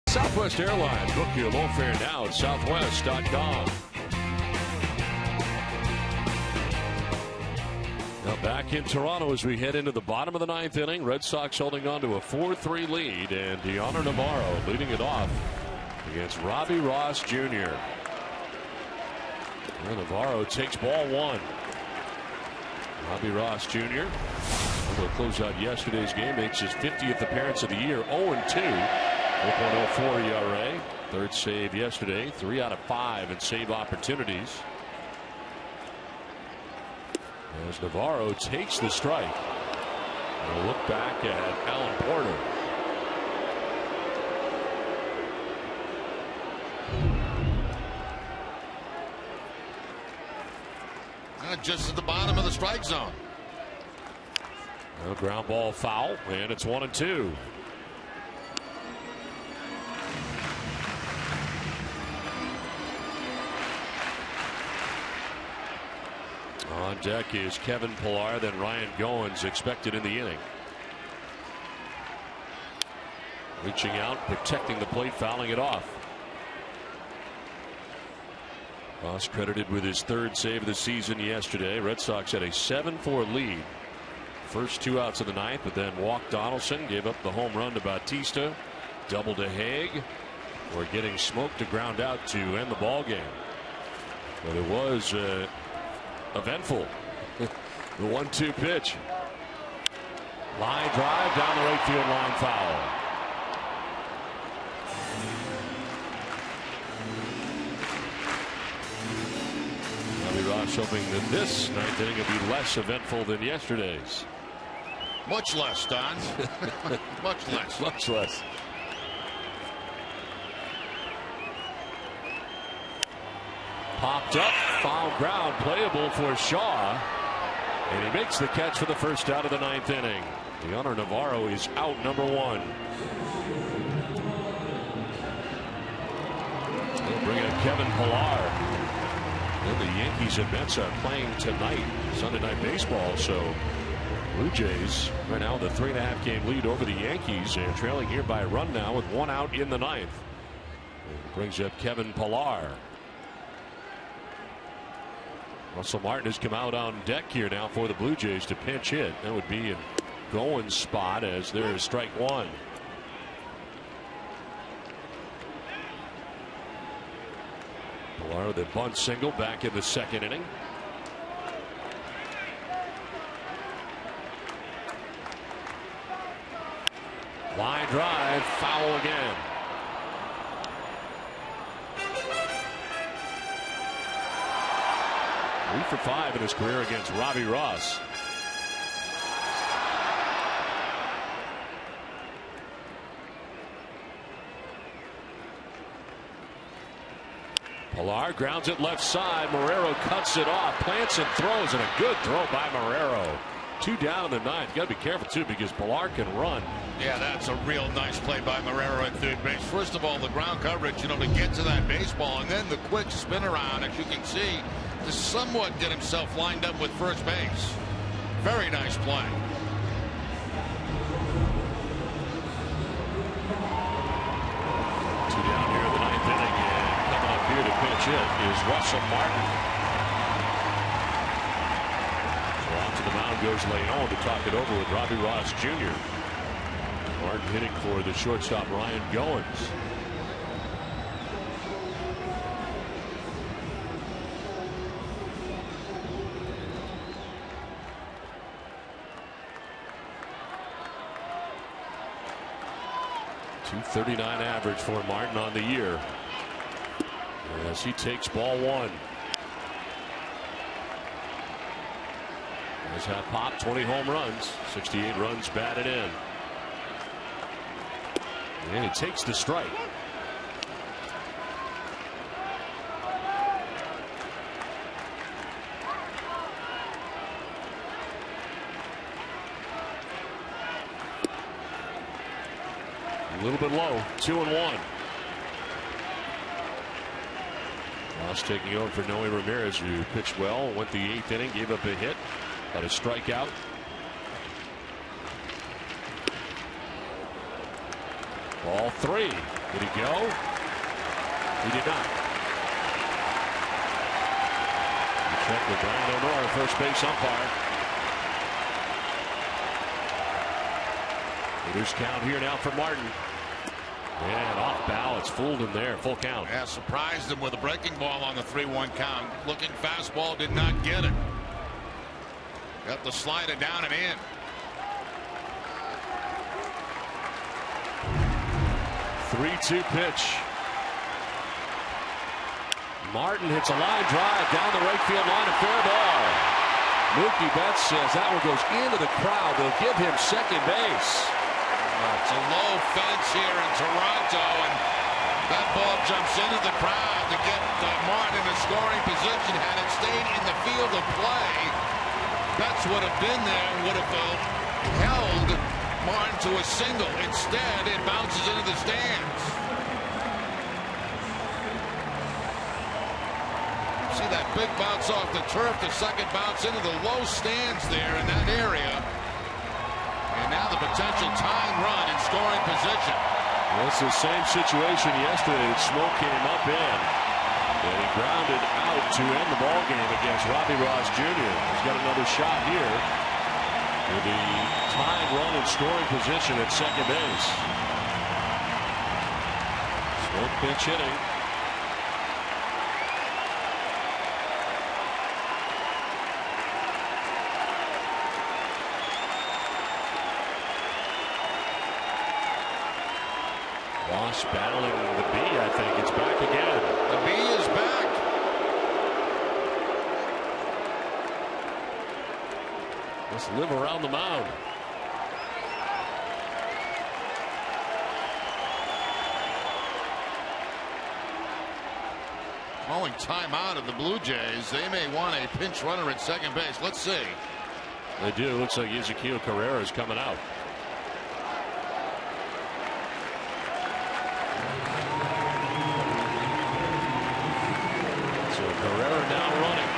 Southwest Airlines. Book your low fare now at southwest.com. Now back in Toronto as we head into the bottom of the ninth inning. Red Sox holding on to a 4-3 lead, and Deoner Navarro leading it off against Robbie Ross Jr. And Navarro takes ball one. Robbie Ross Jr. will close out yesterday's game. Makes his 50th appearance of the year. 0-2. 4.04 ERA. Third save yesterday. 3 out of 5 in save opportunities. As Navarro takes the strike. And a look back at Alan Porter. Just at the bottom of the strike zone. No ground ball foul, and it's 1-2. On deck is Kevin Pillar, then Ryan Goins expected in the inning. Reaching out, protecting the plate, fouling it off. Ross credited with his third save of the season yesterday. Red Sox had a 7-4 lead. First 2 outs of the ninth, but then walked Donaldson, gave up the home run to Bautista, double to Haig. We're getting smoked to ground out to end the ball game. But it was eventful. The 1-2 pitch. Line drive down the right field line, foul. Ross hoping that this ninth inning will be less eventful than yesterday's. Much less, Don. Much less. Much less. Popped up, foul ground, playable for Shaw, and he makes the catch for the first out of the ninth inning. Deoner Navarro is out, number 1. They'll bring in Kevin Pillar. And the Yankees and Mets are playing tonight, Sunday Night Baseball. So Blue Jays right now with a 3.5 game lead over the Yankees, and trailing here by a run now with 1 out in the ninth. It brings up Kevin Pillar. Russell Martin has come out on deck here now for the Blue Jays to pinch hit. That would be in Goins' spot, as there is strike 1. Pillar, the bunt single back in the second inning. Line drive, foul again. Three for 5 in his career against Robbie Ross. Pillar grounds it left side. Marrero cuts it off, plants and throws, and a good throw by Marrero. 2 down in the ninth. Got to be careful too, because Pillar can run. Yeah, that's a real nice play by Marrero at third base. First of all, the ground coverage, to get to that baseball, and then the quick spin around, as you can see, to somewhat get himself lined up with first base. Very nice play. Two down here in the ninth inning, and coming up here to pitch hit is Russell Martin. So on to the mound goes Leon to talk it over with Robbie Ross Jr. Martin hitting for the shortstop Ryan Goins. .239 average for Martin on the year, as he takes ball 1. Has had Pop 20 home runs, 68 runs batted in, and he takes the strike. A little bit low, 2-1. Ross taking over for Noe Ramirez, who pitched well, went the 8th inning, gave up a hit, had a strikeout. Ball 3. Did he go? He did not. Check with Brian O'Nora, first base umpire. There's count here now for Martin. And off balance, fooled him there, full count. Yeah, surprised him with a breaking ball on the 3-1 count. Looking fastball, did not get it. Got the slider down and in. 3-2 pitch. Martin hits a line drive down the right field line, a fair ball. Mookie Betts says that one goes into the crowd. They'll give him second base. It's a low fence here in Toronto, and that ball jumps into the crowd to get Martin in a scoring position. Had it stayed in the field of play, Betts would have been there and would have held Martin to a single. Instead, it bounces into the stands. See that big bounce off the turf, the second bounce into the low stands there in that area. And now the potential tying run in scoring position. Well, it's the same situation yesterday that Smoke came up in. And he grounded out to end the ball game against Robbie Ross Jr. He's got another shot here with the tying run in scoring position at second base. Smoke pitch hitting. Ross battling the B. I think it's back again. The B is back. Let's live around the mound. Calling timeout of the Blue Jays. They may want a pinch runner at second base. Let's see. They do. Looks like Ezequiel Carrera is coming out. Carrera now running.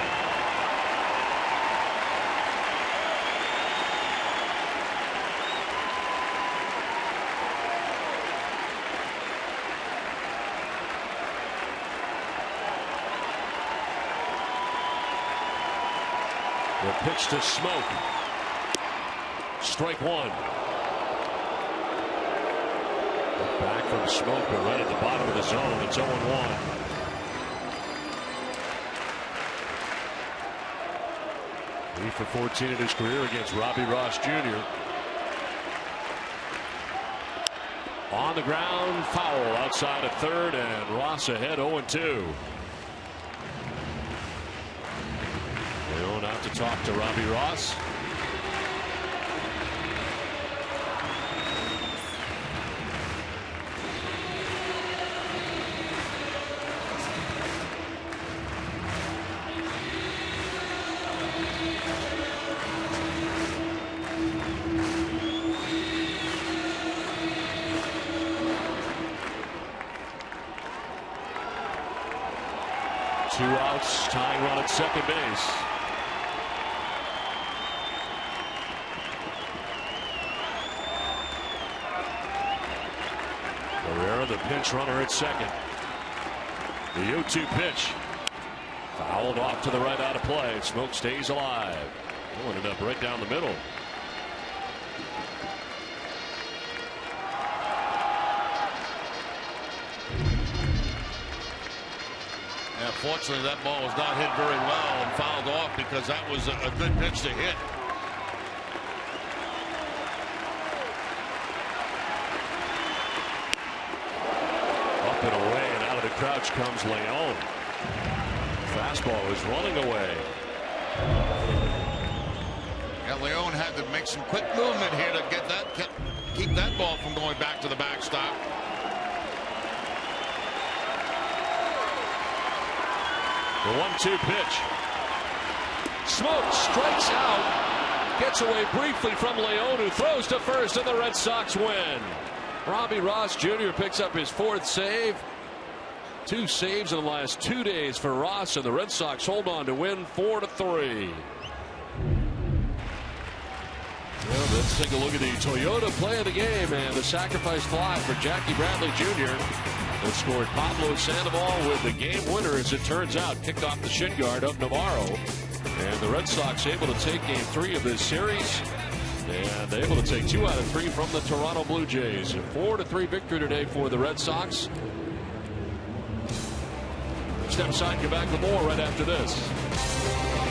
The pitch to Smoke. Strike one. Back from Smoke, but right at the bottom of the zone. It's 0-1. He for 14 in his career against Robbie Ross Jr. On the ground, foul outside of third, and Ross ahead 0-2. Leon out to talk to Robbie Ross. Two outs, tying run at second base. Carrera, the pinch runner at second. The 0-2 pitch. Fouled off to the right, out of play. Smoke stays alive. Pulling it up right down the middle. Fortunately, that ball was not hit very well and fouled off because that was a good pitch to hit. Up and away, and out of the crouch comes Leon. Fastball is running away. Yeah, Leon had to make some quick movement here to get that, keep that ball from going back to the backstop. The 1-2 pitch. Smoke strikes out. Gets away briefly from Leon, who throws to first, and the Red Sox win. Robbie Ross Jr. picks up his fourth save. 2 saves in the last 2 days for Ross, and the Red Sox hold on to win 4-3. Well, Let's take a look at the Toyota play of the game and the sacrifice fly for Jackie Bradley Jr. that scored Pablo Sandoval with the game winner, as it turns out, kicked off the shin guard of Navarro. And the Red Sox able to take game 3 of this series, and able to take 2 out of 3 from the Toronto Blue Jays. A 4-3 victory today for the Red Sox. Step aside, get back with more right after this.